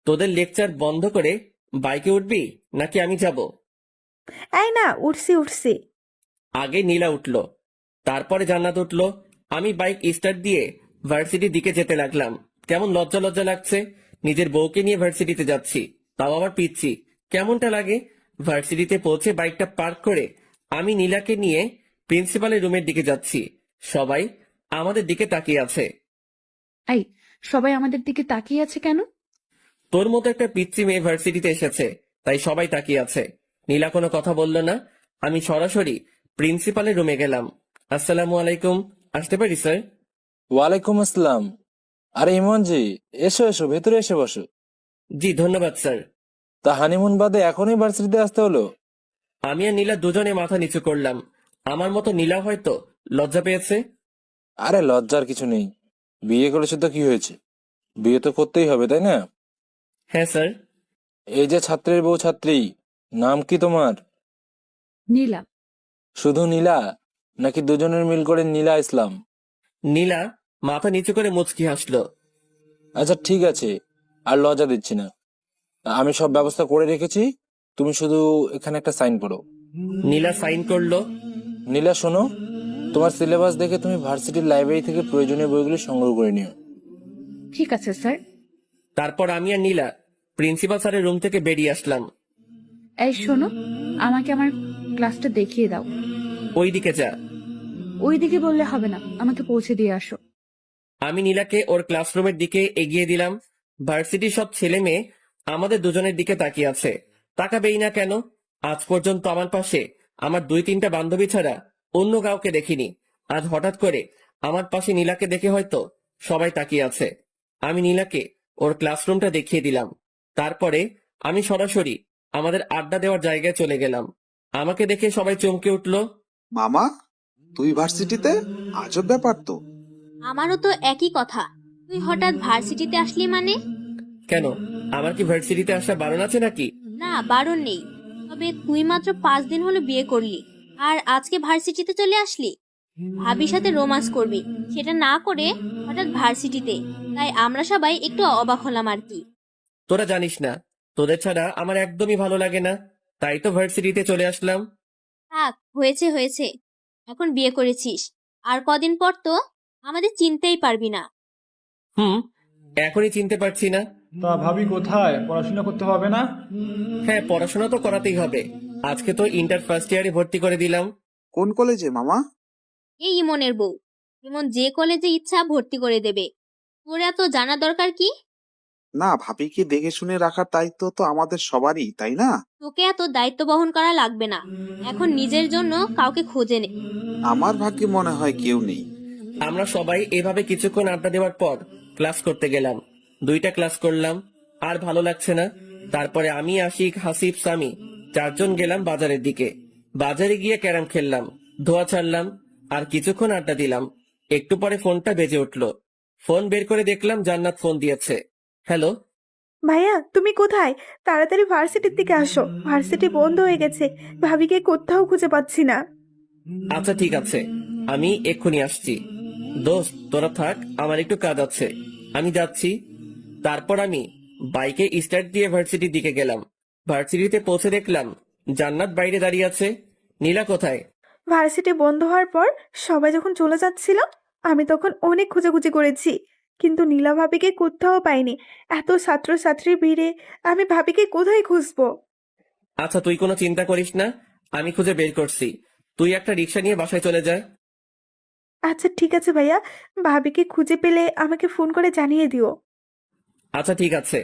তোদের লেকচার বন্ধ করে বাইকে উঠবি নাকি আমি যাব? এই না, উঠছি উঠছি। আগে নীলা উঠলো, তারপরে জান্নাত উঠলো। আমি বাইক স্টার্ট দিয়ে ভার্সিটির দিকে যেতে লাগলাম। কেমন লজ্জা লজ্জা লাগছে, নিজের বউকে নিয়ে ভার্সিটিতে যাচ্ছি, তাও আবার পিচ্ছি। কেমনটা লাগে? ভার্সিটিতে পৌঁছে বাইকটা পার্ক করে আমি নীলাকে নিয়ে প্রিন্সিপালের রুমের দিকে যাচ্ছি। সবাই আমাদের দিকে তাকিয়ে আছে। এই, সবাই আমাদের দিকে তাকিয়ে আছে কেন? তোর মতো একটা পিচ্চি মেয়ে ভার্সিটিতে এসেছে, তাই সবাই তাকিয়ে আছে। নীলা কোনো কথা বলল না। আমি সরাসরি প্রিন্সিপালের রুমে গেলাম। আসসালামু আলাইকুম, আসতে পারি স্যার? ওয়ালাইকুম আসসালাম। আরে ইমন জি, এসো এসো, ভেতরে এসে বসো। জি ধন্যবাদ স্যার। তা হানিমুন বাদে এখনই ভার্সিটিতে আসতে হলো? আমি আর নীলা দুজনে মাথা নিচু করলাম। আমার মতো নীলা হয়তো লজ্জা পেয়েছে। আরে লজ্জার কিছু নেই, বিয়ে করেছো তো কি হয়েছে, বিয়ে তো করতেই হবে তাই না? হ্যাঁ স্যার। এই যে ছাত্রের বউ ছাত্রী, নাম কি তোমার? নীলা। শুধু নীলা নাকি দুজনের মিল করে নীলা ইসলাম? নীলা মাথা নিচু করে মুচকি হাসলো। আচ্ছা ঠিক আছে, আর লজ্জা দিচ্ছি না, আমি সব ব্যবস্থা করে রেখেছি, তুমি শুধু এখানে একটা সাইন করো। নীলা সাইন করলো। নীলা শোনো, তোমার সিলেবাস দেখে তুমি ভার্সিটির লাইব্রেরি থেকে প্রয়োজনীয় বইগুলি সংগ্রহ করে নিও। ঠিক আছে স্যার। তারপর আমি আর নীলা প্রিন্সিপাল স্যারের রুম থেকে বেরিয়ে আসলাম। এই শোনো, আমাকে আমার ক্লাসটা দেখিয়ে দাও। ওই দিকে যা। ওই দিকে বললে হবে না, আমাকে পৌঁছে দিয়ে আসো। আমি নীলাকে ওর ক্লাসরুমের দিকে এগিয়ে দিলাম। ভার্সিটির সব ছেলে মেয়ে আমাদের দুজনের দিকে তাকিয়ে আছে। তাকাবেই না কেন? আজ পর্যন্ত আমার পাশে আমার 2-3টা বান্ধবী ছাড়া অন্য কাউকে দেখিনি। আজ হঠাৎ করে আমার পাশে নীলাকে দেখে হয়তো সবাই তাকিয়ে আছে। আমি নীলাকে ওর ক্লাসরুমটা দেখিয়ে দিলাম। তারপরে আমি সরাসরি আমাদের আড্ডা দেওয়ার জায়গায় চলে গেলাম। আমাকে দেখে সবাই চমকে উঠলো। মামা, তুই ভার্সিটিতে? আজব ব্যাপার তো। আমারও তো একই কথা, তুই হঠাৎ ভার্সিটিতে আসলি মানে? কেন, আমার কি ভার্সিটিতে আসা বারণ আছে নাকি? না, বারণ নেই, তবে তুই মাত্র 5 দিন হলো বিয়ে করলি আর আজকে ভার্সিটিতে চলে আসলি। ভাবির সাথে রোমান্স করবি, সেটা না করে হঠাৎ ভার্সিটিতে, তাই আমরা সবাই একটু অবাক হলাম আর কি। তোরা জানিস না, তোদের ছাড়া আমার একদমই ভালো লাগে না, তাই তো ভার্সিটিতে চলে আসলাম। থাক, হয়েছে হয়েছে, এখন বিয়ে করেছিস, আর কদিন পর তো আমাদের চিনতেই পারবি না। এখনই চিনতে পারছি না। তা ভাবি কোথায়? পড়াশোনা করতে হবে না? হ্যাঁ, পড়াশোনা তো করাতেই হবে। আজকে তো ইন্টার ফার্স্ট ইয়ারে ভর্তি করে দিলাম। কোন কলেজে মামা? এই ইমনের বউ। ইমন যে কলেজে ইচ্ছা ভর্তি করে দেবে, তোর এত জানা দরকার কি? না, ভাবিকে দেখে শুনে রাখার দায়িত্ব তো আমাদের সবারই, তাই না? তোকে এত দায়িত্ব বহন করা লাগবে না, এখন নিজের জন্য কাউকে খোঁজে নে। আমার ভাগ্যে মনে হয় কেউ নেই। আমরা সবাই এভাবে কিছুক্ষণ আড্ডা দেওয়ার পর ক্লাস করতে গেলাম। 2টা ক্লাস করলাম, আর ভালো লাগছে না। তারপরে আমি, আশিক, হাসিব, সামি 4 জন গেলাম বাজারের দিকে। বাজারে গিয়ে ক্যারাম খেললাম, ধোয়া ছাড়লাম। আর কিছুক্ষণ আড্ডা দিলাম। একটু পরে ফোনটা বেজে উঠলো। ফোন বের করে দেখলাম জান্নাত ফোন দিয়েছে। হ্যালো। ভাইয়া তুমি কোথায়? তাড়াতাড়ি ভার্সিটির দিকে আসো, ভার্সিটি বন্ধ হয়ে গেছে, ভাবিকে কোথাও খুঁজে পাচ্ছি না। আচ্ছা ঠিক আছে, আমি এক্ষুনি আসছি। দোস্ত তোরা থাক, আমার একটু কাজ আছে, আমি যাচ্ছি। তারপর আমি বাইকে স্টার্ট দিয়ে ভার্সিটির দিকে গেলাম। ভার্সিটিতে পৌঁছে দেখলাম জান্নাত বাইরে দাঁড়িয়ে আছে। নীলা কোথায়? ভার্সিটি বন্ধ হওয়ার পর সবাই যখন চলে যাচ্ছিল, আমি তখন অনেক খোঁজাখুঁজি করেছি, কিন্তু নীলা ভাবিকে কোথাও পাইনি। এত ছাত্রছাত্রীর ভিড়ে আমি ভাবিকে কোথায় খুঁজবো? আচ্ছা তুই কোনো চিন্তা করিস না, আমি খুঁজে বের করছি। তুই একটা রিক্সা নিয়ে বাসায় চলে যা। আচ্ছা ঠিক আছে ভাইয়া, ভাবিকে খুঁজে পেলে আমাকে ফোন করে জানিয়ে দিও। আচ্ছা ঠিক আছে।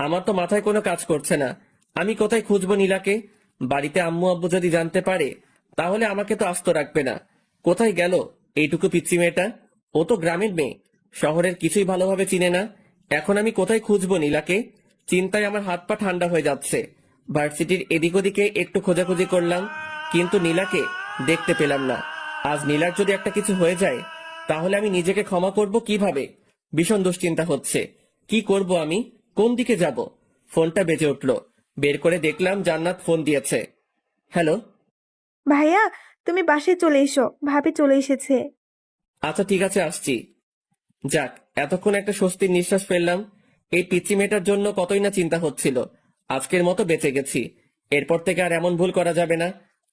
আমার তো মাথায় কোনো কাজ করছে না, আমি কোথায় খুঁজবো নীলাকে? বাড়িতে আম্মু আব্বু যদি জানতে পারে তাহলে আমাকে তো আস্ত রাখবে না। কোথায় গেল এইটুকু পিচ্চি মেয়েটা? ও তো গ্রামের মেয়ে, শহরের কিছুই ভালোভাবে চিনে না। এখন আমি কোথায় খুঁজবো নীলাকে? চিন্তায় আমার হাত পা ঠান্ডা হয়ে যাচ্ছে। ভার্সিটির এদিক ওদিকে একটু খোঁজাখুঁজি করলাম, কিন্তু নীলাকে দেখতে পেলাম না। আজ নীলার যদি একটা কিছু হয়ে যায় তাহলে আমি নিজেকে ক্ষমা করব কিভাবে? ভীষণ দুশ্চিন্তা হচ্ছে। কি করব আমি? কোন দিকে যাব? ফোনটা বেজে উঠলো। বের করে দেখলাম জান্নাত ফোন দিয়েছে। হ্যালো। ভাইয়া তুমি বাসায় চলে এসো, ভাবি চলে এসেছে। আচ্ছা ঠিক আছে, আসছি। যাক, এতক্ষণ একটা স্বস্তির নিঃশ্বাস ফেললাম। এই পিচ্চি মেয়েটার জন্য কতই না চিন্তা হচ্ছিল। আজকের মতো বেঁচে গেছি। এরপর থেকে আর এমন ভুল করা যাবে না।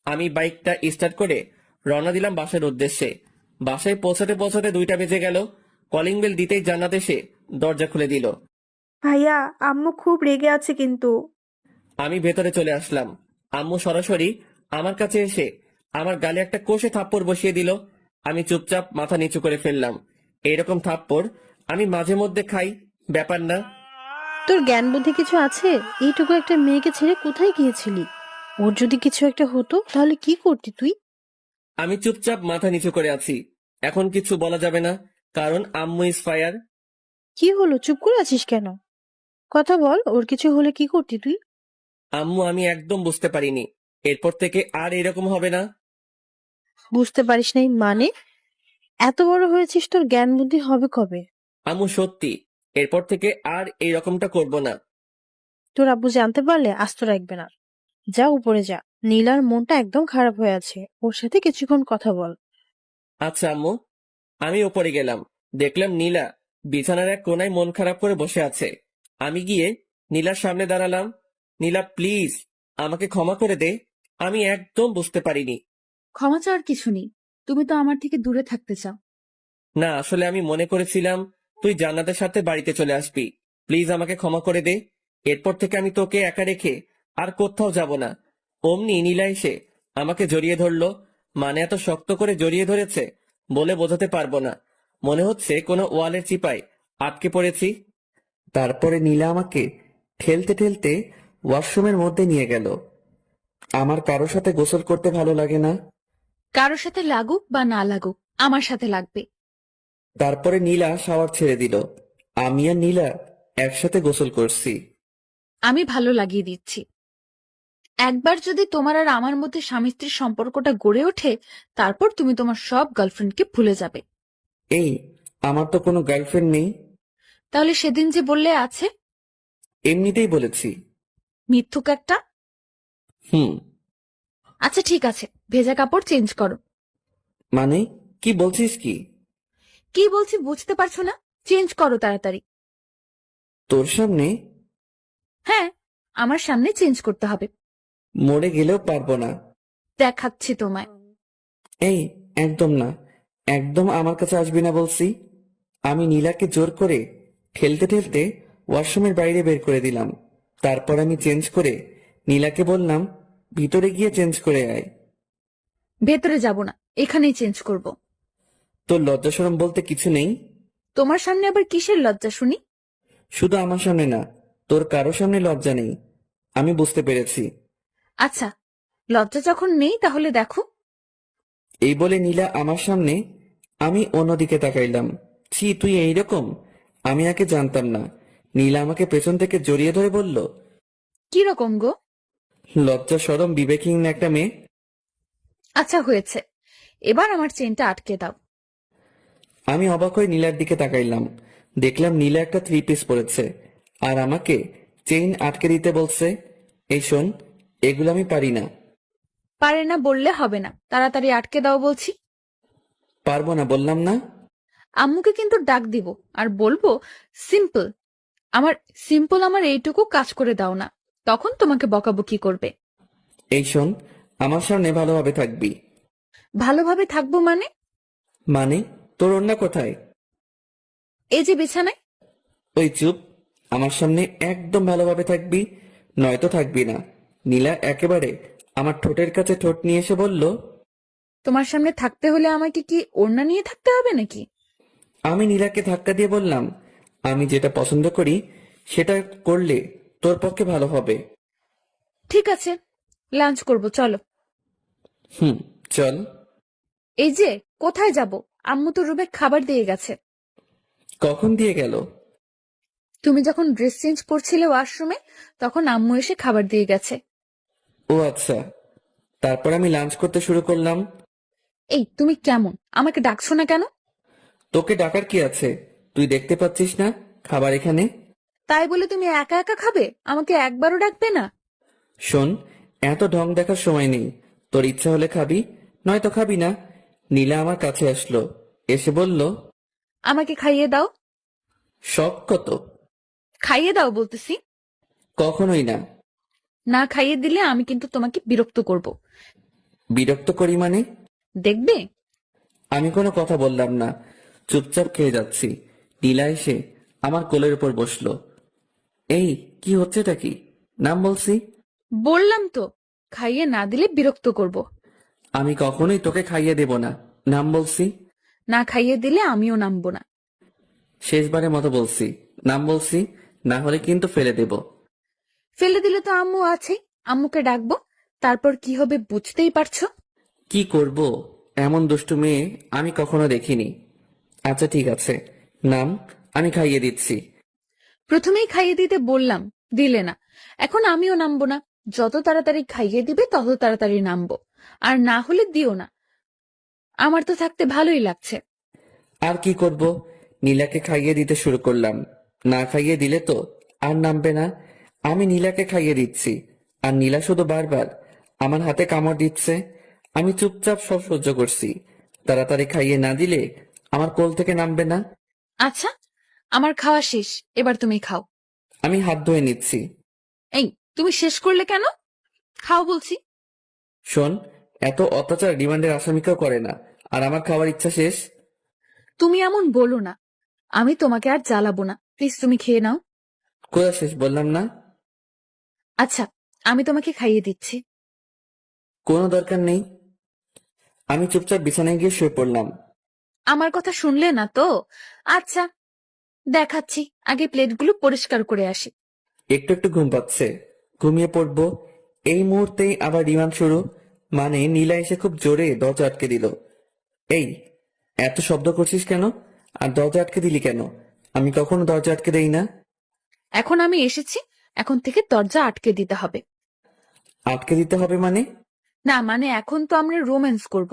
আমি বাইকটা স্টার্ট করে রওনা দিলাম বাসার উদ্দেশ্যে। বাসায় পৌঁছাতে পৌঁছাতে 2টা বেজে গেল। কলিং বেল দিতেই জান্নাত এসে দরজা খুলে দিল। ভাইয়া আম্মু খুব রেগে আছে কিন্তু। আমি ভেতরে চলে আসলাম। আম্মু সরাসরি আমার কাছে এসে আমার গালে একটা কষে থাপ্পড় বসিয়ে দিল। আমি চুপচাপ মাথা নিচু করে ফেললাম। এরকম থাপ্পড় আমি মাঝে মধ্যে খাই, ব্যাপার না। তোর জ্ঞান বুদ্ধি কিছু আছে? এইটুকু একটা মেয়েকে ছেড়ে কোথায় গিয়েছিলি? ওর যদি কিছু একটা হতো তাহলে কি করতি তুই? আমি চুপচাপ মাথা নিচু করে আছি। এখন কিছু বলা যাবে না, কারণ আম্মু ইজ ফায়ার। কি হলো, চুপ করে আছিস কেন? কথা বল, ওর কিছু হলে কি করতি তুই? আম্মু আমি একদম বুঝতে পারিনি। এরপর থেকে আর এরকম হবে না। বুঝতে পারিস নাই মানে? এত বড় হয়েছিস, তোর জ্ঞান বুদ্ধি হবে কবে? আম্মু সত্যি, এরপর থেকে আর এই রকমটা করব না। তোর আব্বু জানতে পারলে আস্ত রাখবে না। যা উপরে যা, নীলার মনটা একদম খারাপ হয়ে আছে, ওর সাথে কিছুক্ষণ কথা বল। আচ্ছা আম্মু। আমি ওপরে গেলাম, দেখলাম নীলা বিছানার এক কোনায় মন খারাপ করে বসে আছে। আমি গিয়ে নীলার সামনে দাঁড়ালাম। নীলা প্লিজ আমাকে ক্ষমা করে দে, আমি একদম বুঝতে পারিনি। ক্ষমা চাওয়ার কিছু নেই, তুমি তো আমার থেকে দূরে থাকতে চাও। না আসলে আমি মনে করেছিলাম তুই জান্নাতের সাথে বাড়িতে চলে আসবি। প্লিজ আমাকে ক্ষমা করে দে। এরপর থেকে আমি তোকে একা রেখে আর কোথাও যাব না। অমনি নীলা এসে আমাকে জড়িয়ে ধরলো। মানে এত শক্ত করে জড়িয়ে ধরেছে বলে বোঝাতে পারবো না। মনে হচ্ছে কোনো ওয়ালের চিপায় আটকে পড়েছি। তারপরে নীলা আমাকে ঠেলতে ঠেলতে ওয়াশরুমের মধ্যে নিয়ে গেল। আমার কারোর সাথে গোসল করতে ভালো লাগে না। কারোর সাথে লাগুক বা না লাগুক, আমার সাথে লাগবে। তারপরে নীলা শাওয়ার ছেড়ে দিল। আমি আর নীলা একসাথে গোসল করছি। আমি ভালো লাগিয়ে দিচ্ছি। একবার যদি তোমার আর আমার মধ্যে স্বামী স্ত্রীর সম্পর্কটা গড়ে ওঠে, তারপর তুমি তোমার সব গার্লফ্রেন্ডকে ভুলে যাবে। এই, আমার তো কোনো গার্লফ্রেন্ড নেই। তাহলে সেদিন যে বললে আছে? এমনিতেই বলেছি। মিথ্যুক একটা। হুম। আচ্ছা ঠিক আছে, ভেজা কাপড় চেঞ্জ করো। মানে কি বলছিস কি? কি বলছি বুঝতে পারছো না? চেঞ্জ করো তাড়াতাড়ি। তোর সামনে? হ্যাঁ, আমার সামনে চেঞ্জ করতে হবে। মরে গেলেও পারবো না। দেখাচ্ছি তোমায়। এই, একদম না, একদম আমার কাছে আসবি না বলছি। আমি নীলাকে জোর করে ঠেলতে ঠেলতে ওয়াশরুমের বাইরে বের করে দিলাম। তারপর আমি চেঞ্জ করে নীলাকে বললাম ভিতরে গিয়ে চেঞ্জ করে আয়। ভেতরে যাব না, এখানেই চেঞ্জ করব। তোর লজ্জা শরম বলতে কিছু নেই? তোমার সামনে আবার কিসের লজ্জা শুনি? শুধু আমার সামনে না, তোর কারো সামনে লজ্জা নেই। আমি বুঝতে পেরেছি। আচ্ছা, লজ্জা যখন নেই তাহলে দেখো। এই বলে নীলা আমার সামনে, আমি অন্যদিকে তাকাইলাম। ছি, তুই এইরকম? আমি আগে জানতাম না। নীলা আমাকে পেছন থেকে জড়িয়ে ধরে বলল, কি রকম গো? লজ্জা শরম বিবেকহীন একটা মেয়ে। আচ্ছা হয়েছে, এবার আমার চেনটা আটকে দাও। আমি অবাক হয়ে নীলার দিকে তাকাইলাম। দেখলাম নীলা একটা 3 পিস পরেছে আর আমাকে চেইন আটকে দিতে বলছে। এই শোন, এগুলো আমি পারি না। পারে না বললে হবে না, তাড়াতাড়ি আটকে দাও বলছি। পারবো না বললাম না? আম্মুকে কিন্তু ডাক দিব আর বলবো সিম্পল আমার এইটুকু কাজ করে দাও না, তখন তোমাকে বকাবকি করবে। এই শোন, আমার সামনে ভালোভাবে থাকবি। ভালোভাবে থাকবো মানে? মানে তোর ওড়না কোথায়? এই যে বিছানায়। ওই চুপ, আমার সামনে একদম ভালোভাবে থাকবি, নয়তো থাকবি না। নীলা একেবারে আমার ঠোঁটের কাছে ঠোঁট নিয়ে এসে বলল, তোমার সামনে থাকতে হলে আমাকে কি ওড়না নিয়ে থাকতে হবে নাকি? আমি নীলাকে ধাক্কা দিয়ে বললাম, আমি যেটা পছন্দ করি সেটা করলে তোর পক্ষে ভালো হবে। ঠিক আছে, লাঞ্চ করব, চলো। চল। এই যে কোথায় যাব? আম্মু তো রুমে খাবার দিয়ে গেছে। কখন দিয়ে গেল? তুমি যখন ড্রেস চেঞ্জ করছিলে ওয়াশরুমে, তখন আম্মু এসে খাবার দিয়ে গেছে। ও আচ্ছা। তারপর আমি লাঞ্চ করতে শুরু করলাম। এই তুমি কেমন, আমাকে ডাকছো না কেন? তোকে ডাকার কি আছে? তুই দেখতে পাচ্ছিস না খাবার এখানে? তাই বলে তুমি একা একা খাবে, আমাকে একবারও ডাকবে না? শোন, এত ঢং দেখার সময় নেই। তোর ইচ্ছা হলে খাবি, নয়তো খাবি না। নীলা আমার কাছে আসলো, এসে বলল, আমাকে খাইয়ে দাও। শখ কত? খাইয়ে দাও বলতেছি। কখনোই না। না খাইয়ে দিলে আমি কিন্তু তোমাকে বিরক্ত করব। বিরক্ত করি মানে? দেখবে। আমি কোনো কথা বললাম না, চুপচাপ খেয়ে যাচ্ছি। নীলা এসে আমার কোলের উপর বসলো। এই কি হচ্ছেটা কি? নাম বলছি। বললাম তো, খাইয়ে না দিলে বিরক্ত করব। আমি কখনোই তোকে খাইয়ে দেব না, নাম বলছি। না খাইয়ে দিলে আমিও নামবো না। শেষবারের মতো বলছি, নাম বলছি, না হলে কিন্তু ফেলে দেব। ফেলে দিলে তো আম্মু আছে, আম্মুকে ডাকবো, তারপর কি হবে বুঝতেই পারছো। কি করব? এমন দুষ্টু মেয়ে আমি কখনো দেখিনি। আচ্ছা ঠিক আছে, নাম, আমি খাইয়ে দিচ্ছি। প্রথমেই খাইয়ে দিতে বললাম, দিলে না। এখন আমিও নামবো না। যত তাড়াতাড়ি খাইয়ে দিবে তত তাড়াতাড়ি নামবো, আর না হলে দিও না। আমার তো থাকতে ভালোই লাগছে। আর কি করব? নীলাকে খাইয়ে দিতে শুরু করলাম। না খাইয়ে দিলে তো আর নামবে না। আমি নীলাকে খাইয়ে দিচ্ছি, আর নীলা শুধু বারবার আমার হাতে কামড় দিচ্ছে। আমি চুপচাপ সব সহ্য করছি। তাড়াতাড়ি খাইয়ে না দিলে আমার কোল থেকে নামবে না। আচ্ছা, আমার খাওয়া শেষ, এবার তুমি খাও। আমি হাত ধুয়ে নিচ্ছি। এই তুমি শেষ করলে কেন? খাও বলছি। শোন, এত অত্যাচার রিমান্ডের আসামিকেও করে না, আর আমার খাওয়ার ইচ্ছা শেষ। তুমি এমন বলো না, আমি তোমাকে আর জ্বালাবো না, প্লিজ তুমি খেয়ে নাও। কোথা শেষ বললাম না? আচ্ছা, আমি তোমাকে খাইয়ে দিচ্ছি। কোনো দরকার নেই। আমি চুপচাপ বিছানায় গিয়ে শুয়ে পড়লাম। আমার কথা শুনলে না তো? আচ্ছা দেখাচ্ছি, আগে প্লেটগুলো পরিষ্কার করে আসি। একটু একটু ঘুম পাচ্ছে, ঘুমিয়ে পড়বো। এই মুহূর্তেই আবার রিমান্ড শুরু। মানে নীলা এসে খুব জোরে দরজা আটকে দিল। এই, এত শব্দ করছিস কেন? আর দরজা আটকে দিলি কেন? আমি কখনো দরজা আটকে দেই না। এখন আমি এসেছি, এখন থেকে দরজা আটকে দিতে হবে। আটকে দিতে হবে মানে? না মানে এখন তো আমরা রোম্যান্স করব,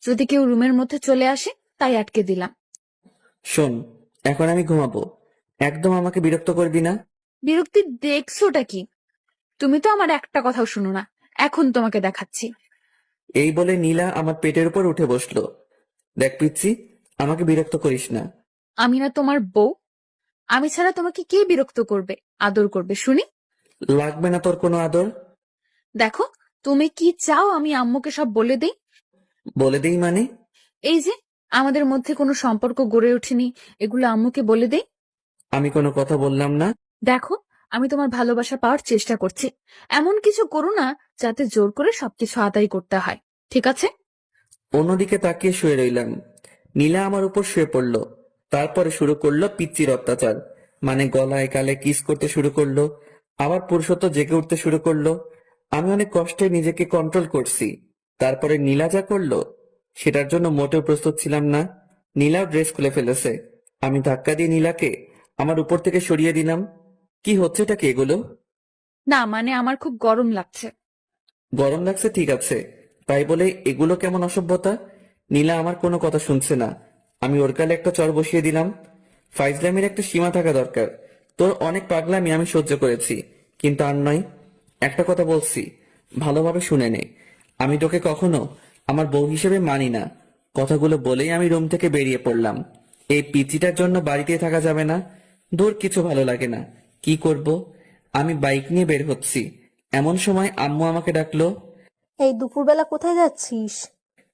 যদি কেউ রুমের মধ্যে চলে আসে তাই আটকে দিলাম। শোন, এখন আমি ঘুমাবো, একদম আমাকে বিরক্ত করবি না। বিরক্তি দেখছোটা কি? তুমি তো আমার একটা কথাও শুনো না, এখন তোমাকে দেখাচ্ছি। এই বলে নীলা আমার পেটের উপর উঠে বসলো। দেখ পিচ্ছি, আমাকে বিরক্ত করিস না। আমি না তোমার বউ? আমি ছাড়া তোমাকে কে বিরক্ত করবে, আদর করবে শুনি? লাগবে না তোর কোনো আদর। দেখো, তুমি কি চাও আমি আম্মুকে সব বলে দেই? বলে দেই মানে? এই যে আমাদের মধ্যে কোনো সম্পর্ক গড়ে ওঠেনি, এগুলো আম্মুকে বলে দেই। আমি কোনো কথা বললাম না। দেখো, আমি তোমার ভালোবাসা পাওয়ার চেষ্টা করছি, এমন কিছু করো না যাতে জোর করে সবকিছু আদায় করতে হয়, ঠিক আছে? অন্যদিকে তাকিয়ে শুয়ে রইলাম। নীলা আমার উপর শুয়ে পড়লো। তারপরে শুরু করলো পিচ্চির অত্যাচার। মানে গলায় গালে কিস করতে শুরু করলো, আবার পুরুষত্ব জেগে উঠতে শুরু করলো। আমি অনেক কষ্টে নিজেকে কন্ট্রোল করছি। তারপরে নীলা যা করলো সেটার জন্য মোটেও প্রস্তুত ছিলাম না। নীলাও ড্রেস খুলে ফেলেছে। আমি ধাক্কা দিয়ে নীলাকে আমার উপর থেকে সরিয়ে দিলাম। কি হচ্ছেটা কি এগুলো? না মানে আমার খুব গরম লাগছে। গরম লাগছে ঠিক আছে, তাই বলে এগুলো কেমন অসভ্যতা? নীলা আমার কোনো কথা শুনছে না। আমি ওর গালে একটা চড় বসিয়ে দিলাম। ফাইজলামির একটা সীমা থাকা দরকার। তোর অনেক পাগলামি আমি সহ্য করেছি, কিন্তু আর নয়। একটা কথা বলছি, ভালোভাবে শুনে নে। আমি তোকে কখনো আমার বউ হিসেবে মানি না। কথাগুলো বলেই আমি রুম থেকে বেরিয়ে পড়লাম। এই পিচিটার জন্য বাড়িতে থাকা যাবে না। দূর, কিছু ভালো লাগে না। কি করব? আমি বাইক নিয়ে বের হচ্ছি, এমন সময় আম্মু আমাকে ডাকলো। এই দুপুরবেলা কোথায় যাচ্ছিস?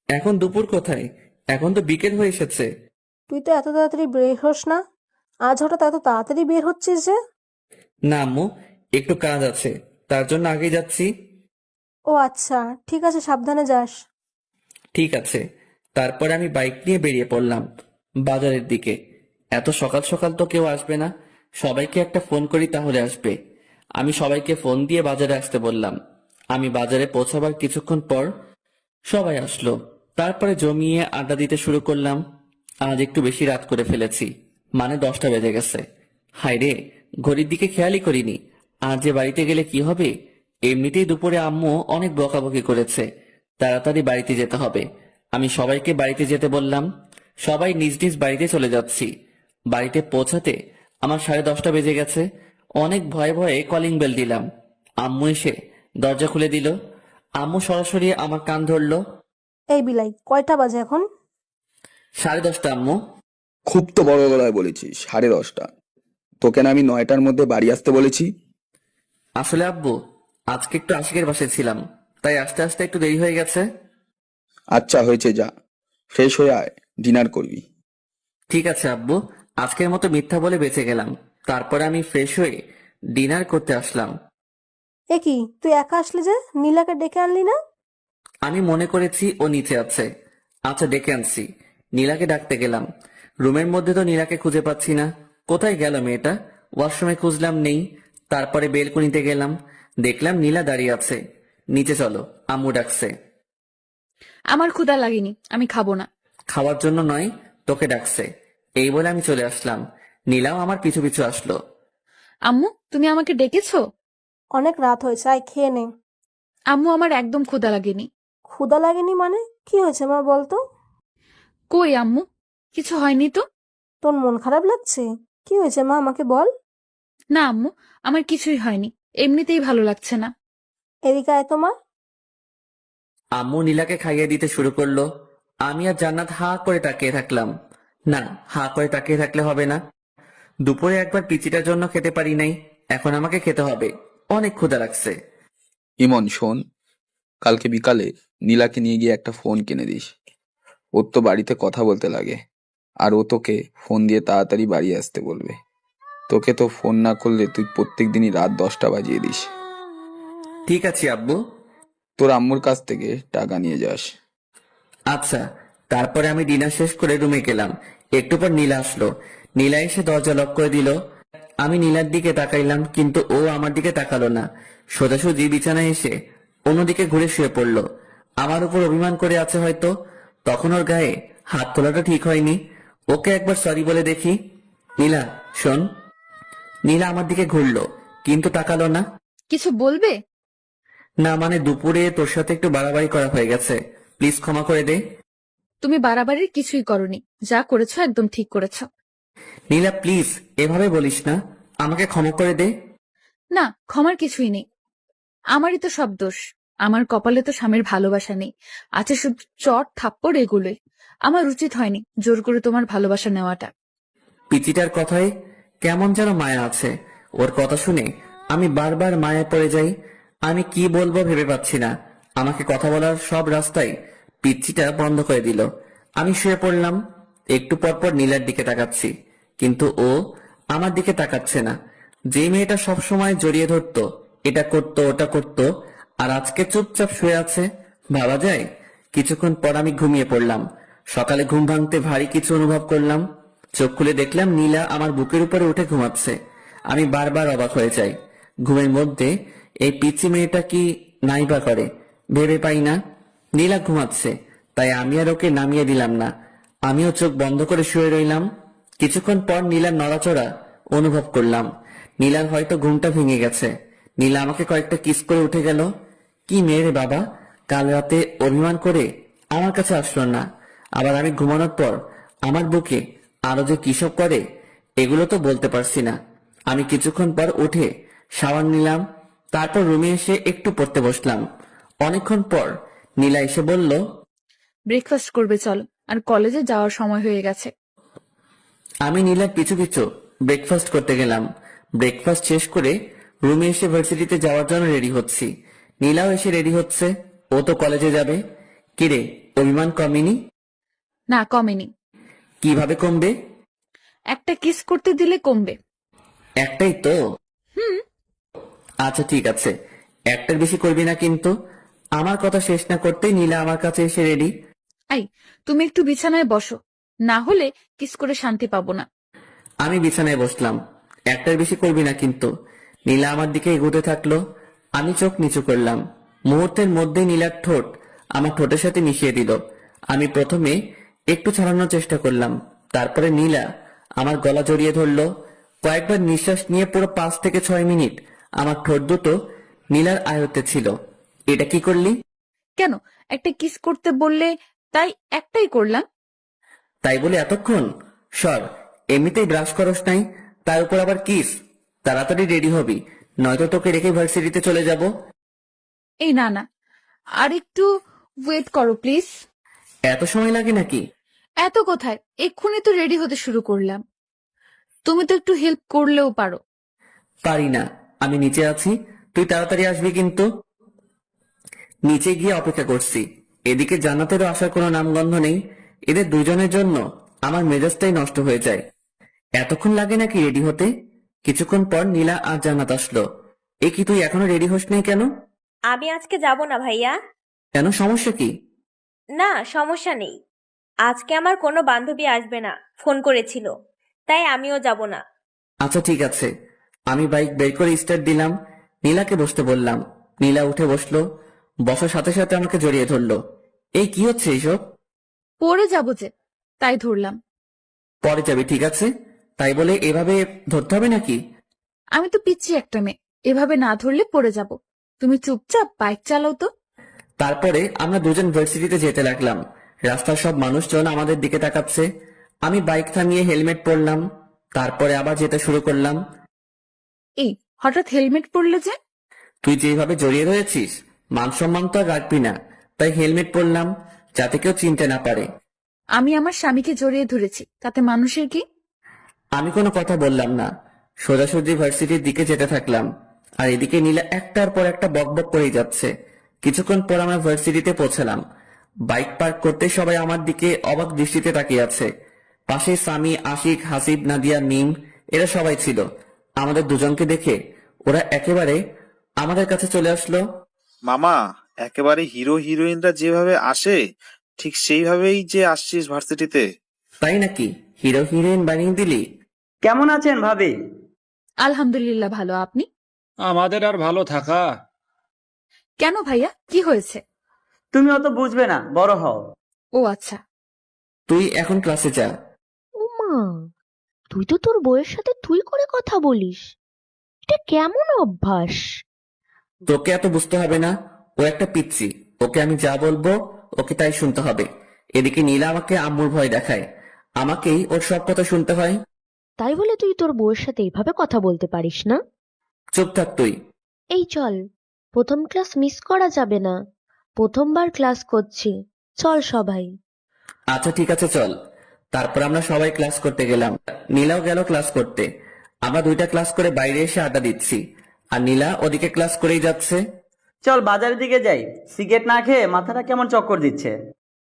এখন দুপুর কোথায়? এখন তো বিকেল হয়ে এসেছে। তুই তো এত তাড়াতাড়ি বের হোস না, আজ হঠাৎ এত তাড়াতাড়ি বের হচ্ছিস যে? না আম্মু, একটু কাজ আছে, তার জন্য আগে যাচ্ছি। ও আচ্ছা, ঠিক আছে, সাবধানে যাস। ঠিক আছে। তারপরে আমি বাইক নিয়ে বেরিয়ে পড়লাম বাজারের দিকে। এত সকাল সকাল তো কেউ আসবে না। সবাইকে একটা ফোন করি, তাহলে আসবে। আমি সবাইকে ফোন দিয়ে বাজারে আসতে বললাম। আমি বাজারে পৌঁছাবার কিছুক্ষণ পর সবাই আসলো। তারপরে জমিয়ে আড্ডা দিতে শুরু করলাম। আজ একটু বেশি রাত করে ফেলেছি, মানে 10টা বেজে গেছে। হায় রে, ঘড়ির দিকে খেয়ালই করিনি। আজ যে বাড়িতে গেলে কি হবে? এমনিতেই দুপুরে আম্মু অনেক বকাবকি করেছে, তাড়াতাড়ি বাড়িতে যেতে হবে। আমি সবাইকে বাড়িতে যেতে বললাম। সবাই নিজ নিজ বাড়িতে চলে যাচ্ছি। বাড়িতে পৌঁছাতে আমার 10:30 বেজে গেছে। অনেক ভয়ে ভয়ে কলিং বেল দিলাম। আম্মু এসে দরজা খুলে দিল। আম্মু সরাসরি আমার কান ধরলো। এই বিলাই, কয়টা বাজে এখন? 10:30 আম্মু। খুব তো বড় গলায় বলেছিস 10:30। তোকে না আমি 9টার মধ্যে বাড়ি আসতে বলেছি? আসলে আব্বু, আজকে একটু আশিকের বাসায় ছিলাম, তাই আস্তে আস্তে একটু দেরি হয়ে গেছে। আচ্ছা হয়েছে, যা ফ্রেশ হয়ে আয়, ডিনার করবি। ঠিক আছে আব্বু, আজকের মতো মিথ্যা বলে বেঁচে গেলাম। তারপরে আমি ফ্রেশ হয়ে ডিনার করতে আসলাম। এ কি, তুই একা আসলি যে? নীলাকে ডেকে আনলি না? আমি মনে করেছি ও নিচে আছে। আচ্ছা, ডেকে আনছি। নীলাকে ডাকতে গেলাম। রুমের মধ্যে তো নীলাকে খুঁজে পাচ্ছি না। কোথায় গেল মেয়েটা? ওয়াশরুমে খুঁজলাম, নেই। তারপরে বেলকনিতে গেলাম, দেখলাম নীলা দাঁড়িয়ে আছে। নিচে চলো, আম্মু ডাকছে। আমার ক্ষুধা লাগেনি, আমি খাবো না। খাওয়ার জন্য নয়, তোকে ডাকছে। এই বলে আমি চলে আসলাম। নীলাও আমার পিছু পিছু আসলো। আম্মু, তুমি আমাকে ডেকেছো? অনেক রাত হয়েছে, আয় খেয়ে নে। আম্মু, আমার একদম ক্ষুধা লাগেনি। ক্ষুধা লাগেনি মানে? কি হয়েছে মা, বলতো? কই আম্মু, কিছু হয়নি তো। তোর মন খারাপ লাগছে? কি হয়েছে মা, আমাকে বল। না আম্মু, আমার কিছুই হয়নি, এমনিতেই ভালো লাগছে না। এদিকে আয় তো মা। আম্মু নীলাকে খাইয়ে দিতে শুরু করলো। আমি আর জান্নাত হা করে তাকিয়ে থাকলাম। না, হা করে তাকিয়ে থাকলে হবে না। দুপুরে একবার পিচিটার জন্য খেতে পারি নাই, এখন আমাকে খেতে হবে। অনেক ক্ষুধা লাগছে। ইমন শোন, কালকে বিকালে নীলাকে নিয়ে গিয়ে একটা ফোন কিনে দিস। ওর তো বাড়িতে কথা বলতে লাগে, আর ও তোকে ফোন দিয়ে তাড়াতাড়ি বাড়ি আসতে বলবে। তোকে তো ফোন না করলে তুই প্রত্যেক দিনই রাত 10টা বাজিয়ে দিস। ঠিক আছে আব্বু। তোর আম্মুর কাছ থেকে টাকা নিয়ে যাস। আচ্ছা। তারপরে আমি ডিনার শেষ করে রুমে গেলাম। একটু পর নীলা আসলো। নীলা এসে দরজা লক করে দিল। আমি নীলার দিকে তাকাইলাম, কিন্তু ও আমার দিকে তাকালো না। সোজাসুজি বিছানায় এসে অন্যদিকে ঘুরে শুয়ে পড়লো। আমার উপর অভিমান করে আছে হয়তো। তখন ওর গায়ে হাত তোলাটা ঠিক হয়নি। ওকে একবার সরি বলে দেখি। নীলা শোন। নীলা আমার দিকে ঘুরলো, কিন্তু তাকালো না। কিছু বলবে? না, মানে দুপুরে তোর সাথে একটু বাড়াবাড়ি করা হয়ে গেছে, প্লিজ ক্ষমা করে দে। তুমি বাড়াবাড়ির কিছুই করনি, যা করেছো একদম ঠিক করেছো। নীলা প্লিজ এভাবে বলিস না, আমাকে ক্ষমা করে দে। না, ক্ষমার কিছুই নেই। আমারই তো সব দোষ। আমার কপালে তো স্বামীর ভালোবাসা নেই, আছে শুধু চট থাপ্পড়, এগুলোই। আমার উচিত হয়নি জোর করে তোমার ভালোবাসা নেওয়াটা। পিচিটার কথায় কেমন যেন মায়া আছে। ওর কথা শুনে আমি বারবার মায়ায় পড়ে যাই। আমি কি বলবো ভেবে পাচ্ছি না। আমাকে কথা বলার সব রাস্তায় পিচ্চিটা বন্ধ করে দিল। আমি শুয়ে পড়লাম। একটু পর পর নীলার দিকে তাকাচ্ছি, কিন্তু ও আমার দিকে তাকাচ্ছে না। যে মেয়েটা সব সময় জড়িয়ে ধরতো, এটা করতো ওটা করতো, আর আজকে চুপচাপ শুয়ে আছে, ভাবা যায়। কিছুক্ষণ পর আমি ঘুমিয়ে পড়লাম। সকালে ঘুম ভাঙতে ভারী কিছু অনুভব করলাম। চোখ খুলে দেখলাম নীলা আমার বুকের উপরে উঠে ঘুমাচ্ছে। আমি বারবার অবাক হয়ে যাই। ঘুমের মধ্যে এই পিচ্চি মেয়েটা কি নাইবা করে ভেবে পাই না। নীলা ঘুমাচ্ছে, তাই আমি আর ওকে নামিয়ে দিলাম না। আমিও চোখ বন্ধ করে শুয়ে রইলাম। কিছুক্ষণ পর নীলার নড়াচড়া অনুভব করলাম। নীলার হয়তো ঘুমটা ভেঙে গেছে। নীলা আমাকে কয়েকটা কিস করে উঠে গেল। কি মেয়ে রে বাবা, কাল রাতে অভিমান করে আমার কাছে আসলো না, আবার আমি ঘুমানোর পর আমার বুকে আরো যে কিসব করে এগুলো তো বলতে পারছি না। আমি কিছুক্ষণ পর উঠে শাওয়ার নিলাম, তারপর রুমে এসে একটু পড়তে বসলাম। অনেকক্ষণ পর নীলা এসে বলল, ব্রেকফাস্ট করবে চলো, আর কলেজে যাওয়ার সময় হয়ে গেছে। আমি নীলার পিছু পিছু ব্রেকফাস্ট করতে গেলাম। ব্রেকফাস্ট শেষ করে রুমে এসে ভার্সিটিতে যাওয়ার জন্য রেডি হচ্ছি। নীলাও এসে রেডি হচ্ছে, ও তো কলেজে যাবে। কিরে, অভিমান কমেনি? না, কমেনি। কিভাবে কমবে? একটা কিস করতে দিলে কমবে। একটাই তো। হুম। আচ্ছা ঠিক আছে, একটার বেশি করবি না কিন্তু। আমার কথা শেষ না করতেই নীলা আমার কাছে এসে রেডি। আই, তুমি একটু বিছানায় বসো, না হলে কিস করে শান্তি পাবো না। আমি বিছানায় বসলাম। একটার বেশি করবি না কিন্তু। নীলা আমার দিকে এগোতে থাকলো। আমি চোখ নিচু করলাম। মুহূর্তের মধ্যে নীলার ঠোঁট আমার ঠোঁটের সাথে মিশিয়ে দিল। আমি প্রথমে একটু ছাড়ানোর চেষ্টা করলাম, তারপরে নীলা আমার গলা জড়িয়ে ধরলো। কয়েকবার নিঃশ্বাস নিয়ে পুরো 5 থেকে 6 মিনিট আমার ঠোঁট দুটো নীলার আয়ত্তে ছিল। এটা কি করলি? কেন, একটা কিস করতে বললে তাই একটাই করলাম। তাই বলে এতক্ষণ? সর, এমনিতেই ব্রাশ করস নাই, তার উপর আবার কিস। তাড়াতাড়ি রেডি হবি, নয়তো তোকে রেখে ভার্সিটিতে চলে যাব। এই না না, আর একটু ওয়েট করো প্লিজ। এত সময় লাগে নাকি? এত কোথায়, এক্ষুনি তো রেডি হতে শুরু করলাম। তুমি তো একটু হেল্প করলেও পারো। পারি না, আমি নিচে আছি, তুই তাড়াতাড়ি আসবি কিন্তু। নিচে গিয়ে অপেক্ষা করছি। এদিকে জান্নাতেরও আসার কোনো নামগন্ধ নেই। এদের দুজনের জন্য আমার মেজাজটাই নষ্ট হয়ে যায়। এতক্ষণ লাগে নাকি রেডি হতে? কিছুক্ষণ পর নীলা আর জান্নাত আসলো। এ কি, তুই এখনো রেডি হস নাই কেন? আমি আজকে যাব না ভাইয়া। কেন, সমস্যা কি? না, সমস্যা নেই। আজকে আমার কোনো বান্ধবী আসবে না, ফোন করেছিল, তাই আমিও যাব না। আচ্ছা ঠিক আছে। আমি বাইক বের করে স্টার্ট দিলাম, নীলাকে বসতে বললাম। নীলা উঠে বসলো, বসার সাথে সাথে আমাকে জড়িয়ে ধরলো। এই কি হচ্ছে এইসব? পরে যাবো যে, তাই ধরলাম। পরে যাবি, ঠিক আছে। তাই বলে এভাবে ধরতে হবে নাকি? আমি তো পিচ্ছি একটা মেয়ে, এভাবে না ধরলে পড়ে যাব। তুমি চুপচাপ বাইক চালাও তো। তারপরে আমরা দুজন ভার্সিটিতে যেতে লাগলাম। রাস্তার সব মানুষজন আমাদের দিকে তাকাচ্ছে। আমি বাইক থামিয়ে হেলমেট পরলাম, তারপরে আবার যেতে শুরু করলাম। এই, হঠাৎ হেলমেট পরলে যে? তুই যেভাবে জড়িয়ে রয়েছিস, মান সম্মান তো আর রাখবি না, তাই হেলমেট পরলাম, যাতে কেউ চিনতে না পারে। আমি আমার স্বামীকে জড়িয়ে ধরেছি, তাতে মানুষের কি? আমি কোনো কথা বললাম না, সোজাসুজি ভার্সিটির দিকে যেতে থাকলাম। আর এদিকে নীলা একটার পর একটা বকবক করেই যাচ্ছে। কিছুক্ষণ পর আমরা ভার্সিটিতে পৌঁছালাম। বাইক পার্ক করতে সবাই আমার দিকে অবাক দৃষ্টিতে তাকিয়ে আছে। পাশে সামি, আশিক, হাসিব, নাদিয়া, মিম, এরা সবাই ছিল। আমাদের দুজনকে দেখে ওরা একেবারে আমাদের কাছে চলে আসলো। মামা, একেবারে হিরো হিরোইনরা যেভাবে আসে ঠিক সেইভাবেই যে আসছিস ভার্সিটিতে। তাই নাকি? হিরো হিরোইন বানিয়ে দিলি? কেমন আছেন ভাবি? আলহামদুলিল্লাহ, ভালো। আপনি? আমাদের আর ভালো থাকা। কেন ভাইয়া, কি হয়েছে? তুমি অত বুঝবে না, বড় হও। ও আচ্ছা। তুই এখন ক্লাসে যা। উমা, তুই তো তোর বউয়ের সাথে তুই করে কথা বলিস, এটা কেমন অভ্যাস? তোকে এত বুঝতে হবে না, ও একটা পিচ্চি। ওকে আমি যা বলবো ওকে তাই শুনতে হবে। এদিকে নীলা আমাকে আম্মুর ভয় দেখায়, আমাকেই ওর সব কথা শুনতে হয়। তাই বলে তুই তোর বউয়ের সাথে এইভাবে কথা বলতে পারিস না? চুপ থাক তুই। এই চল, প্রথম ক্লাস মিস করা যাবে না, প্রথমবার ক্লাস করছি, চল সবাই। আচ্ছা ঠিক আছে, চল। তারপর আমরা সবাই ক্লাস করতে গেলাম। নীলাও গেল ক্লাস করতে। আমরা দুইটা ক্লাস করে বাইরে এসে আড্ডা দিচ্ছি, আর নীলা ওদিকে ক্লাস করেই যাচ্ছে। চল বাজারের দিকে যাই, সিগারেট না খেয়ে মাথাটা কেমন চক্কর দিচ্ছে।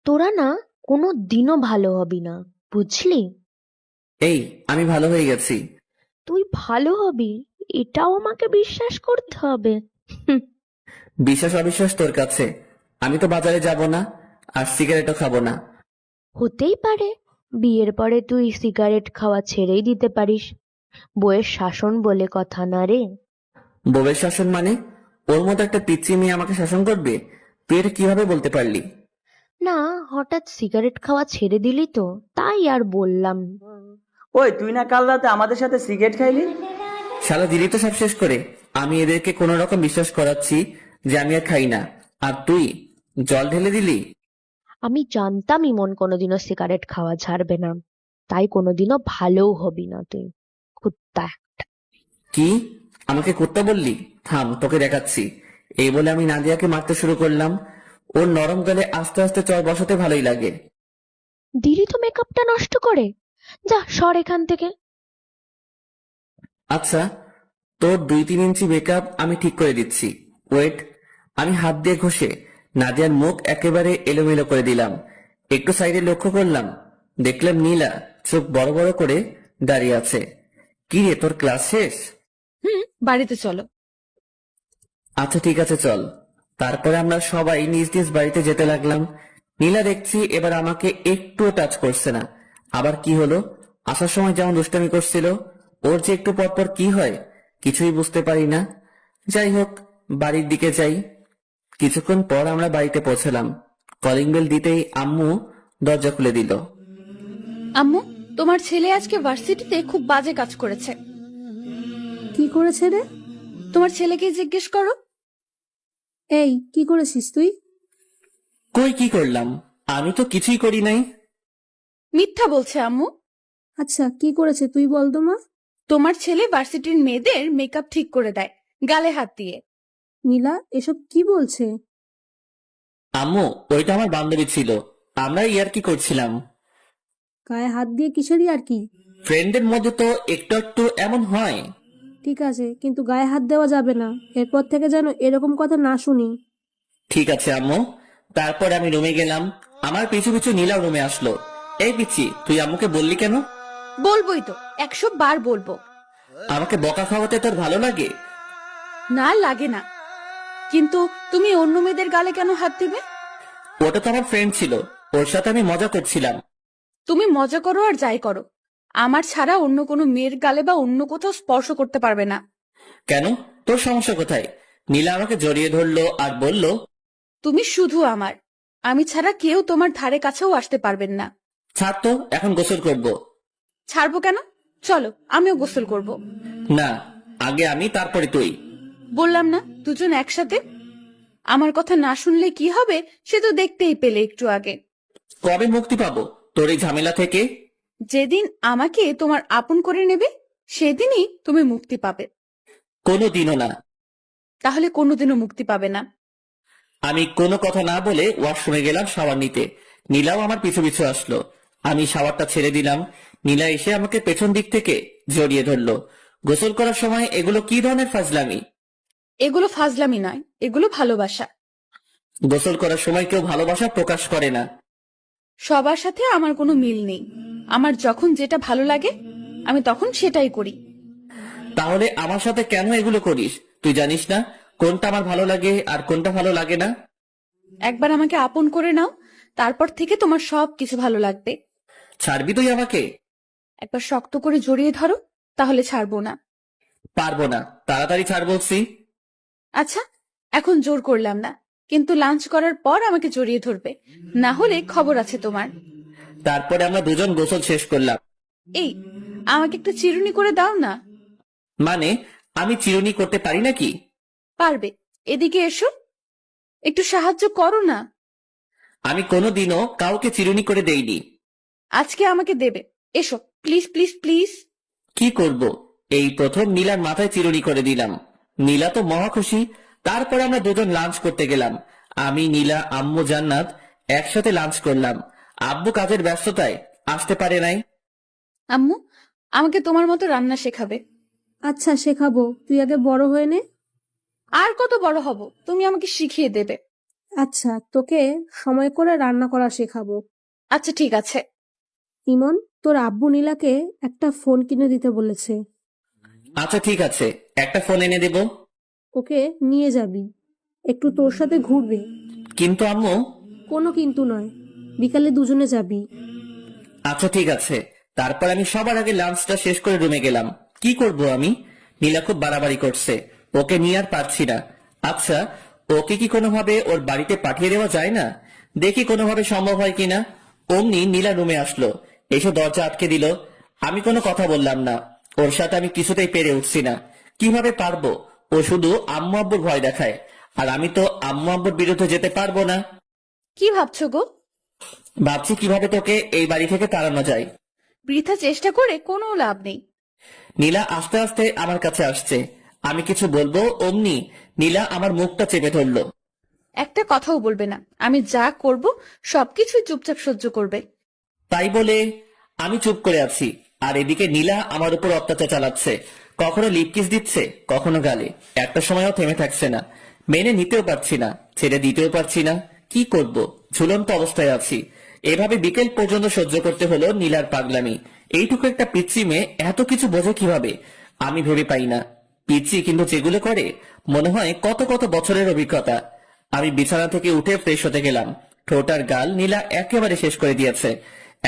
তোরা না কোনো দিনও ভালো হবি না, বুঝলি? এই, আমি ভালো হয়ে গেছি। তুই ভালো হবি এটাও আমাকে বিশ্বাস করতে হবে। হুম, বিশ্বাস অবিশ্বাস তোর কাছে। আমি তো বাজারে যাব না, আর সিগারেটও খাবো না। হতেই পারে বিয়ের পরে তুই সিগারেট খাওয়া ছেড়েই দিতে পারিস, বউয়ের শাসন বলে কথা না রে। বউয়ের শাসন মানে? ওর মতো একটা পিচ্চি মেয়ে আমাকে শাসন করবে? তুই এটা কিভাবে বলতে পারলি? না, হঠাৎ সিগারেট খাওয়া ছেড়ে দিলি তো, তাই আর বললাম। ওই, তুই না কাল রাতে আমাদের সাথে সিগারেট খাইলি? শালা দিলি তো সব শেষ করে। আমি এদেরকে কোন রকম বিশ্বাস করাচ্ছি যে আমি আর খাই না, আর তুই জল ঢেলে দিলি। আমি জানতাম ইমন কোনোদিনও সিগারেট খাওয়া ছাড়বে না, তাই কোনোদিনও ভালোও হবি না তুই, কুত্তা। কি? আমাকে কুত্তা বললি? থাম, তোকে দেখাচ্ছি। এই বলে আমি নাদিয়াকে মারতে শুরু করলাম। ওর নরম গালে আস্তে আস্তে চর বসাতে ভালোই লাগে। দিলি তো মেকআপটা নষ্ট করে, যা সর এখান থেকে। আচ্ছা, তোর 2-3 ইঞ্চি মেকআপ আমি ঠিক করে দিচ্ছি, ওয়েট। আমি হাত দিয়ে ঘষে নাদিয়ার মুখ একেবারে এলোমেলো করে দিলাম। একটু সাইডে লক্ষ্য করলাম, দেখলাম নীলা চোখ বড় বড় করে দাঁড়িয়ে আছে। কি রে, তোর ক্লাস শেষ? বাড়িতে চলো। আচ্ছা ঠিক আছে, চল। তারপরে আমরা সবাই নিজ নিজ বাড়িতে যেতে লাগলাম। নীলা দেখছি এবার আমাকে একটুও টাচ করছে না। আবার কি হলো? আসার সময় যেমন দুষ্টামি করছিল, ওর যে একটু পর পর কি হয় কিছুই বুঝতে পারি না। যাই হোক, বাড়ির দিকে যাই। কিছুক্ষণ পর আমরা বাড়িতে পৌঁছলাম। কলিং বেল দিতেই আম্মু দরজা খুলে দিল। আম্মু, তোমার ছেলে আজকে ভার্সিটিতে খুব বাজে কাজ করেছে। কি করেছে রে? তোমার ছেলেকে জিজ্ঞেস করো। এই, কি করেছিস তুই? কই কি করলাম? আমি তো কিছুই করি নাই। মিথ্যা বলছে আম্মু। আচ্ছা, কি করেছে তুই বল তো মা। তোমার ছেলে ভার্সিটির মেয়েদের মেকআপ ঠিক করে দেয় গালে হাত দিয়ে। নীলা, এসব কি বলছে? আম্মু, ওইটা আমার বান্ধবী ছিল, আমরা ইয়ার্কি করছিলাম। গায়ে হাত দিয়ে কিসেরই আর কি? ফ্রেন্ডের মধ্যে তো একটু একটু এমন হয়। ঠিক আছে, কিন্তু গায়ে হাত দেওয়া যাবে না। এরপর থেকে যেন এরকম কথা না শুনি। ঠিক আছে আম্মু। তারপর আমি রুমে গেলাম। আমার পিছু পিছু নীলাও রুমে আসলো। এই পিচ্ছি, তুই আম্মুকে বললি কেন? বলবোই তো, 100 বার বলবো। আমাকে বকা খাওয়াতে তোর ভালো লাগে? না, লাগে না। কিন্তু তুমি অন্য মেয়েদের গালে কেন হাত দিবে? ওটা তো আমার ফ্রেন্ড ছিল, ওর সাথে আমি মজা করছিলাম। তুমি মজা করো আর যাই করো, আমার ছাড়া অন্য কোনো মেয়ের গালে বা অন্য কোথাও স্পর্শ করতে পারবে না। কেন, তোর সমস্যা কোথায়? নীলা আমাকে জড়িয়ে ধরলো আর বলল, তুমি শুধু আমার, আমি ছাড়া কেউ তোমার ধারে কাছেও আসতে পারবেন না। ছাড় তো, এখন গোসল করব। ছাড়বো কেন? চলো, আমিও গোসল করব। না, আগে আমি, তারপরে তুই। বললাম না দুজন একসাথে। আমার কথা না শুনলে কি হবে সে তো দেখতেই পেলে একটু আগে। কবে মুক্তি পাবো তোর এই ঝামেলা থেকে? যেদিন আমাকে তোমার আপন করে নেবে সেদিনই তুমি মুক্তি পাবে। কোনোদিনও না। তাহলে কোনোদিনও মুক্তি পাবে না। আমি কোনো কথা না বলে ওয়াশরুমে গেলাম শাওয়ার নিতে। নীলাও আমার পিছু পিছু আসলো। আমি শাওয়ারটা ছেড়ে দিলাম। নীলা এসে আমাকে পেছন দিক থেকে জড়িয়ে ধরলো। গোসল করার সময় এগুলো কি ধরনের ফাজলামি? এগুলো ফাজলামি নয়, এগুলো ভালোবাসা। গোসল করার সময় কেউ ভালোবাসা প্রকাশ করে না। সবার সাথে আমার কোনো মিল নেই। আমার যখন যেটা ভালো লাগে আমি তখন সেটাই করি। তাহলে আমার সাথে কেন এগুলো করিস? তুই জানিস না কোনটা আমার ভালো লাগে আর কোনটা ভালো লাগে না? একবার আমাকে আপন করে নাও, তারপর থেকে তোমার সব কিছু ভালো লাগবে। ছাড়বি তুই আমাকে? একবার শক্ত করে জড়িয়ে ধরো, তাহলে ছাড়বো না। পারবো না, তাড়াতাড়ি ছাড় বলছি। আচ্ছা, এখন জোর করলাম না, কিন্তু লাঞ্চ করার পর আমাকে জড়িয়ে ধরবে, না হলে খবর আছে তোমার। তারপরে আমরা দুজন গোসল শেষ করলাম। এই, আমাকে একটু চিরুনি করে দাও না। মানে, আমি চিরুনি করতে পারি নাকি? পারবে, এদিকে এসো, একটু সাহায্য করো না। আমি কোনোদিনও কাউকে চিরুনি করে দেইনি। আজকে আমাকে দেবে, এসো প্লিজ প্লিজ প্লিজ। কি করব? এই প্রথম নীলার মাথায় চিরুনি করে দিলাম। নীলা তো মহা খুশি। তারপরে আমরা দুজন লাঞ্চ করতে গেলাম। আমি, নীলা, আম্মু, জান্নাত একসাথে লাঞ্চ করলাম। আব্বু কাজের ব্যস্ততায় আসতে পারে নাই। আম্মু, আমাকে তোমার মতো রান্না শেখাবে। আচ্ছা, শেখাবো, তুই আগে বড় হয়ে নে। আর কত বড় হব, তুমি আমাকে শিখিয়ে দেবে। আচ্ছা, তোকে সময় করে রান্না করা শেখাবো। আচ্ছা ঠিক আছে। ইমন, তোর আব্বু নীলাকে একটা ফোন কিনে দিতে বলেছে। আচ্ছা ঠিক আছে, একটা ফোন এনে দেব। ওকে নিয়ে যাবি, একটু তোর সাথে ঘুরবে। কিন্তু আম্মু। কোনো কিন্তু নয়, বিকালে দুজনে যাবি। আচ্ছা ঠিক আছে। তারপর আমি সবার আগে লাঞ্চটা শেষ করে রুমে গেলাম। কি করব আমি? নীলা খুব বাড়াবাড়ি করছে, ওকে নিয়ে আর পারছি না। আচ্ছা, ওকে কি কোনোভাবে ওর বাড়িতে পাঠিয়ে দেওয়া যায় না? দেখি কোনোভাবে সম্ভব হয় কিনা। অমনি নীলা রুমে আসলো, এসে দরজা আটকে দিল। আমি কোনো কথা বললাম না। ওর সাথে আমি কিছুতেই পেরে উঠছি না। কিভাবে পারবো? ও শুধু আম্মু আব্বুর ভয় দেখায়, আর আমি তো আম্মু আব্বুর বিরুদ্ধে যেতে পারবো না। কি ভাবছো গো? ভাবছি কিভাবে তোকে এই বাড়ি থেকে তাড়ানো যায়। বৃথা চেষ্টা করে কোনো লাভ নেই। নীলা আস্তে আস্তে আমার কাছে আসছে। আমি কিছু বলবো অমনি নীলা আমার মুখটা চেপে ধরলো। একটা কথাও বলবে না, আমি যা করব সবকিছুই চুপচাপ সহ্য করবে। তাই বলে আমি চুপ করে আছি, আর এদিকে নীলা আমার উপর অত্যাচার চালাচ্ছে। কখনো লিপকিস দিচ্ছে, কখনো গালে। একটা সময়ও থেমে থাকছে না। মেনে নিতেও পারছি না, ছেড়ে দিতেও পারছি না। কি করব, ঝুলন্ত অবস্থায় আছি। এভাবে বিকেল পর্যন্ত সহ্য করতে হলো নীলার পাগলামি। এইটুকু একটা পিচ্চি মেয়ে এত কিছু বোঝে কিভাবে আমি ভেবে পাই না। পিচ্চি কিন্তু যেগুলো করে মনে হয় কত কত বছরের অভিজ্ঞতা। আমি বিছানা থেকে উঠে ফ্রেশ হতে গেলাম। ঠোঁট আর গাল নীলা একেবারে শেষ করে দিয়েছে।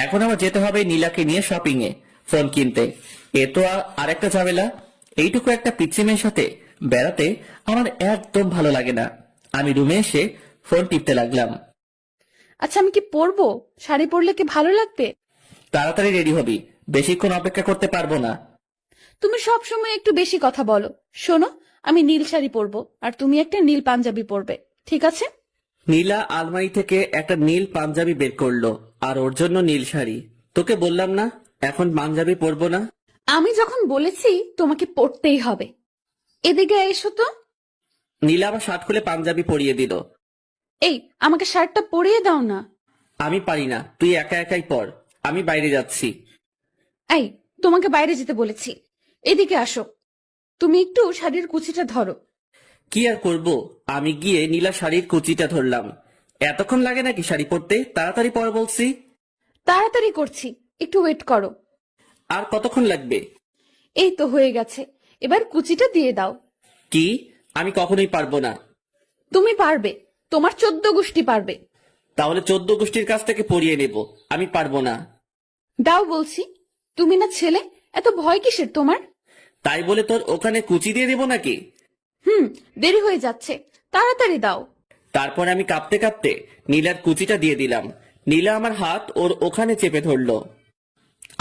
এখন আমার যেতে হবে নীলাকে নিয়ে শপিং এ, ফোন কিনতে। এ তো আরেকটা ঝামেলা। এইটুকু একটা পিচ্চি মেয়ের সাথে বেড়াতে আমার একদম ভালো লাগে না। আমি রুমে এসে ফোন টিপতে লাগলাম। আচ্ছা, আমি কি পরবো? শাড়ি পরলে কি ভালো লাগবে? তাড়াতাড়ি রেডি হবি, বেশিক্ষণ অপেক্ষা করতে পারবো না। তুমি সব সময় একটু বেশি কথা বলো। শোনো, আমি নীল শাড়ি পরবো আর তুমি একটা নীল পাঞ্জাবি পরবে, ঠিক আছে? নীলা আলমারি থেকে একটা নীল পাঞ্জাবি বের করলো, আর ওর জন্য নীল শাড়ি। তোকে বললাম না এখন পাঞ্জাবি পরবো না? আমি যখন বলেছি তোমাকে পরতেই হবে। এদিকে এসো তো। নীলা আমার শার্ট খুলে পাঞ্জাবি পরিয়ে দিল। এই, আমাকে শার্টটা পরিয়ে দাও না। আমি পারি না, তুই একা একাই পর। আমি বাইরে যাচ্ছি। এই, তোমাকে বাইরে যেতে বলেছি। এদিকে আসো। তুমি একটু শাড়ির কুচিটা ধরো। কি আর করব, আমি গিয়ে নীলা শাড়ির কুচিটা ধরলাম। এতক্ষণ লাগে নাকি শাড়ি পরতে? তাড়াতাড়ি পর বলছি। তাড়াতাড়ি করছি, একটু ওয়েট করো। আর কতক্ষণ লাগবে? এই তো হয়ে গেছে, এবার কুচিটা দিয়ে দাও। কি? আমি কখনোই পারবো না। তুমি পারবে, তোমার 14 গোষ্ঠী পারবে। তাহলে 14 গোষ্ঠীর কাছ থেকে পরিয়ে নেব। আমি পারবো না। দাও বলছি। তুমি না ছেলে, এত ভয় কিসের তোমার? তাই বলে তোর ওখানে কুচি দিয়ে দেবো নাকি? দেরি হয়ে যাচ্ছে, তাড়াতাড়ি দাও। তারপর আমি কাঁপতে কাঁপতে নীলার কুচিটা দিয়ে দিলাম। নীলা আমার হাত ওর ওখানে চেপে ধরলো।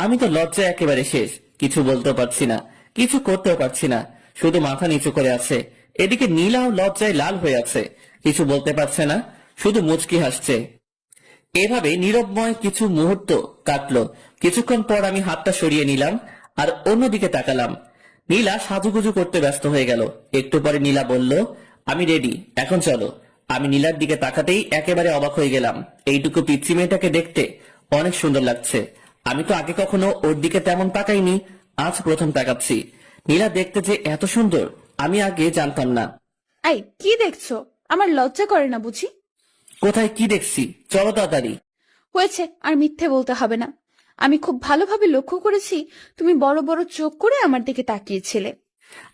আমি তো লজ্জায় একেবারে শেষ। কিছু বলতে পারছি না, কিছু করতেও পারছি না, শুধু মাথা নিচু করে আছে। এদিকে নীলাও লজ্জায় লাল হয়ে আছে, কিছু বলতে পারছে না, শুধু মুচকি হাসছে। এভাবে নীরবময় কিছু মুহূর্ত কাটলো। কিছুক্ষণ পর আমি হাতটা সরিয়ে নিলাম আর অন্যদিকে তাকালাম। নীলা সাজুগুজু করতে ব্যস্ত হয়ে গেল। একটু পরে নীলা বলল, আমি রেডি, এখন চলো। আমি নীলার দিকে তাকাতেই একেবারে অবাক হয়ে গেলাম। এইটুকু পিচ্চি মেয়েটাকে দেখতে অনেক সুন্দর লাগছে। আমি তো আগে কখনো ওর দিকে তেমন তাকাইনি, আজ প্রথম তাকাচ্ছি। নীলা দেখতে যে এত সুন্দর আমি আগে জানতাম না। এই, কি দেখছো? আমার লজ্জা করে না বুঝি? কোথায় কি দেখছি? চলো তাড়াতাড়ি। হয়েছে, আর মিথ্যে বলতে হবে না। আমি খুব ভালোভাবে লক্ষ্য করেছি তুমি বড় বড় চোখ করে আমার দিকে তাকিয়েছিলে।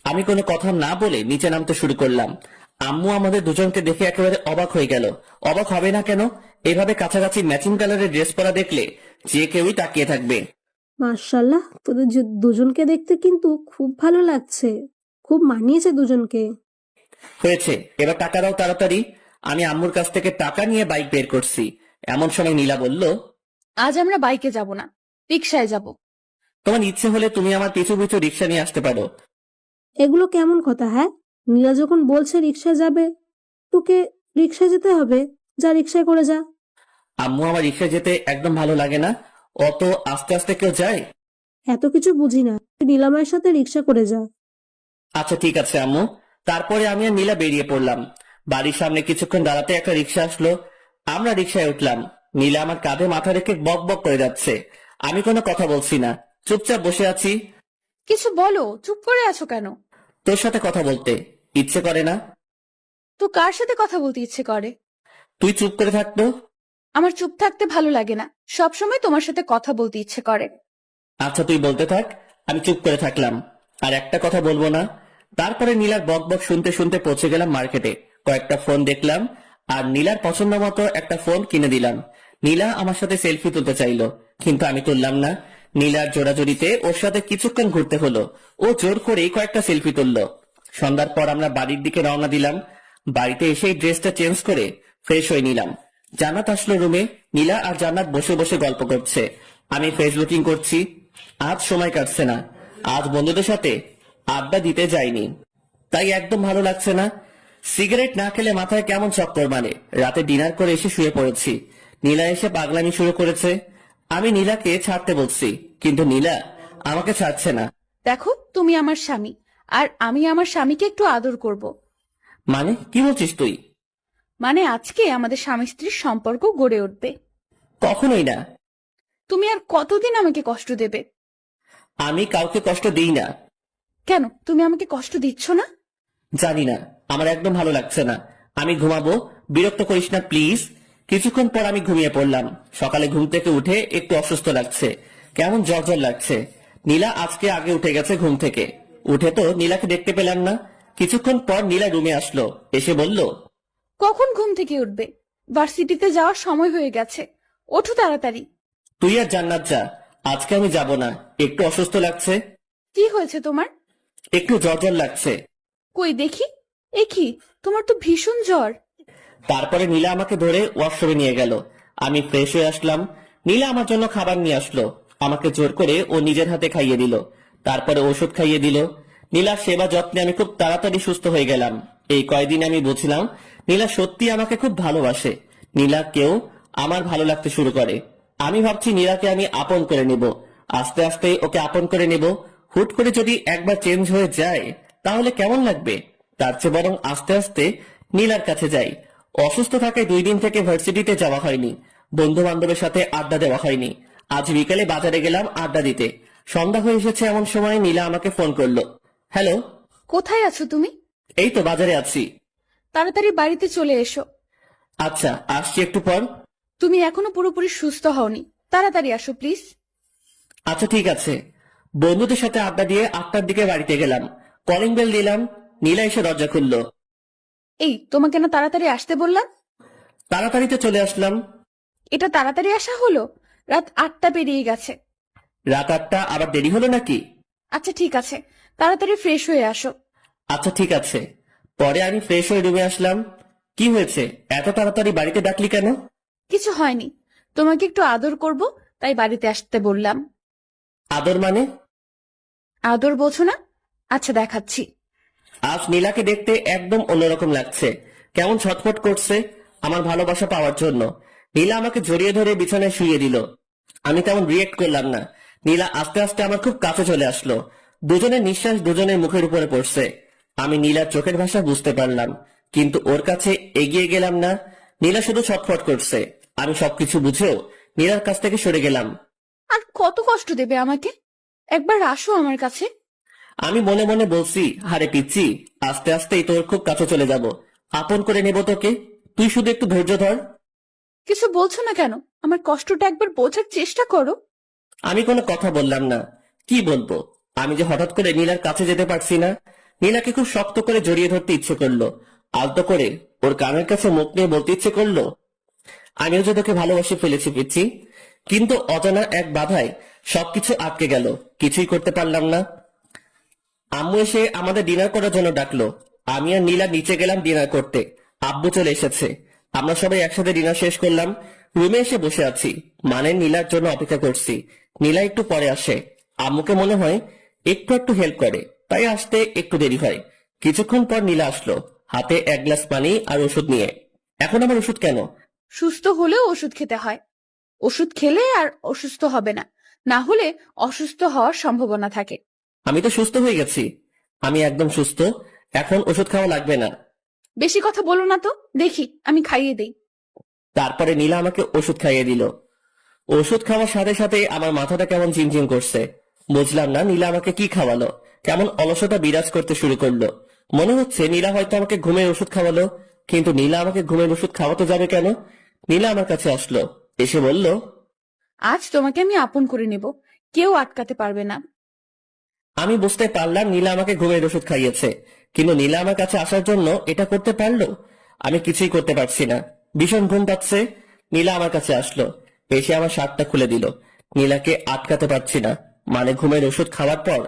আমি কোনো কথা না বলে নিচে নামতে শুরু করলাম। আম্মু আমাদের দুজনকে দেখে একেবারে অবাক হয়ে গেল। অবাক হবে না কেন? এভাবে কাছাকাছি ম্যাচিং কালারের ড্রেস পরা দেখলে যে কেউই তাকিয়ে থাকবে। মাশাআল্লাহ, তোদের দুজনকে দেখতে কিন্তু খুব ভালো লাগছে। খুব মানিয়েছে দুজনকে। হয়েছে, এবার টাকা দাও তাড়াতাড়ি। আমি আম্মুর কাছ থেকে টাকা নিয়ে বাইক বের করছি। এমন সময় নীলা বলল, আজ আমরা বাইকে যাব না, রিকশায় যাব। তোমার ইচ্ছে হলে তুমি আমার পিছু পিছু রিক্সা নিয়ে আসতে পারো। এগুলো কেমন কথা? হ্যাঁ, নীলা যখন বলছে রিক্সায় যাবে, তোকে রিক্সায় যেতে হবে। যা, রিক্সায় করে যা। আম্মু, আমার রিক্সা যেতে একদম ভালো লাগে না। অত আস্তে আস্তে কেউ যায়? এত কিছু বুঝি না, তুই নীলামায়ের সাথে রিক্সা করে যা। আচ্ছা ঠিক আছে আম্মু। তারপরে আমি আর নীলা বেরিয়ে পড়লাম। বাড়ির সামনে কিছুক্ষণ দাঁড়াতে একটা রিক্সা আসলো। আমরা রিক্সায় উঠলাম। নীলা আমার কাঁধে মাথা রেখে বক বক করে যাচ্ছে। আমি কোনো কথা বলছি না, চুপচাপ বসে আছি। কিছু বলো, চুপ করে আছো কেন? তোর সাথে কথা বলতে ইচ্ছে করে না? তো কার সাথে কথা বলতে ইচ্ছে করে? তুই চুপ করে থাকতো। আমার চুপ থাকতে ভালো লাগে না, সবসময় তোমার সাথে কথা বলতে ইচ্ছে করে। আচ্ছা তুই বলতে থাক, আমি চুপ করে থাকলাম। আর একটা কথা বলবো না। তারপরে নীলার বক বক শুনতে শুনতে পৌঁছে গেলাম মার্কেটে। কয়েকটা ফোন দেখলাম আর নীলার পছন্দ মতো একটা ফোন কিনে দিলাম। নীলা আমার সাথে সেলফি তুলতে চাইলো, কিন্তু আমি তুললাম না। নীলার জোড়াজোড়িতে ওর সাথে কিছুক্ষণ ঘুরতে হলো। ও জোর করেই কয়েকটা সেলফি তুললো। সন্ধ্যার পর আমরা বাড়ির দিকে রওনা দিলাম। বাড়িতে এসেই ড্রেসটা চেঞ্জ করে ফ্রেশ হয়ে নিলাম। জান্নাত আসলো রুমে। নীলা আর জান্নাত বসে বসে গল্প করছে। আমি ফেসবুকিং করছি। আজ সময় কাটছে না। আজ বন্ধুদের সাথে আড্ডা দিতে যাইনি, তাই একদম ভালো লাগছে না। সিগারেট না খেলে মাথায় কেমন চক্কর মানে। রাতে ডিনার করে এসে শুয়ে পড়েছি। নীলা এসে পাগলামি শুরু করেছে। আমি নীলাকে ছাড়তে বলছি, কিন্তু নীলা আমাকে ছাড়ছে না। দেখো, তুমি আমার স্বামী, আর আমি আমার স্বামীকে একটু আদর করব। মানে কি বলছিস তুই? মানে আজকে আমাদের স্বামী স্ত্রীর সম্পর্ক গড়ে উঠবে। কখনোই না। তুমি আর কতদিন আমাকে কষ্ট দেবে? আমি কাউকে কষ্ট দিই না। কেন তুমি আমাকে কষ্ট দিচ্ছ না? জানি না, আমার একদম ভালো লাগছে না। আমি ঘুমাবো, বিরক্ত করিস না প্লিজ। কিছুক্ষণ পর আমি ঘুমিয়ে পড়লাম। সকালে ঘুম থেকে উঠে একটু অসুস্থ লাগছে, কেমন জ্বর জ্বর লাগছে। নীলা আজকে আগে উঠে গেছে ঘুম থেকে। উঠে তো নীলাকে দেখতে পেলাম না। কিছুক্ষণ পর নীলা রুমে আসলো, এসে বলল, কখন ঘুম থেকে উঠবে? ভার্সিটিতে যাওয়ার সময় হয়ে গেছে, ওঠো তাড়াতাড়ি। তুই আর জান্নাত যা, আজকে আমি যাব না, একটু অসুস্থ লাগছে। কি হয়েছে তোমার? একটু জ্বর জ্বর লাগছে। কই দেখি। এ কি, তোমার তো ভীষণ জ্বর। তারপরে নীলা আমাকে ধরে ওয়াশরুমে নিয়ে গেল। আমি ফ্রেশ হয়ে আসলাম। নীলা আমার জন্য খাবার নিয়ে আসলো, আমাকে জোর করে ও নিজের হাতে খাইয়ে দিল। তারপরে ওষুধ খাইয়ে দিল। নীলার সেবা যত্নে আমি খুব তাড়াতাড়ি সুস্থ হয়ে গেলাম। এই কয়দিন আমি বুঝলাম নীলা সত্যি আমাকে খুব ভালোবাসে। নীলাকেও আমার ভালো লাগতে শুরু করে। আমি ভাবছি নীলাকে আমি আপন করে নেব, আস্তে আস্তে ওকে আপন করে নেব। হুট করে যদি একবার চেঞ্জ হয়ে যায় তাহলে কেমন লাগবে? তার চেয়ে বরং আস্তে আস্তে নীলার কাছে যাই। অসুস্থ থাকায় 2 দিন থেকে ভার্সিটিতে যাওয়া হয়নি, বন্ধু বান্ধবের সাথে আড্ডা দেওয়া হয়নি। আজ বিকেলে বাজারে গেলাম আড্ডা দিতে। সন্ধ্যা হয়ে এসেছে, এমন সময় নীলা আমাকে ফোন করলো। হ্যালো। কোথায় আছো তুমি? এই তো বাজারে আছি। তাড়াতাড়ি বাড়িতে চলে এসো। আচ্ছা, আসছি একটু পর। তুমি এখনো পুরোপুরি সুস্থ হওনি, তাড়াতাড়ি আসো প্লিজ। আচ্ছা ঠিক আছে। বন্ধুদের সাথে আড্ডা দিয়ে 8টার দিকে বাড়িতে গেলাম। কলিং বেল দিলাম, নীলা এসে দরজা খুললো। এই, তোমাকে না তাড়াতাড়ি আসতে বললাম? তাড়াতাড়িতে চলে আসলাম। এটা তাড়াতাড়ি আসা হলো? রাত 8টা পেরিয়ে গেছে। রাত 8টা আবার দেরি হলো নাকি? আচ্ছা ঠিক আছে, তাড়াতাড়ি ফ্রেশ হয়ে আসো। আচ্ছা ঠিক আছে। পরে আমি ফ্রেশ হয়ে রুমে আসলাম। কি হয়েছে, এত তাড়াতাড়ি বাড়িতে ডাকলি কেন? কিছু হয়নি, তোমাকে একটু আদর করব তাই বাড়িতে আসতে বললাম। আদর মানে? আদর বোঝো না? আচ্ছা দেখাচ্ছি। আজ নীলাকে দেখতে একদম অন্যরকম লাগছে, কেমন ছটফট করছে আমার ভালোবাসা পাওয়ার জন্য। নীলা আমাকে জড়িয়ে ধরে বিছানায় শুইয়ে দিল। আমি তেমন রিয়েক্ট করলাম না। নীলা আস্তে আস্তে আমার খুব কাছে চলে আসলো। দুজনের নিঃশ্বাস দুজনের মুখের উপরে পড়ছে। আমি নীলার চোখের ভাষা বুঝতে পারলাম, কিন্তু ওর কাছে এগিয়ে গেলাম না। নীলা শুধু ছটফট করছে। আমি সবকিছু বুঝেও নীলার কাছ থেকে সরে গেলাম। আর কত কষ্ট দেবে আমাকে? একবার আসো আমার কাছে। আমি মনে মনে বলছি, হারে পিচ্ছি, আস্তে আস্তেই তোর খুব কাছে চলে যাব, আপন করে নেব তোকে। তুই শুধু একটু ধৈর্য ধর। কিছু বলছো না কেন? আমার কষ্টটা একবার বোঝার চেষ্টা করো। আমি কোনো কথা বললাম না। কি বলবো? আমি যে হঠাৎ করে নীলার কাছে যেতে পারছি না। নীলাকে খুব শক্ত করে জড়িয়ে ধরতে ইচ্ছে করলো, আলতো করে ওর কানের কাছে মুখ নিয়ে বলতে ইচ্ছে করলো, আমিও যে তোকে ভালোবাসে ফেলেছি পিচ্ছি। কিন্তু অজানা এক বাধায় সবকিছু আটকে গেল, কিছুই করতে পারলাম না। আম্মু এসে আমাদের ডিনার করার জন্য ডাকলো। আমি আর নীলা নিচে গেলাম ডিনার করতে। আব্বু চলে এসেছে। আমরা সবাই একসাথে ডিনার শেষ করলাম। রুমে এসে বসে আছি, মানে নীলার জন্য অপেক্ষা করছি। নীলা একটু পরে আসে। আম্মুকে মনে হয় একটু একটু হেল্প করে, তাই আসতে একটু দেরি হয়। কিছুক্ষণ পর নীলা আসলো, হাতে 1 গ্লাস পানি আর ওষুধ নিয়ে। এখন আমার ওষুধ কেন? সুস্থ হলেও ওষুধ খেতে হয়। ওষুধ খেলে আর অসুস্থ হবে না, না হলে অসুস্থ হওয়ার সম্ভাবনা থাকে। আমি তো সুস্থ হয়ে গেছি, আমি একদম সুস্থ, এখন ওষুধ খাওয়া লাগবে না। বেশি কথা বলো না তো, দেখি আমি খাইয়ে দেই। তারপরে নীলা আমাকে ওষুধ খাইয়ে দিল। ওষুধ খাওয়ার সাথে সাথে আমার মাথাটা কেমন ঝিমঝিম করছে। বুঝলাম না নীলা আমাকে কি খাওয়ালো, কেমন অলসতা বিরাজ করতে শুরু করলো। মনে হচ্ছে নীলা হয়তো আমাকে ঘুমের ওষুধ খাওয়ালো, কিন্তু নীলা আমাকে ঘুমের ওষুধ খাওয়াতে যাবে কেন? নীলা আমার কাছে আসলো, এসে বলল, আজ তোমাকে আমি আপন করে নেব, কেউ আটকাতে পারবে না। আমি বুঝতে পারলাম নীলা আমাকে ঘুমের ওষুধ খাইয়েছে, কিন্তু নীলা আমার কাছে আসার জন্য এটা করতে পারলো? আমি কিছুই করতে পারছি না, ভীষণ ঘুম পাচ্ছে। নীলা আমার কাছে আসলো, এসে আমার শার্টটা খুলে দিল। নীলাকে আটকাতে পারছি না, মানে ঘুমের ওষুধ খাওয়ার পর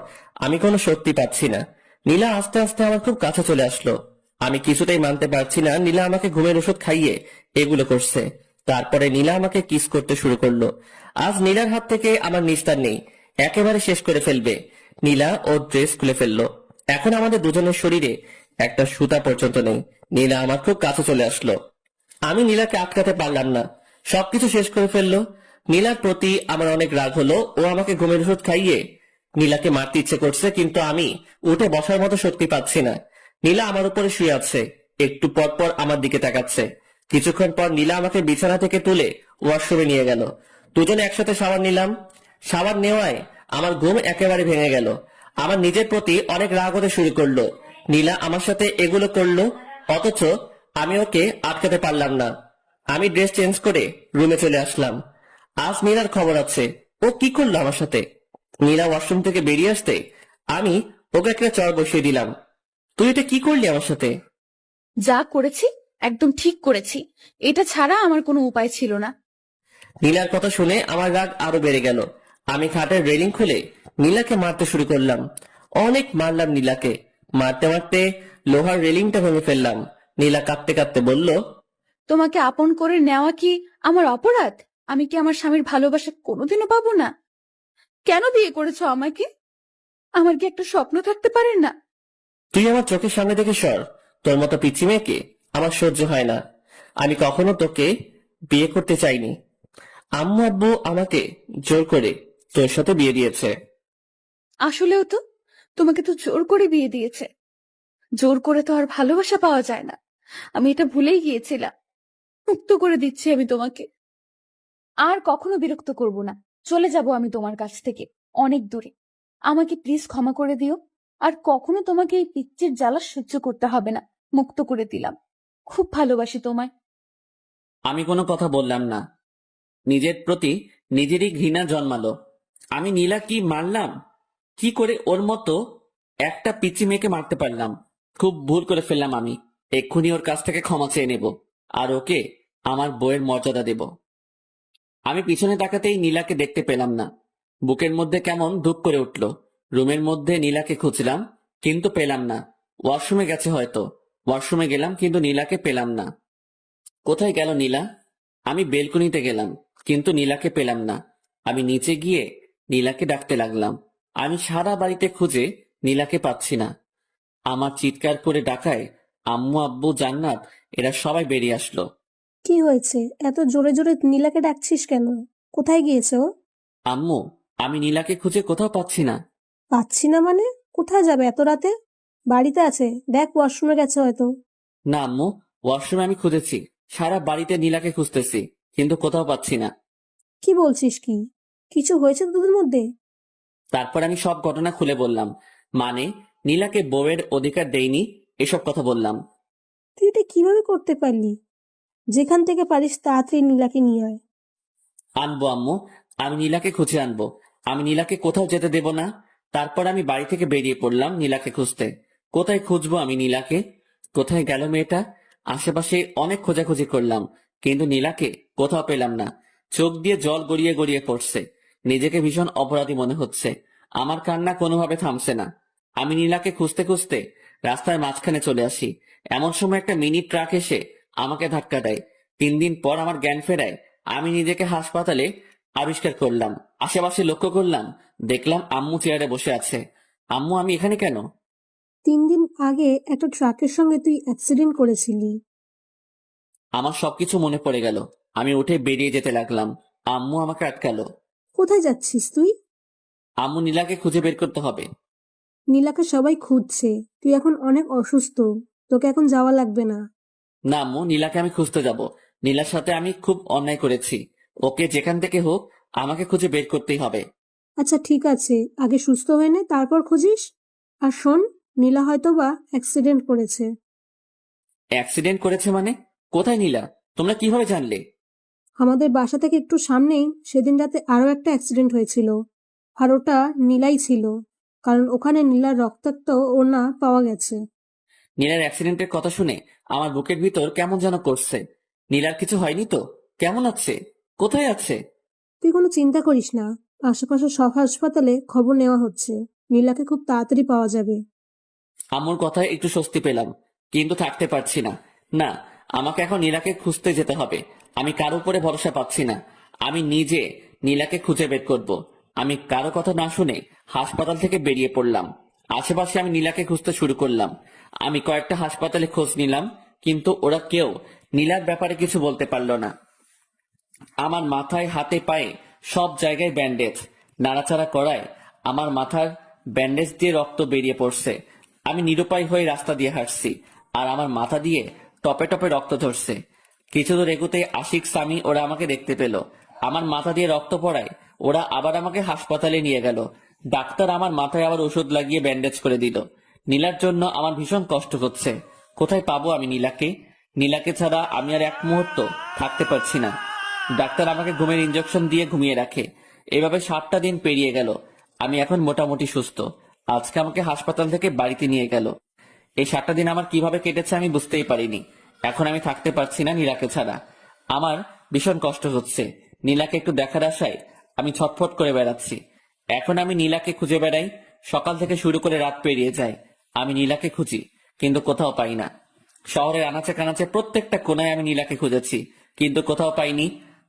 আমি কোনো শক্তি পাচ্ছি না। নীলা আস্তে আস্তে আমার খুব কাছে চলে আসলো। আমি কিছুতেই মানতে পারছি না নীলা আমাকে ঘুমের ওষুধ খাইয়ে এগুলো করছে। তারপরে নীলা আমাকে কিস করতে শুরু করলো। আজ নীলার হাত থেকে আমার নিস্তার নেই, একেবারে শেষ করে ফেলবে। নীলা ওর ড্রেস খুলে ফেললো। এখন আমাদের দুজনের শরীরে একটা সুতা পর্যন্ত নেই। নীলা আমার খুব কাছে চলে আসলো। আমি নীলাকে আটকাতে পারলাম না। সবকিছু শেষ করে ফেললো। নীলার প্রতি আমার অনেক রাগ হলো। ও আমাকে ঘুমের ওষুধ খাইয়ে নীলাকে মারতে ইচ্ছে করছে, কিন্তু আমি উঠে বসার মতো শক্তি পাচ্ছি না। নীলা আমার উপরে শুয়ে আছে, একটু পর পর আমার দিকে তাকাচ্ছে। কিছুক্ষণ পর নীলা আমাকে বিছানা থেকে তুলে ওয়াশরুমে নিয়ে গেল। দুজনে একসাথে শাওয়ার নিলাম। শাওয়ার নেওয়ায় আমার ঘুম একেবারে ভেঙে গেল। আমার নিজের প্রতি অনেক রাগ হতে শুরু করলো। নীলা আমার সাথে এগুলো করলো, অথচ আমি ওকে আটকাতে পারলাম না। আমি ড্রেস চেঞ্জ করে রুমে চলে আসলাম। আজ নীলার খবর আছে। ও কি করলো আমার সাথে? নীলা ওয়াশরুম থেকে বেরিয়ে আসতে আমি ওকে একটা চড় বসিয়ে দিলাম। তুই এটা কি করলি আমার সাথে? যা করেছি একদম ঠিক করেছি, এটা ছাড়া আমার কোনো উপায় ছিল না। নীলার কথা শুনে আমার রাগ আরো বেড়ে গেল। আমি খাটের রেলিং খুলে নীলাকে মারতে শুরু করলাম। অনেক মারলাম নীলাকে। মারতে মারতে লোহার রেলিংটা ভেঙে ফেললাম। নীলা কাঁদতে কাঁদতে বলল, তোমাকে আপন করে নেওয়া কি আমার অপরাধ? আমি কি আমার স্বামীর ভালোবাসা কোনোদিনও পাবো না? কেন বিয়ে করেছো আমাকে? আমার কি একটা স্বপ্ন থাকতে পারে না? তুই আমার চোখের সামনে থেকে সর। তোর মতো পিচ্চি মেয়েকে আমার সহ্য হয় না। আমি কখনো তোকে বিয়ে করতে চাইনি। আম্মু আব্বু আমাকে জোর করে তোর সাথে বিয়ে দিয়েছে। আসলেও তো তোমাকে তো জোর করে বিয়ে দিয়েছে। জোর করে তো আর ভালোবাসা পাওয়া যায় না। আমি এটা ভুলেই গিয়েছিলাম। মুক্ত করে দিচ্ছি আমি তোমাকে। আর কখনো বিরক্ত করব না। চলে যাব আমি তোমার কাছ থেকে অনেক দূরে। আমাকে প্লিজ ক্ষমা করে দিও। আর কখনো তোমাকে এই পিচ্চির জ্বালা সহ্য করতে হবে না। মুক্ত করে দিলাম। খুব ভালোবাসি তোমায়। আমি কোনো কথা বললাম না। নিজের প্রতি নিজেরই ঘৃণা জন্মালো। আমি নীলা কি মারলাম? কি করে ওর মতো একটা পিচ্চি মেয়েকে মারতে পারলাম? খুব ভুল করে ফেললাম আমি। এক্ষুনি ওর কাছ থেকে ক্ষমা চেয়ে নেব আর ওকে আমার বউয়ের মর্যাদা দেব। আমি পিছনে তাকাতেই নীলাকে দেখতে পেলাম না। বুকের মধ্যে কেমন ধুপ করে উঠল। রুমের মধ্যে নীলাকে খুঁজলাম, কিন্তু পেলাম না। ওয়াশরুমে গেছে হয়তো। ওয়াশরুমে গেলাম, কিন্তু নীলাকে পেলাম না। কোথায় গেল নীলা? আমি বেলকনিতে গেলাম, কিন্তু নীলাকে পেলাম না। আমি নিচে গিয়ে নীলাকে ডাকতে লাগলাম। আমি সারা বাড়িতে খুঁজে নীলাকে পাচ্ছি না। আমার চিৎকার করে ডাকায় আম্মু আব্বু জান্নাত এরা সবাই বেরিয়ে আসলো। কি হয়েছে? এত জোরে জোরে নীলাকে ডাকছিস কেন? কোথায় গিয়েছে ও? আম্মু, আমি নীলাকে খুঁজে কোথাও পাচ্ছি না। পাচ্ছি না মানে? কোথায় যাবে এত রাতে? বাড়িতে আছে, দেখ ওয়াশরুমে গেছে হয়তো। না আম্মু, ওয়াশরুমে আমি খুঁজেছি। সারা বাড়িতে নীলাকে খুঁজতেছি, কিন্তু কোথাও পাচ্ছি না। কি বলছিস কি? কিছু হয়েছে তোদের মধ্যে? তারপর আমি সব ঘটনা খুলে বললাম। মানে নীলাকে বউয়ের অধিকার দেইনি, এসব কথা বললাম। তুই এটা কিভাবে করতে পারলি? যেখান থেকে পারিস তাড়াতাড়ি নীলাকে নিয়ে আয়। আনবো আম্মু, আমি নীলাকে খুঁজে আনবো। আমি নীলাকে কোথাও যেতে দেব না। তারপর আমি বাড়ি থেকে বেরিয়ে পড়লাম নীলাকে খুঁজতে। কোথায় খুঁজবো আমি নীলাকে? কোথায় গেল মেয়েটা? আশেপাশে অনেক খোঁজাখুঁজি করলাম, কিন্তু নীলাকে কোথাও পেলাম না। চোখ দিয়ে জল গড়িয়ে গড়িয়ে পড়ছে। নিজেকে ভীষণ অপরাধী মনে হচ্ছে। আমার কান্না কোনোভাবে থামছে না। আমি নীলাকে খুঁজতে খুঁজতে রাস্তার মাঝখানে চলে আসি। এমন সময় একটা মিনি ট্রাক এসে আমাকে ধাক্কা দেয়। 3 দিন পর আমার জ্ঞান ফেরায়। আমি নিজেকে হাসপাতালে আবিষ্কার করলাম। আশেপাশে লক্ষ্য করলাম, দেখলাম আম্মু চেয়ারে বসে আছে। আম্মু, আমি এখানে কেন? 3 দিন আগে একটা ট্রাকের সঙ্গে তুই অ্যাক্সিডেন্ট করেছিলি। আমার সবকিছু মনে পড়ে গেল। আমি উঠে বেরিয়ে যেতে লাগলাম। আম্মু আমাকে আটকালো। কোথায় যাচ্ছিস তুই? আম্মু, নীলাকে খুঁজে বের করতে হবে। নীলাকে সবাই খুঁজছে, তুই এখন অনেক অসুস্থ, তোকে এখন যাওয়া লাগবে না। না আম্মু, নীলাকে আমি খুঁজতে যাব। নীলার সাথে আমি খুব অন্যায় করেছি। ওকে যেখান থেকে হোক আমাকে খুঁজে বের করতেই হবে। আচ্ছা ঠিক আছে, আগে সুস্থ হয়ে নে, তারপর খুঁজিস। আর শোন, নীলা হয়তো বা অ্যাক্সিডেন্ট করেছে। অ্যাক্সিডেন্ট করেছে মানে? কোথায় নীলা? তোমরা কিভাবে জানলে? আমাদের বাসা থেকে একটু সামনেই সেদিন রাতে আরো একটা অ্যাক্সিডেন্ট হয়েছিল, আর ওটা নীলাই ছিল, কারণ ওখানে নীলার রক্তাক্ত ওড়না পাওয়া গেছে। নীলার অ্যাক্সিডেন্টের কথা শুনে আমার বুকের ভিতর কেমন যেন করছে। নীলার কিছু হয়নি তো? কেমন আছে? কোথায় আছে? তুই কোনো চিন্তা করিস না, আশেপাশে সব হাসপাতালে খবর নেওয়া হচ্ছে, নীলাকে খুব তাড়াতাড়ি পাওয়া যাবে। আম্মুর কথায় একটু স্বস্তি পেলাম, কিন্তু থাকতে পারছি না। না, আমাকে এখন নীলাকে খুঁজতে যেতে হবে। আমি কারো উপরে ভরসা পাচ্ছি না। আমি নিজে নীলাকে খুঁজে বের করব। আমি কারো কথা না শুনে হাসপাতাল থেকে বেরিয়ে পড়লাম। আশেপাশে আমি নীলাকে খুঁজতে শুরু করলাম। আমি কয়েকটা হাসপাতালে খোঁজ নিলাম, কিন্তু ওরা কেউ নীলার ব্যাপারে কিছু বলতে পারলো না। আমার মাথায় হাতে পায়ে সব জায়গায় ব্যান্ডেজ। নাড়াচাড়া করায় আমার মাথার ব্যান্ডেজ দিয়ে রক্ত বেরিয়ে পড়ছে। আমি নিরুপায় হয়ে রাস্তা দিয়ে হাঁটছি, আর আমার মাথা দিয়ে টপে টপে রক্ত ঝরছে। কিছু দূর এগুতে আশিক, সামি ওরা আমাকে দেখতে পেল। আমার মাথা দিয়ে রক্ত পড়ায় ওরা আবার আমাকে হাসপাতালে নিয়ে গেল। ডাক্তার আমার মাথায় আবার ওষুধ লাগিয়ে ব্যান্ডেজ করে দিল। নীলার জন্য আমার ভীষণ কষ্ট হচ্ছে। কোথায় পাবো আমি নীলাকে? নীলাকে ছাড়া আমি আর এক মুহূর্ত থাকতে পারছি না। ডাক্তার আমাকে ঘুমের ইঞ্জেকশন দিয়ে ঘুমিয়ে রাখে। এভাবে 7টা দিন পেরিয়ে গেল। আমি এখন মোটামুটি সুস্থ। আজকে আমাকে হাসপাতাল থেকে বাড়িতে নিয়ে গেল। এই 7টা দিন আমার কিভাবে কেটেছে আমি বুঝতেই পারিনি। এখন আমি থাকতে পারছি না নীলাকে ছাড়া। আমার ভীষণ কষ্ট হচ্ছে। নীলাকে একটু দেখার আশায় আমি ছটফট করে বেড়াচ্ছি। এখন আমি নীলাকে খুঁজে বেড়াই। সকাল থেকে শুরু করে রাত পেরিয়ে যায়, আমি নীলাকে খুঁজি, কিন্তু কোথাও পাই না। শহরের আনাচে কানাচে প্রত্যেকটা কোনায় আমি নীলাকে খুঁজেছি, কিন্তু কোথাও পাইনি।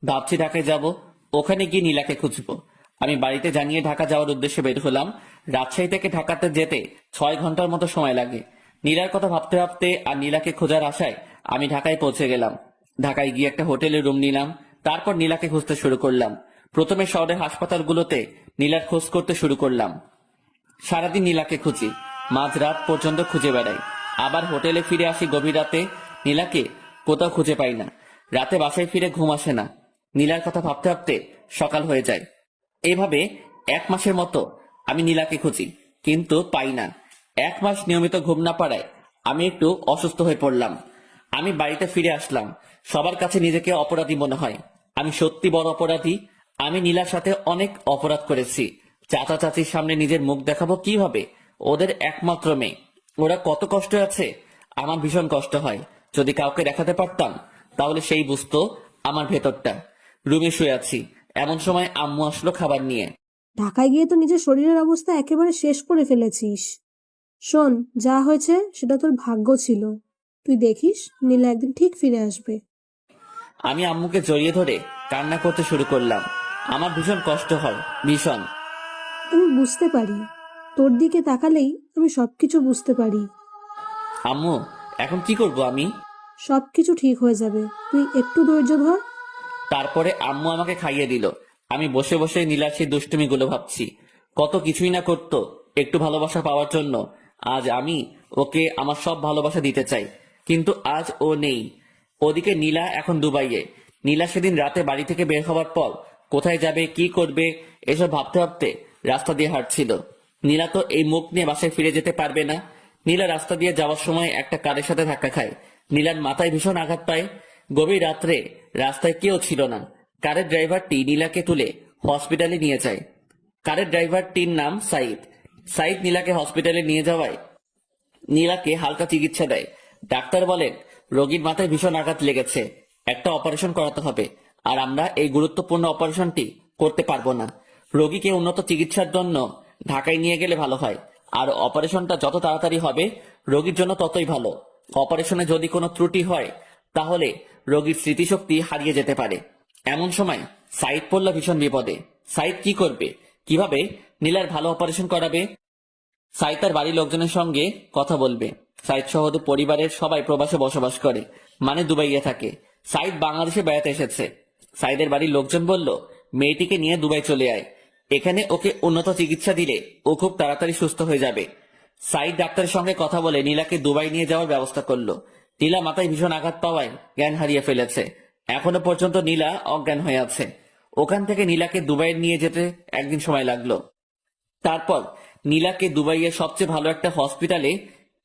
ভাবছি ঢাকায় যাব, ওখানে গিয়ে নীলাকে খুঁজবো। আমি বাড়িতে জানিয়ে ঢাকা যাওয়ার উদ্দেশ্যে বের হলাম। রাজশাহী থেকে ঢাকাতে যেতে 6 ঘন্টার মতো সময় লাগে। নীলার কথা ভাবতে ভাবতে আর নীলাকে খোঁজার আশায় আমি ঢাকায় পৌঁছে গেলাম। ঢাকায় গিয়ে একটা হোটেলে রুম নিলাম। তারপর নীলাকে খুঁজতে শুরু করলাম। প্রথমে শহরের হাসপাতালগুলোতে নীলার খোঁজ করতে শুরু করলাম। সারাদিন নীলাকে খুঁজি, মাঝরাত পর্যন্ত খুঁজে বেড়াই। আবার হোটেলে ফিরে আসি গভীর রাতে। নীলাকে কোথাও খুঁজে পাই না। রাতে বাসায় ফিরে ঘুম আসে না। নীলার কথা ভাবতে ভাবতে সকাল হয়ে যায়। এইভাবে 1 মাসের মতো আমি নীলাকে খুঁজি, কিন্তু পাই না। 1 মাস নিয়মিত ঘুম না পাড়ায় আমি একটু অসুস্থ হয়ে পড়লাম। আমি বাড়িতে ফিরে আসলাম। সবার কাছে নিজেকে অপরাধী মনে হয়। আমি সত্যি বড় অপরাধী। আমি নীলার সাথে অনেক অপরাধ করেছি। চাচা চাচির সামনে নিজের মুখ দেখাবো কিভাবে? ওদের একমাত্র মেয়ে, ওরা কত কষ্ট আছে। আমার ভীষণ কষ্ট হয়। যদি কাউকে দেখাতে পারতাম তাহলে সেই বুঝতো আমার ভেতরটা। রুমে শুয়ে আছি, এমন সময় আম্মু আসলো খাবার নিয়ে। ঢাকায় গিয়ে তো নিজের শরীরের অবস্থা একেবারে শেষ করে ফেলেছিস। শোন, যা হয়েছে সেটা তোর ভাগ্য ছিল। তুই দেখিস, নীলা একদিন ঠিক ফিরে আসবে। আমি আম্মুকে জড়িয়ে ধরে কান্না করতে শুরু করলাম। আমার ভীষণ কষ্ট হয়, ভীষণ। আমি বুঝতে পারি, তোর দিকে তাকালেই আমি সবকিছু বুঝতে পারি। আম্মু, এখন কি করব আমি? সবকিছু ঠিক হয়ে যাবে, তুই একটু ধৈর্য ধর। তারপরে আম্মু আমাকে খাইয়ে দিল। আমি বসে বসে নীলার সেই দুষ্টুমিগুলো ভাবছি। কত কিছুই না করতো একটু ভালোবাসা পাওয়ার জন্য। আজ আমি ওকে আমার সব ভালোবাসা দিতে চাই, কিন্তু আজ ও নেই। ওদিকে নীলা এখন দুবাইয়ে। নীলা সেদিন রাতে বাড়ি থেকে বের হওয়ার পর কোথায় যাবে, কি করবে, এসব ভাবতে ভাবতে রাস্তা দিয়ে হাঁটছিল। নীলা তো এই মুখ নিয়ে বাসায় ফিরে যেতে পারবে না। নীলা রাস্তা দিয়ে যাওয়ার সময় একটা কারের সাথে ধাক্কা খায়। নীলার মাথায় ভীষণ আঘাত পায়। গভীর রাত্রে রাস্তায় কেউ ছিল না। কারের ড্রাইভারটি নীলাকে তুলে হসপিটালে নিয়ে যায়। কারের ড্রাইভারটির নাম সাইদ। সাইদ নীলাকে হসপিটালে নিয়ে যাওয়ায় নীলাকে হালকা চিকিৎসা দেয়। ডাক্তার বলেন রোগীর মাথায় ভীষণ আঘাত লেগেছে, একটা অপারেশন করাতে হবে, আর আমরা এই গুরুত্বপূর্ণ অপারেশনটি করতে পারবো না। রোগীকে উন্নত চিকিৎসার জন্য ঢাকায় নিয়ে গেলে ভালো হয়, আর অপারেশনটা যত তাড়াতাড়ি হবে রোগীর জন্য ততই ভালো। অপারেশনে যদি কোনো ত্রুটি হয় তাহলে রোগীর স্মৃতিশক্তি হারিয়ে যেতে পারে। এমন সময় সাইদ পড়ল ভীষণ বিপদে। সাইদ কি করবে, কিভাবে নীলার ভালো অপারেশন করাবে? সাইদ তার বাড়ির লোকজনের সঙ্গে কথা বলবে। সাইদ সহ পরিবারের সবাই প্রবাসে বসবাস করে, মানে দুবাইয়ে থাকে। সাইদ বাংলাদেশে বেড়াতে এসেছে। সাইদের বাড়ির লোকজন বলল মেয়েটিকে নিয়ে দুবাই চলে আয়, এখানে ওকে উন্নত চিকিৎসা দিলে ও খুব তাড়াতাড়ি সুস্থ হয়ে যাবে। সাইদ ডাক্তারের সঙ্গে কথা বলে নীলাকে দুবাই নিয়ে যাওয়ার ব্যবস্থা করলো। নীলা মাথায় ভীষণ আঘাত পাওয়ায় জ্ঞান হারিয়ে ফেলেছে। এখনো পর্যন্ত নীলা অজ্ঞান হয়ে আছে। ওখান থেকে নীলাকে দুবাই নিয়ে যেতে একদিন সময় লাগলো। তারপর নীলাকে দুবাইয়ের সবচেয়ে ভালো একটা হসপিটালে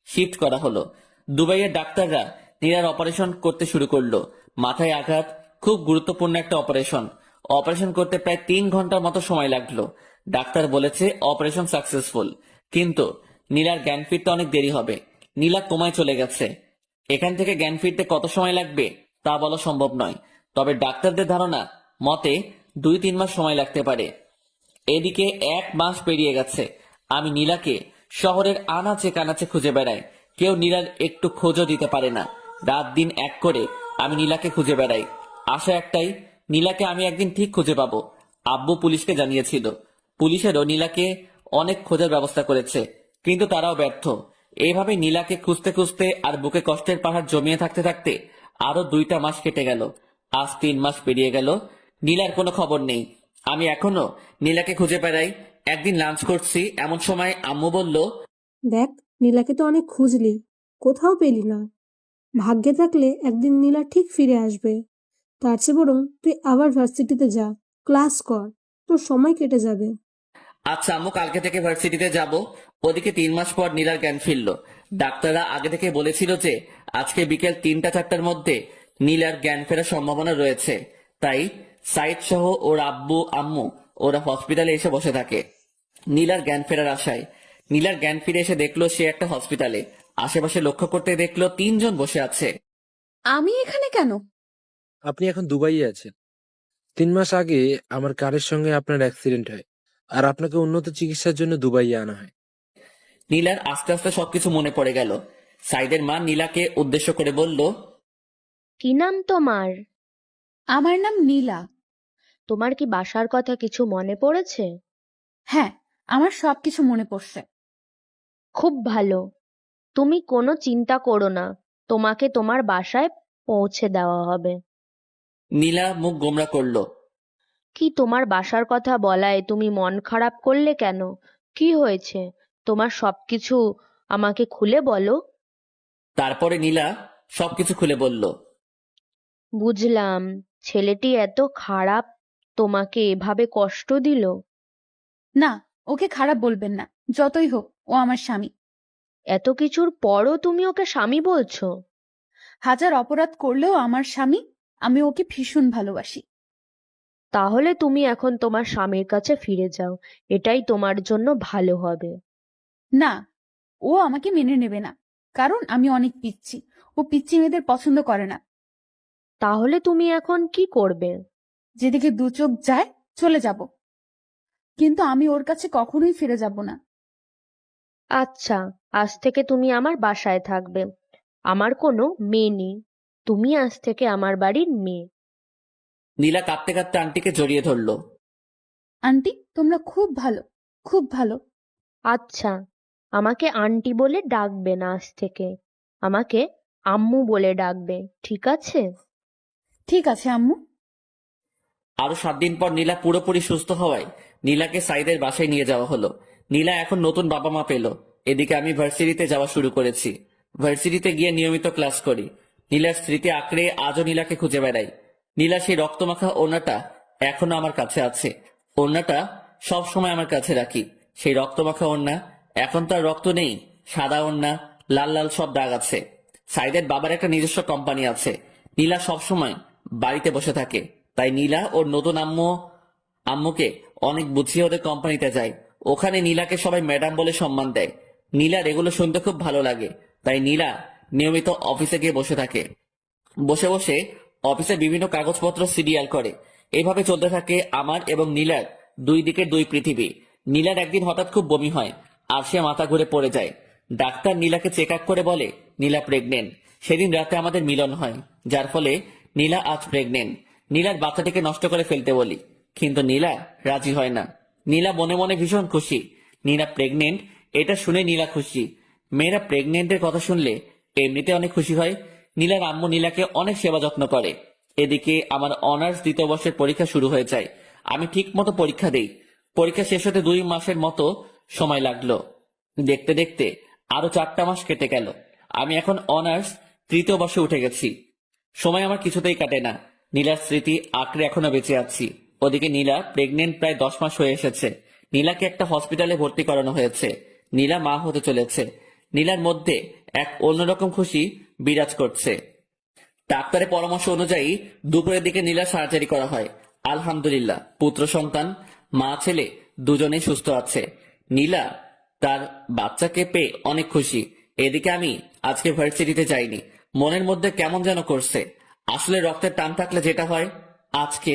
শিফট করা হলো। দুবাইয়ের ডাক্তাররা নীলার অপারেশন করতে শুরু করলো। মাথায় আঘাত, খুব গুরুত্বপূর্ণ একটা অপারেশন। অপারেশন করতে প্রায় 3 ঘন্টার মতো সময় লাগলো। ডাক্তার বলেছে অপারেশন সাকসেসফুল, কিন্তু নীলার জ্ঞান ফিরতে অনেক দেরি হবে। নীলা কোমায় চলে গেছে। এখান থেকে জ্ঞান ফিরতে কত সময় লাগবে তা বলা সম্ভব নয়, তবে ডাক্তারদের ধারণা মতে 2-3 মাস সময় লাগতে পারে। এদিকে 1 মাস পেরিয়ে গেছে। আমি নীলাকে শহরের আনাচে কানাচে খুঁজে বেড়াই। কেউ নীলার একটু খোঁজও দিতে পারে না। রাত দিন এক করে আমি নীলাকে খুঁজে বেড়াই। আশা একটাই, নীলাকে আমি একদিন ঠিক খুঁজে পাবো। আব্বু পুলিশকে জানিয়েছিল। পুলিশেরও নীলাকে অনেক খোঁজার ব্যবস্থা করেছে, কিন্তু তারাও ব্যর্থ। এইভাবে নীলাকে খুঁজতে খুঁজতে আর বুকে কষ্টের পাহাড় জমিয়ে থাকতে থাকতে আরো 2টা মাস কেটে গেল। আজ 3 মাস পেরিয়ে গেল। নীলার কোনো খবর নেই। আমি এখনো নীলাকে খুঁজে বেড়াই। একদিন লাঞ্চ করছি, এমন সময় আম্মু বলল, দেখ, নীলাকে তো অনেক খুঁজলি, কোথাও পেলি না। ভাগ্যে থাকলে একদিন নীলা ঠিক ফিরে আসবে। তার চেয়ে বরং তুই আবার ভার্সিটিতে যা, ক্লাস কর, তোর সময় কেটে যাবে। আচ্ছা আম্মু, কালকে থেকে ভার্সিটিতে যাব। ওদিকে 3 মাস পর নীলার জ্ঞান ফিরল। ডাক্তাররা আগে থেকে বলেছিল যে আজকে বিকেল 3টা-4টার মধ্যে নীলার জ্ঞান ফেরার সম্ভাবনা রয়েছে। তাই সাইদ সহ ওর আব্বু আম্মু ওরা হসপিটালে এসে বসে থাকে নীলার জ্ঞান ফেরার আশায়। নীলার জ্ঞান ফিরে এসে দেখলো সে একটা হসপিটালে। আশেপাশে লক্ষ্য করতে দেখলো 3 জন বসে আছে। আমি এখানে কেন? আপনি এখন দুবাইয়ে আছেন। 3 মাস আগে আমার কারের সঙ্গে আপনার অ্যাক্সিডেন্ট হয়, আর আপনাকে উন্নত চিকিৎসার জন্য দুবাইয়ে আনা হয়। নীলার আস্তে আস্তে সবকিছু মনে পড়ে গেল। সাইদের মা নীলাকে উদ্দেশ্য করে বলল, কি নাম তোমার? আমার নাম নীলা। তোমার কি বাসার কথা কিছু মনে পড়েছে? হ্যাঁ, আমার সবকিছু মনে পড়ছে। খুব ভালো, তুমি কোনো চিন্তা করো না, তোমাকে তোমার বাসায় পৌঁছে দেওয়া হবে। নীলা মুখ গোমড়া করলো। কি তোমার বাসার কথা বলায় তুমি মন খারাপ করলে কেন? কি হয়েছে? তোমার সবকিছু আমাকে খুলে বলো। তারপরে নীলা সবকিছু খুলে বলল। বুঝলাম, ছেলেটি এত খারাপ, তোমাকে এভাবে কষ্ট দিল। না, ওকে খারাপ বলবেন না, যতই হোক ও আমার স্বামী। এত কিছুর পরও তুমি ওকে স্বামী বলছো? হাজার অপরাধ করলেও আমার স্বামী। আমি ওকে ভীষণ ভালোবাসি। তাহলে তুমি এখন তোমার স্বামীর কাছে ফিরে যাও, এটাই তোমার জন্য ভালো হবে। না, ও আমাকে মেনে নেবে না, কারণ আমি অনেক পিচ্ছি। ও পিচ্ছি মেয়েদের পছন্দ করে না। তাহলে তুমি এখন কি করবে? যেদিকে দু চোখ যায় চলে যাব, কিন্তু আমি ওর কাছে কখনোই ফিরে যাব না। আচ্ছা, আজ থেকে তুমি আমার বাসায় থাকবে। আমার কোনো মেয়ে নেই, তুমি আজ থেকে আমার বাড়ির মেয়ে। নীলা কাঁদতে কাঁদতে আন্টিকে জড়িয়ে ধরলো। আন্টি, তোমরা খুব ভালো, খুব ভালো। আচ্ছা, আমাকে আন্টি বলে ডাকবে না, আজ থেকে আমাকে আম্মু বলে ডাকবে, ঠিক আছে? ঠিক আছে আম্মু। আরো 7 দিন পর নীলা পুরোপুরি সুস্থ হওয়ায় নীলাকে সাইদের বাসায় নিয়ে যাওয়া হলো। নীলা এখন নতুন বাবা মা পেল। এদিকে আমি ভার্সিটিতে যাওয়া শুরু করেছি। ভার্সিটিতে গিয়ে নিয়মিত ক্লাস করি। নীলার স্মৃতি আঁকড়ে আজও নীলাকে খুঁজে বেড়াই। নীলা সেই রক্তমাখা ওড়নাটা এখনো আমার কাছে আছে। ওড়নাটা সব সময় আমার কাছে রাখি। সেই রক্তমাখা ওড়না, এখন তার রক্ত নেই, সাদা ওড়না, লাল লাল সব দাগ আছে। সাইদের বাবার একটা নিজস্ব কোম্পানি আছে। নীলা সবসময় বাড়িতে বসে থাকে, তাই নীলা ওর নতুন আম্মুকে অনেক বুঝিয়ে ওদের কোম্পানিতে যায়। ওখানে নীলাকে সবাই ম্যাডাম বলে সম্মান দেয়। নীলার এগুলো শুনতে খুব ভালো লাগে, তাই নীলা নিয়মিত অফিসে গিয়ে বসে থাকে। বসে বসে অফিসে বিভিন্ন কাগজপত্র সিরিয়াল করে। এইভাবে চলতে থাকে আমার এবং নীলার দুই দিকের দুই পৃথিবী। নীলার একদিন হঠাৎ খুব বমি হয় আর সে মাথা ঘুরে পড়ে যায়। ডাক্তার নীলাকে চেক আপ করে বলে নীলা প্রেগনেন্ট। সেদিন রাতে আমাদের মিলন হয়, যার ফলে নীলা আজ প্রেগনেন্ট। নীলার বাচ্চাটিকে নষ্ট করে ফেলতে বলি, কিন্তু নীলা রাজি হয় না। নীলা মনে মনে ভীষণ খুশি। নীলা প্রেগনেন্ট এটা শুনে নীলা খুশি। মেয়েরা প্রেগনেন্টের কথা শুনলে এমনিতে অনেক খুশি হয়। নীলার আম্মু নীলাকে অনেক সেবা যত্ন করে। এদিকে আমার অনার্স 2য় বর্ষের পরীক্ষা শুরু হয়ে যায়। আমি ঠিক মতো পরীক্ষা দেই। পরীক্ষা শেষ হতে 2 মাসের মতো সময় লাগলো। দেখতে দেখতে আরো 4টা মাস কেটে গেল। আমি এখন অনার্স 3য় বর্ষে উঠে গেছি। সময় আমার কিছুতেই কাটে না। নীলার স্মৃতি আঁকড়ে এখনো বেঁচে আছি। ওদিকে নীলা প্রেগনেন্ট প্রায় 10 মাস হয়ে এসেছে। নীলাকে একটা হসপিটালে ভর্তি করানো হয়েছে। নীলা মা হতে চলেছে। নীলার মধ্যে এক অন্যরকম খুশি বিরাজ করছে। ডাক্তারের পরামর্শ অনুযায়ী দুপুরের দিকে নীলা সার্জারি করা হয়। আলহামদুলিল্লাহ, পুত্র সন্তান, মা ছেলে দুজনেই সুস্থ আছে। নীলা তার বাচ্চাকে পেয়ে অনেক খুশি। এদিকে আমি আজকে ভার্সিটিতে যাইনি। মনের মধ্যে কেমন যেন করছে। আসলে রক্তের টান থাকলে যেটা হয়, আজকে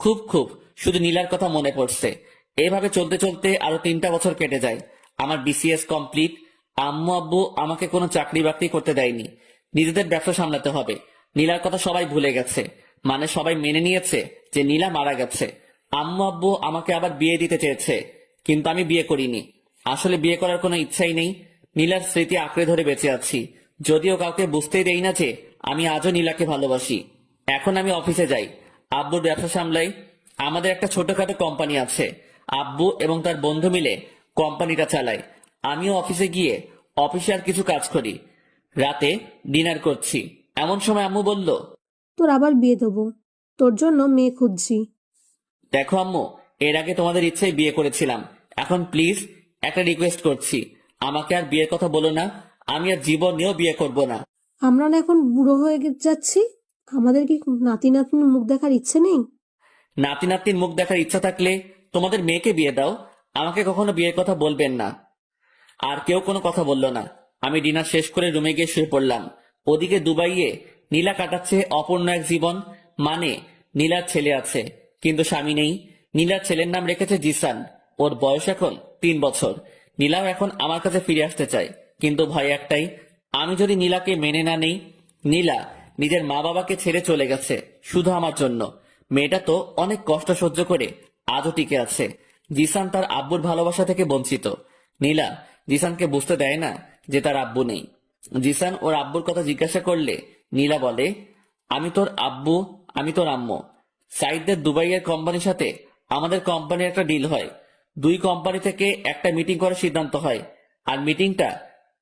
খুব খুব শুধু নীলার কথা মনে পড়ছে। এভাবে চলতে চলতে আরো 3টা বছর কেটে যায়। আমার বিসিএস কমপ্লিট। আম্মু আব্বু আমাকে কোনো চাকরি বাকরি করতে দেয়নি। নিজেদের ব্যবসা সামলাতে হবে। নীলার কথা সবাই ভুলে গেছে, মানে সবাই মেনে নিয়েছে যে নীলা মারা গেছে। আম্মু আব্বু আমাকে আবার বিয়ে দিতে চেয়েছে, কিন্তু আমি বিয়ে করিনি। আসলে বিয়ে করার কোনো ইচ্ছাই নেই। নীলার স্মৃতি আঁকড়ে ধরে বেঁচে আছি, যদিও কাউকে বুঝতেই দেই না যে আমি আজও নীলাকে ভালোবাসি। এখন আমি অফিসে যাই। আব্বুর ব্যবসা সামলাই। আমাদের একটা ছোটখাটো কোম্পানি আছে, আব্বু এবং তার বন্ধু মিলে কোম্পানিটা চালায়। আমিও অফিসে গিয়ে অফিসে আর কিছু কাজ করি। রাতে ডিনার করছি, এমন সময় আম্মু বলল, তোর আবার বিয়ে দেবো, তোর জন্য মেয়ে খুঁজছি। দেখো আম্মু, এর আগে তোমাদের ইচ্ছায় বিয়ে করেছিলাম, এখন প্লিজ একটা রিকোয়েস্ট করছি, আমাকে আর বিয়ের কথা বলো না। আমি আর জীবনেও বিয়ে করব না। আমরা না এখন বুড়ো হয়ে যাচ্ছি, আমাদের কি নাতি নাতনির মুখ দেখার ইচ্ছে নেই? নাতি নাতনির মুখ দেখার ইচ্ছা থাকলে তোমাদের মেয়েকে বিয়ে দাও, আমাকে কখনো বিয়ের কথা বলবেন না। আর কেউ কোনো কথা বলল না। আমি ডিনার শেষ করে রুমে গিয়ে শুয়ে পড়লাম। ওদিকে দুবাইয়ে নীলা কাটাচ্ছে অপূর্ণ এক জীবন। মানে নীলার ছেলে আছে কিন্তু স্বামী নেই। নীলার ছেলের নাম রেখেছে জিসান, ওর বয়স এখন 3 বছর। নীলাও এখন আমার কাছে ফিরে আসতে চায়, কিন্তু ভয় একটাই, আমি যদি নীলাকে মেনে না নেই। নীলা নিজের মা বাবাকে ছেড়ে চলে গেছে শুধু আমার জন্য। মেয়েটা তো অনেক কষ্ট সহ্য করে আজও টিকে আছে। জিসান তার আব্বুর ভালোবাসা থেকে বঞ্চিত। নীলা জিসানকে বুঝতে দেয় না যে তার আব্বু নেই। জিসান ওর আব্বুর কথা জিজ্ঞাসা করলে নীলা বলে, আমি তোর আব্বু, আমি তোর আম্মু। সাইদদের দুবাইয়ের কোম্পানির সাথে আমাদের কোম্পানির একটা ডিল হয়, 2 কোম্পানি থেকে একটা মিটিং করার সিদ্ধান্ত হয়, আর মিটিংটা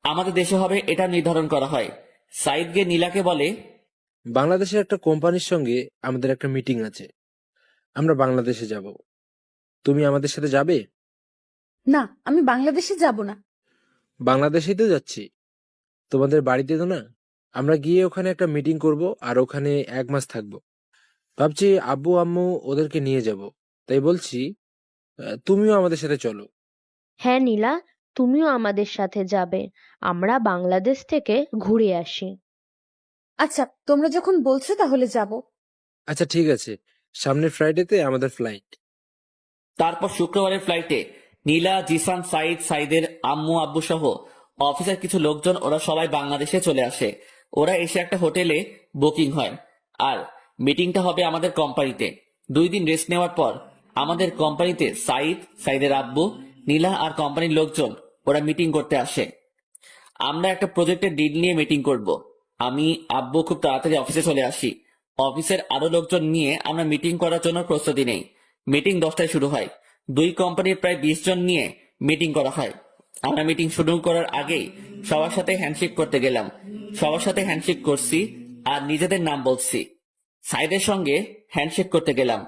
আমাদের দেশে হবে এটা নির্ধারণ করা হয়। সাইদ গিয়ে নীলাকে বলে, বাংলাদেশের একটা কোম্পানির সঙ্গে আমাদের একটা মিটিং আছে, আমরা বাংলাদেশে যাব। তুমি আমাদের সাথে যাবে? না, আমি বাংলাদেশে যাব না। বাংলাদেশেই তো যাচ্ছি, তোমাদের বাড়িতে তো না। আমরা গিয়ে ওখানে একটা মিটিং করব আর ওখানে 1 মাস থাকবো। ভাবছি আব্বু আম্মু ওদেরকে নিয়ে যাব, তাই বলছি তুমিও আমাদের সাথে চলো। হ্যাঁ নীলা, তুমিও আমাদের সাথে যাবে, আমরা বাংলাদেশ থেকে ঘুরে আসি। আচ্ছা, তোমরা যখন বলছো তাহলে যাব। আচ্ছা ঠিক আছে, সামনের ফ্রাইডেতে আমাদের ফ্লাইট। তারপর শুক্রবারের ফ্লাইটে নীলা, জিসান, সাইদ, সাইদের আম্মু আব্বু সহ অফিসের কিছু লোকজন, ওরা সবাই বাংলাদেশে চলে আসে। ওরা এসে একটা হোটেলে বুকিং হয়, আর মিটিংটা হবে আমাদের কোম্পানিতে। 2 দিন রেস্ট নেওয়ার পর আমাদের কোম্পানিতে সাইদ, সাইদের আব্বু, নীলা আর কোম্পানির লোকজন ওরা মিটিং করতে আসে। আমরা একটা প্রজেক্টের ডিল নিয়ে মিটিং করব। আমি আব্বু খুব তাড়াতাড়ি অফিসে চলে আসি। অফিসের আরো লোকজন নিয়ে আমরা মিটিং করার জন্য প্রস্তুতি নেই। মিটিং 10টায় শুরু হয়। 2 কোম্পানির প্রায় 20 জন নিয়ে মিটিং করা হয়। আমরা মিটিং শুরু করার আগেই সবার সাথে হ্যান্ডশেক করতে গেলাম। সবার সাথে হ্যান্ডশেক করছি আর নিজেদের নাম বলছি। সাইদের সঙ্গে হ্যান্ডশেক করতে গেলাম,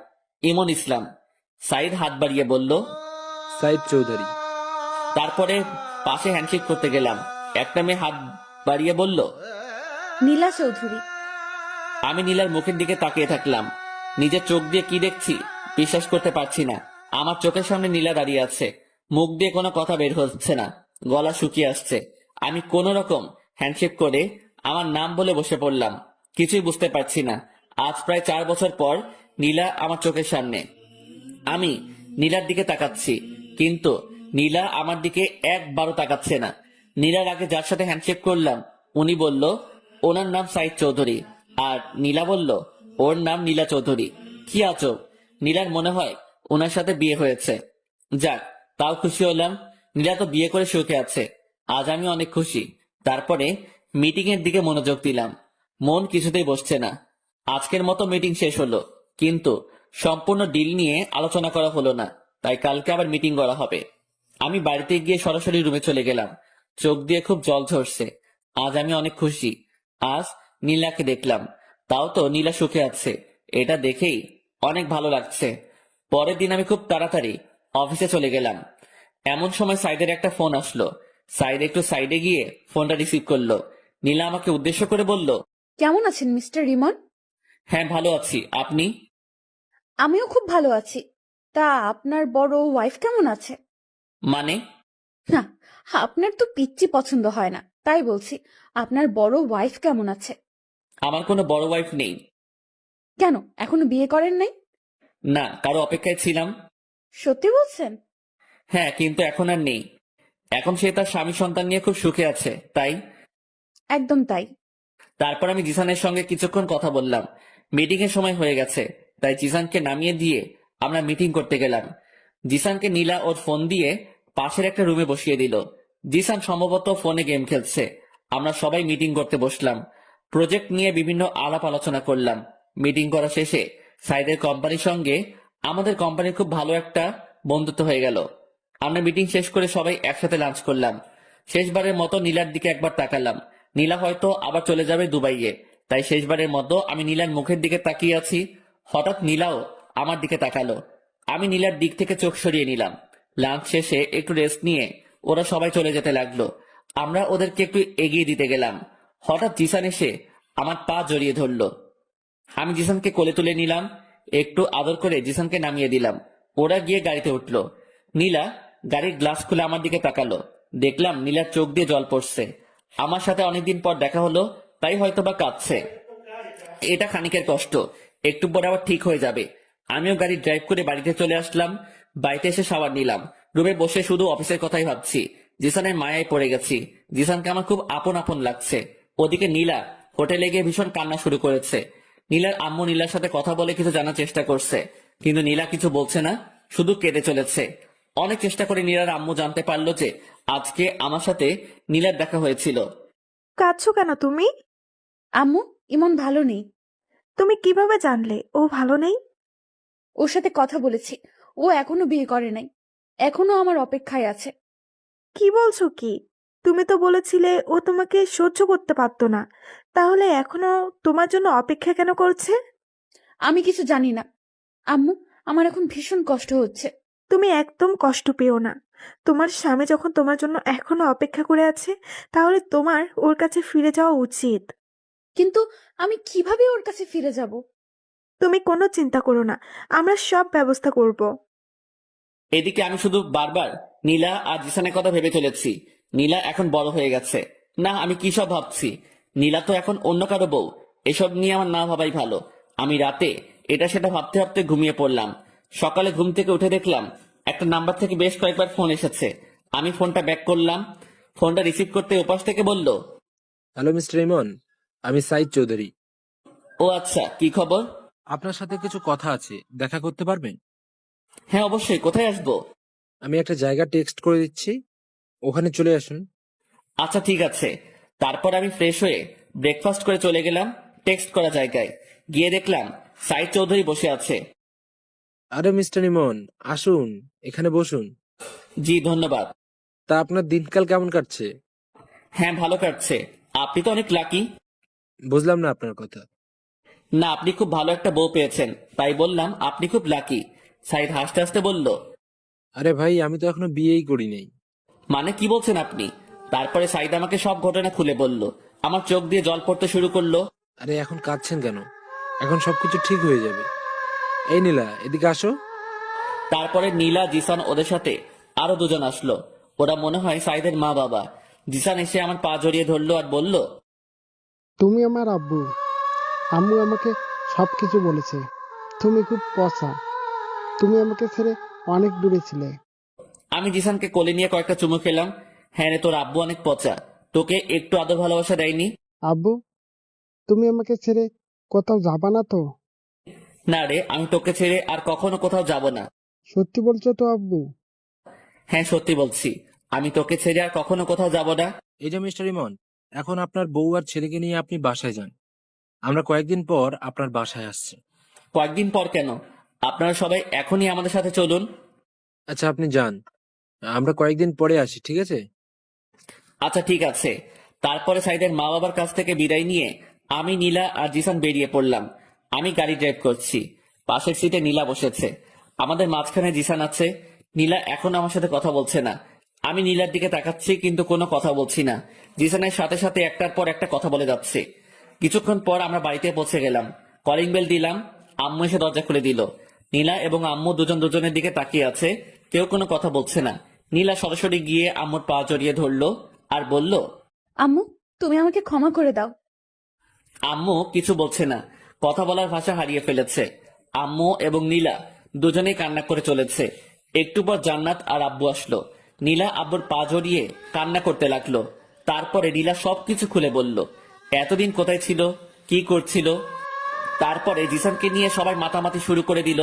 ইমন ইসলাম। সাইদ হাত বাড়িয়ে বলল, সাইদ চৌধুরী। তারপরে পাশে হ্যান্ডশেক করতে গেলাম, একটা মেয়ে হাত বাড়িয়ে বলল, নীলা চৌধুরী। আমি নীলার মুখের দিকে তাকিয়ে থাকলাম। নিজের চোখ দিয়ে কি দেখছি বিশ্বাস করতে পারছি না। আমার চোখের সামনে নীলা দাঁড়িয়ে আছে, মুখ দিয়ে কোনো কথা বের হচ্ছে না, গলা শুকিয়ে আসছে। আমি কোন রকম হ্যান্ডশেক করে আমার নাম বলে বসে পড়লাম। কিছুই বুঝতে পারছি না। আজ প্রায় 4 বছর পর নীলা আমার চোখের সামনে। আমি নীলার দিকে তাকাচ্ছি, কিন্তু নীলা আমার দিকে একবারও তাকাচ্ছে না। নীলার আগে যার সাথে হ্যান্ডশেক করলাম উনি বলল ওনার নাম সাইদ চৌধুরী, আর নীলা বলল ওর নাম নীলা চৌধুরী। কি আজব, নীলার মনে হয় ওনার সাথে বিয়ে হয়েছে। যাক, তাও খুশি হলাম। নীলা তো বিয়ে করে সুখে আছে, আজ আমি অনেক খুশি। তারপরে মিটিং এর দিকে মনোযোগ দিলাম। মন কিছুতেই বসছে না। আজকের মতো মিটিং শেষ হলো, কিন্তু সম্পূর্ণ ডিল নিয়ে আলোচনা করা হলো না, তাই কালকে আবার মিটিং করা হবে। আমি বাড়িতে গিয়ে সরাসরি রুমে চলে গেলাম। চোখ দিয়ে খুব জল ঝরছে। আজ আমি অনেক খুশি। আজ নীলাকে দেখলাম, তাও তো নীলা সুখে আছে, এটা দেখেই অনেক ভালো লাগছে। পরের দিন আমি খুব তাড়াতাড়ি অফিসে চলে গেলাম। এমন সময় সাইদের একটা ফোন আসলো। সাইদ একটু সাইডে গিয়ে ফোনটা রিসিভ করলো। নীলা আমাকে উদ্দেশ্য করে বলল, কেমন আছেন মিস্টার রিমন? হ্যাঁ ভালো আছি, আপনি? আমিও খুব ভালো আছি। তা আপনার বড় ওয়াইফ কেমন আছে? মানে? না, আপনার তো পিচ্চি পছন্দ হয় না, তাই বলছি আপনার বড় ওয়াইফ কেমন আছে? আমার কোনো বড় ওয়াইফ নেই। কেন এখনো বিয়ে করেন নাই? না, কারো অপেক্ষায় ছিলাম। সত্যি বলছেন? হ্যাঁ, কিন্তু এখন আর নেই। এখন সে তার স্বামী সন্তান নিয়ে খুব সুখে আছে, তাই। একদম তাই। তারপর আমি জিসানের সঙ্গে কিছুক্ষণ কথা বললাম। মিটিং এর সময় হয়ে গেছে, তাই জিসানকে নামিয়ে দিয়ে আমরা মিটিং করতে গেলাম। জিসানকে নীলা ওর ফোন দিয়ে পাশের একটা রুমে বসিয়ে দিল। জিসান সম্ভবত ফোনে গেম খেলছে। আমরা সবাই মিটিং করতে বসলাম। প্রজেক্ট নিয়ে বিভিন্ন আলাপ আলোচনা করলাম। মিটিং করা শেষে সাইদের কোম্পানির সঙ্গে আমাদের কোম্পানির খুব ভালো একটা বন্ধুত্ব হয়ে গেল। আমরা মিটিং শেষ করে সবাই একসাথে লাঞ্চ করলাম। শেষবারের মতো নীলার দিকে একবার তাকালাম। নীলা হয়তো আবার চলে যাবে দুবাইয়ে, তাই শেষবারের মতো আমি নীলার মুখের দিকে তাকিয়ে আছি। হঠাৎ নীলাও আমার দিকে তাকালো। আমি নীলার দিক থেকে চোখ সরিয়ে নিলাম। লাঞ্চ শেষে একটু রেস্ট নিয়ে ওরা সবাই চলে যেতে লাগলো। আমরা ওদেরকে একটু এগিয়ে দিতে গেলাম। হঠাৎ জিসান এসে আমার পা জড়িয়ে ধরলো। আমি জিসানকে কোলে তুলে নিলাম। একটু আদর করে জিসানকে নামিয়ে দিলাম। ওরা গিয়ে গাড়িতে উঠলো। নীলা গাড়ির গ্লাস খুলে আমার দিকে তাকালো। দেখলাম নীলার চোখ দিয়ে জল পড়ছে। আমার সাথে অনেকদিন পর দেখা হলো, তাই হয়তোবা কাঁদছে। এটা খানিকের কষ্ট, একটু পর আবার ঠিক হয়ে যাবে। আমিও গাড়ি ড্রাইভ করে বাড়িতে চলে আসলাম। বাড়িতে এসে শাওয়ার নিলাম। রুমে বসে শুধু অফিসের কথাই ভাবছি। জিসানের মায়ায় পড়ে গেছি। জিসানকে আমার খুব আপন আপন লাগছে। ওদিকে নীলা হোটেলে গিয়ে ভীষণ কান্না শুরু করেছে। নীলার আম্মু নীলার সাথে কথা বলে কিছু জানার চেষ্টা করছে, কিন্তু নীলা কিছু বলছে না, শুধু কেঁদে চলেছে। অনেক চেষ্টা করে নীলার আম্মু জানতে পারলো যে আজকে আমার সাথে নীলার দেখা হয়েছিল। কাঁদছো কেন তুমি? আম্মু, ইমন ভালো নেই। তুমি কিভাবে জানলে ও ভালো নেই? ওর সাথে কথা বলেছি, ও এখনো বিয়ে করে নাই, এখনো আমার অপেক্ষায় আছে। কি বলছো কি? তুমি তো বলেছিলে ও তোমাকে সহ্য করতে পারতো না, তাহলে এখনো তোমার জন্য অপেক্ষা কেন করছে? আমি কিছু জানি না আম্মু, আমার এখন ভীষণ কষ্ট হচ্ছে। তুমি একদম কষ্ট পেও না। তোমার স্বামী যখন তোমার জন্য এখনো অপেক্ষা করে আছে, তাহলে তোমার ওর কাছে ফিরে যাওয়া উচিত। কিন্তু আমি কিভাবে ওর কাছে ফিরে যাব? তুমি কোনো চিন্তা করো না, আমরা সব ব্যবস্থা করব। এদিকে আমি শুধু বারবার নীলা আর জিসানের কথা ভেবে চলেছি। নীলা এখন বড় হয়ে গেছে। না, আমি কি সব ভাবছি। নীলা তো এখন অন্য কারো বউ। এসব নিয়ে আমার না ভাবাই ভালো। আমি রাতে এটা সেটা ভাবতে ভাবতে ঘুমিয়ে পড়লাম। সকালে ঘুম থেকে উঠে দেখলাম একটা নাম্বার থেকে বেশ কয়েকবার ফোন এসেছে। আমি ফোনটা ব্যাক করলাম। ফোনটা রিসিভ করতে ওপাশ থেকে বলল, হ্যালো মিস্টার ইমন, আমি সাইদ চৌধুরী। ও আচ্ছা, কি খবর? আপনার সাথে কিছু কথা আছে, দেখা করতে পারবেন? হ্যাঁ অবশ্যই, কোথায় আসবো? আমি একটা জায়গা টেক্সট করে দিচ্ছি, ওখানে চলে আসুন। আচ্ছা ঠিক আছে। তারপর আমি ফ্রেশ হয়ে ব্রেকফাস্ট করে চলে গেলাম টেক্সট করা জায়গায়। গিয়ে দেখলাম সাইদ চৌধুরী বসে আছে। আরে মিস্টার ইমন, আসুন, এখানে বসুন। জি ধন্যবাদ। তা আপনার দিনকাল কেমন কাটছে? হ্যাঁ ভালো কাটছে। আপনি তো অনেক লাকি। বুঝলাম না আপনার কথা। না, আপনি খুব ভালো একটা বউ পেয়েছেন, তাই বললাম আপনি খুব লাকি। সাইদ হাসতে হাসতে বলল, আরে ভাই, আমি তো এখনো বিয়েই করি নাই। মানে কি বলছেন আপনি? তারপরে সাইদ আমাকে সব ঘটনা খুলে বলল। আমার চোখ দিয়ে জল পড়তে শুরু করলো। আরে এখন কাঁদছেন কেন? এখন সবকিছু ঠিক হয়ে যাবে। এই নীলা, এদিকে আসো। তারপরে নীলা, জিসান ওদের সাথে আরো দুজন আসলো। ওরা মনে হয় সাইদের মা বাবা। জিসান এসে আমার পা জড়িয়ে ধরলো আর বলল, তুমি আমার আব্বু। আম্মু আমাকে সবকিছু বলেছে। তুমি খুব পচা। তুমি আমাকে ছেড়ে অনেক দূরে ছিলে। আমি জিসানকে কোলে নিয়ে কয়েকটা চুমু খেলাম। হ্যাঁ রে, তোর আব্বু অনেক পচা। তোকে একটু আদর ভালোবাসা দেয়নি? আব্বু, তুমি আমাকে ছেড়ে কোথাও যাবা না তো? না রে, আমি তোকে ছেড়ে আর কখনো কোথাও যাব না। সত্যি বলছো তো আব্বু? হ্যাঁ সত্যি বলছি, আমি তোকে ছেড়ে আর কখনো কোথাও যাব না। এই যে মিস্টার ইমন, এখন আপনার বউ আর ছেলেকে নিয়ে আপনি বাসায় যান। আমরা কয়েকদিন পর আপনার বাসায় আসছি। কয়েকদিন পর কেন? আপনারা সবাই এখনই আমাদের সাথে চলুন। আচ্ছা আপনি যান, আমরা কয়েকদিন পরে আসি, ঠিক আছে? আচ্ছা ঠিক আছে। তারপরে সাইদের মা বাবার কাছ থেকে বিদায় নিয়ে আমি, নীলা আর জিসান বেরিয়ে পড়লাম। আমি গাড়ি ড্রাইভ করছি। পাশের সিটে নীলা বসেছে। আমাদের মাঝখানে জিসান আছে। নীলা এখন আমার সাথে কথা বলছে না। আমি নীলার দিকে তাকাচ্ছি, কিন্তু কোনো কথা বলছি না। জিসানের সাথে সাথে একটার পর একটা কথা বলে যাচ্ছে। কিছুক্ষণ পর আমরা বাড়িতে পৌঁছে গেলাম। কলিং বেল দিলাম। আম্মু এসে দরজা খুলে দিল। নীলা এবং আম্মু দুজন দুজনের দিকে তাকিয়ে আছে। কেউ কোনো কথা বলছে না। নীলা সরাসরি গিয়ে আম্মুর পা জড়িয়ে ধরলো আর বলল, আম্মু, তুমি আমাকে ক্ষমা করে দাও। আম্মু কিছু বলছে না, কথা বলার ভাষা হারিয়ে ফেলেছে। আম্মু এবং নীলা দুজনেই কান্না করে চলেছে। একটু পর জান্নাত আর আব্বু আসলো। নীলা আব্বুর পা জড়িয়ে কান্না করতে লাগলো। তারপরে নীলা সবকিছু খুলে বলল, এতদিন কোথায় ছিল, কি করছিল। তারপরে জিসানকে নিয়ে সবাই মাতামাতি শুরু করে দিল।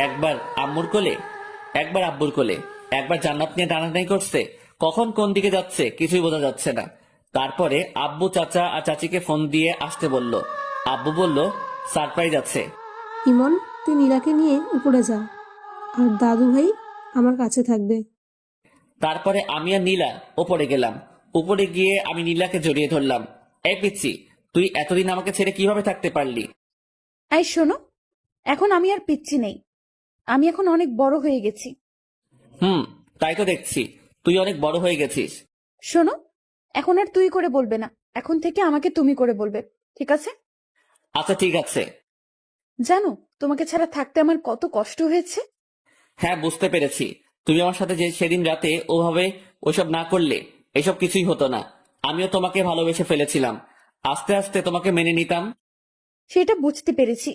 একবার আম্মুর কোলে, একবার আব্বুর কোলে, একবার জান্নাত নিয়ে টানাটানি করছে। কখন কোন দিকে যাচ্ছে কিছুই বোঝা যাচ্ছে না। তারপরে আব্বু চাচা আর চাচিকে ফোন দিয়ে আসতে বলল। আব্বু বলল সারপ্রাইজ আছে। ইমন, তুই নীলাকে নিয়ে উপরে যা, আর দাদু ভাই আমার কাছে থাকবে। তারপরে আমি আর নীলা ওপরে গেলাম। উপরে গিয়ে আমি নীলাকে জড়িয়ে ধরলাম। এই পিচ্ছি, তুই এতদিন আমাকে ছেড়ে কিভাবে থাকতে পারলি? এই শোনো, এখন আমি আর পিচ্ছি নেই, আমি এখন অনেক বড় হয়ে গেছি। তাই তো দেখছি, তুই অনেক বড় হয়ে গেছিস। শোনো, এখন আর তুই করে বলবে না, এখন থেকে আমাকে তুমি করে বলবে, ঠিক আছে? আচ্ছা ঠিক আছে। জানো তোমাকে ছাড়া থাকতে আমার কত কষ্ট হয়েছে। হ্যাঁ, বুঝতে পেরেছি। তুমি আমার সাথে যে সেদিন রাতে ওভাবে ওইসব না করলে এসব কিছুই হতো না। আমিও তোমাকে ভালোবেসে ফেলেছিলাম, আস্তে আস্তে তোমাকে মেনে নিতাম। সেটা বুঝতে পেরেছি,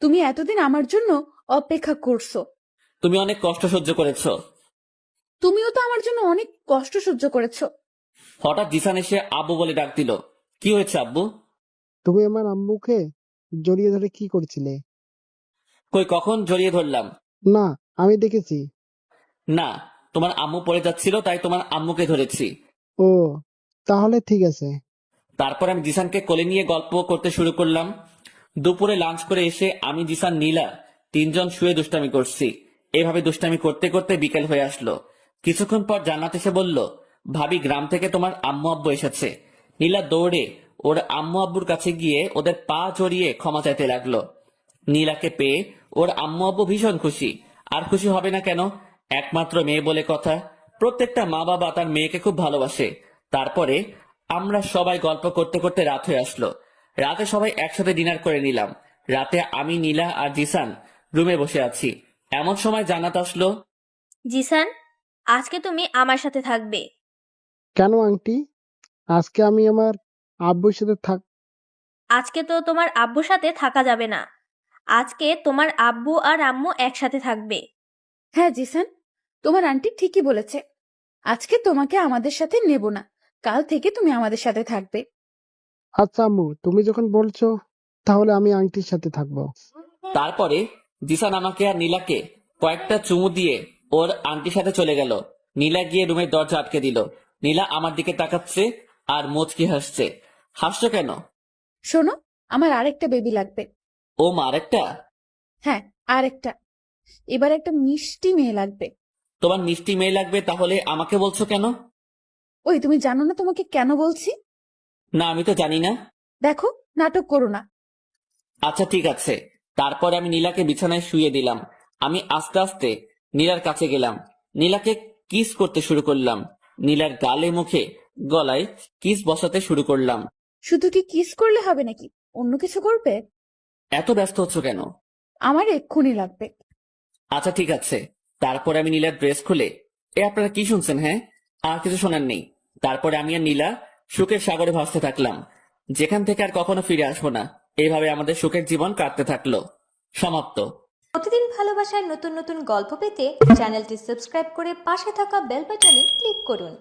তুমি এতদিন আমার জন্য অপেক্ষা করছো। তুমি অনেক কষ্ট সহ্য করেছো। তুমিও তো আমার জন্য অনেক কষ্ট সহ্য করেছো। হঠাৎ জিসান এসে আব্বু বলে ডাক দিল। কি হয়েছে আব্বু? তুমি আমার আম্মুকে জড়িয়ে ধরে কি করছিলে? কই, কখন জড়িয়ে ধরলাম? না, আমি দেখেছি। না, তোমার আম্মু পড়ে যাচ্ছিল তাই তোমার আম্মুকে ধরেছি। ও, তাহলে ঠিক আছে। তারপর আমি জিসানকে কোলে নিয়ে গল্প করতে শুরু করলাম। দুপুরে লাঞ্চ করে এসে আমি, জিসান, নীলা তিনজন শুয়ে দুষ্টামি করছি। এভাবে দুষ্টামি করতে করতে বিকেল হয়ে আসলো। কিছুক্ষণ পর জান্নাত এসে বলল, ভাবি, গ্রাম থেকে তোমার আম্মু আব্বু এসেছে। নীলা দৌড়ে ওর আম্মু আব্বুর কাছে গিয়ে ওদের পা জড়িয়ে ক্ষমা চাইতে লাগলো। নীলাকে পেয়ে ওর আম্মু আব্বু ভীষণ খুশি। আর খুশি হবে না কেন, একমাত্র মেয়ে বলে কথা। প্রত্যেকটা মা বাবা তার মেয়েকে খুব ভালোবাসে। তারপরে আমরা সবাই গল্প করতে করতে রাত হয়ে আসলো। রাতে সবাই একসাথে ডিনার করে নিলাম। রাতে আমি, নীলা আর জিসান রুমে বসে আছি। এমন সময় জান্নাত আসলো। জিসান, আজকে তুমি আমার সাথে থাকবে। কেন আন্টি? আজকে আমি আমার আব্বুর সাথে আজকে তো তোমার আব্বুর সাথে থাকা যাবে না, আজকে তোমার আব্বু আর আম্মু একসাথে থাকবে। হ্যাঁ জিসান, তোমার আন্টি ঠিকই বলেছে, আজকে তোমাকে আমাদের সাথে নেব না, কাল থেকে তুমি আমাদের সাথে থাকবে। আচ্ছা আম্মু, তুমি যখন বলছো তাহলে আমি আন্টির সাথে থাকবো। তারপরে জিসান আমাকে আর নীলাকে কয়েকটা চুমু দিয়ে ওর আন্টির সাথে চলে গেল। নীলা গিয়ে রুমের দরজা আটকে দিল। নীলা আমার দিকে তাকাচ্ছে আর মুচকি হাসছে। হাসছো কেন? শোনো, আমার আরেকটা বেবি লাগবে। ও মা, আরেকটা? হ্যাঁ, আরেকটা। এবার একটা মিষ্টি মেয়ে লাগবে। তোমার মিষ্টি মেয়ে লাগবে, তাহলে আমাকে বলছো কেন? ওই, তুমি জানো না তোমাকে কেন বলছি? না, আমি তো জানি না। দেখো, নাটক করো না। আচ্ছা ঠিক আছে। তারপরে আমি নীলাকে বিছানায় শুয়ে দিলাম। আমি আস্তে আস্তে নীলার কাছে গেলাম। নীলাকে কিস করতে শুরু করলাম। নীলার গালে, মুখে, গলায় কিস বসাতে শুরু করলাম। শুধু কি কিস করলে হবে নাকি, অন্য কিছু করবে? এত ব্যস্ত হচ্ছ কেন? আমার এক্ষুনি লাগবে। আচ্ছা ঠিক আছে। তারপরে আমি নীলার ড্রেস খুলে, আপনারা কি শুনছেন? হ্যাঁ, আর কিছু শোনার নেই। তারপরে আমি আর নীলা সুখের সাগরে ভাসতে থাকলাম, যেখান থেকে আর কখনো ফিরে আসবো না। এইভাবে আমাদের সুখের জীবন কাটতে থাকলো। সমাপ্ত। প্রতিদিন ভালোবাসার নতুন নতুন গল্প পেতে চ্যানেলটি সাবস্ক্রাইব করে পাশে থাকা বেল বাটনে ক্লিক করুন।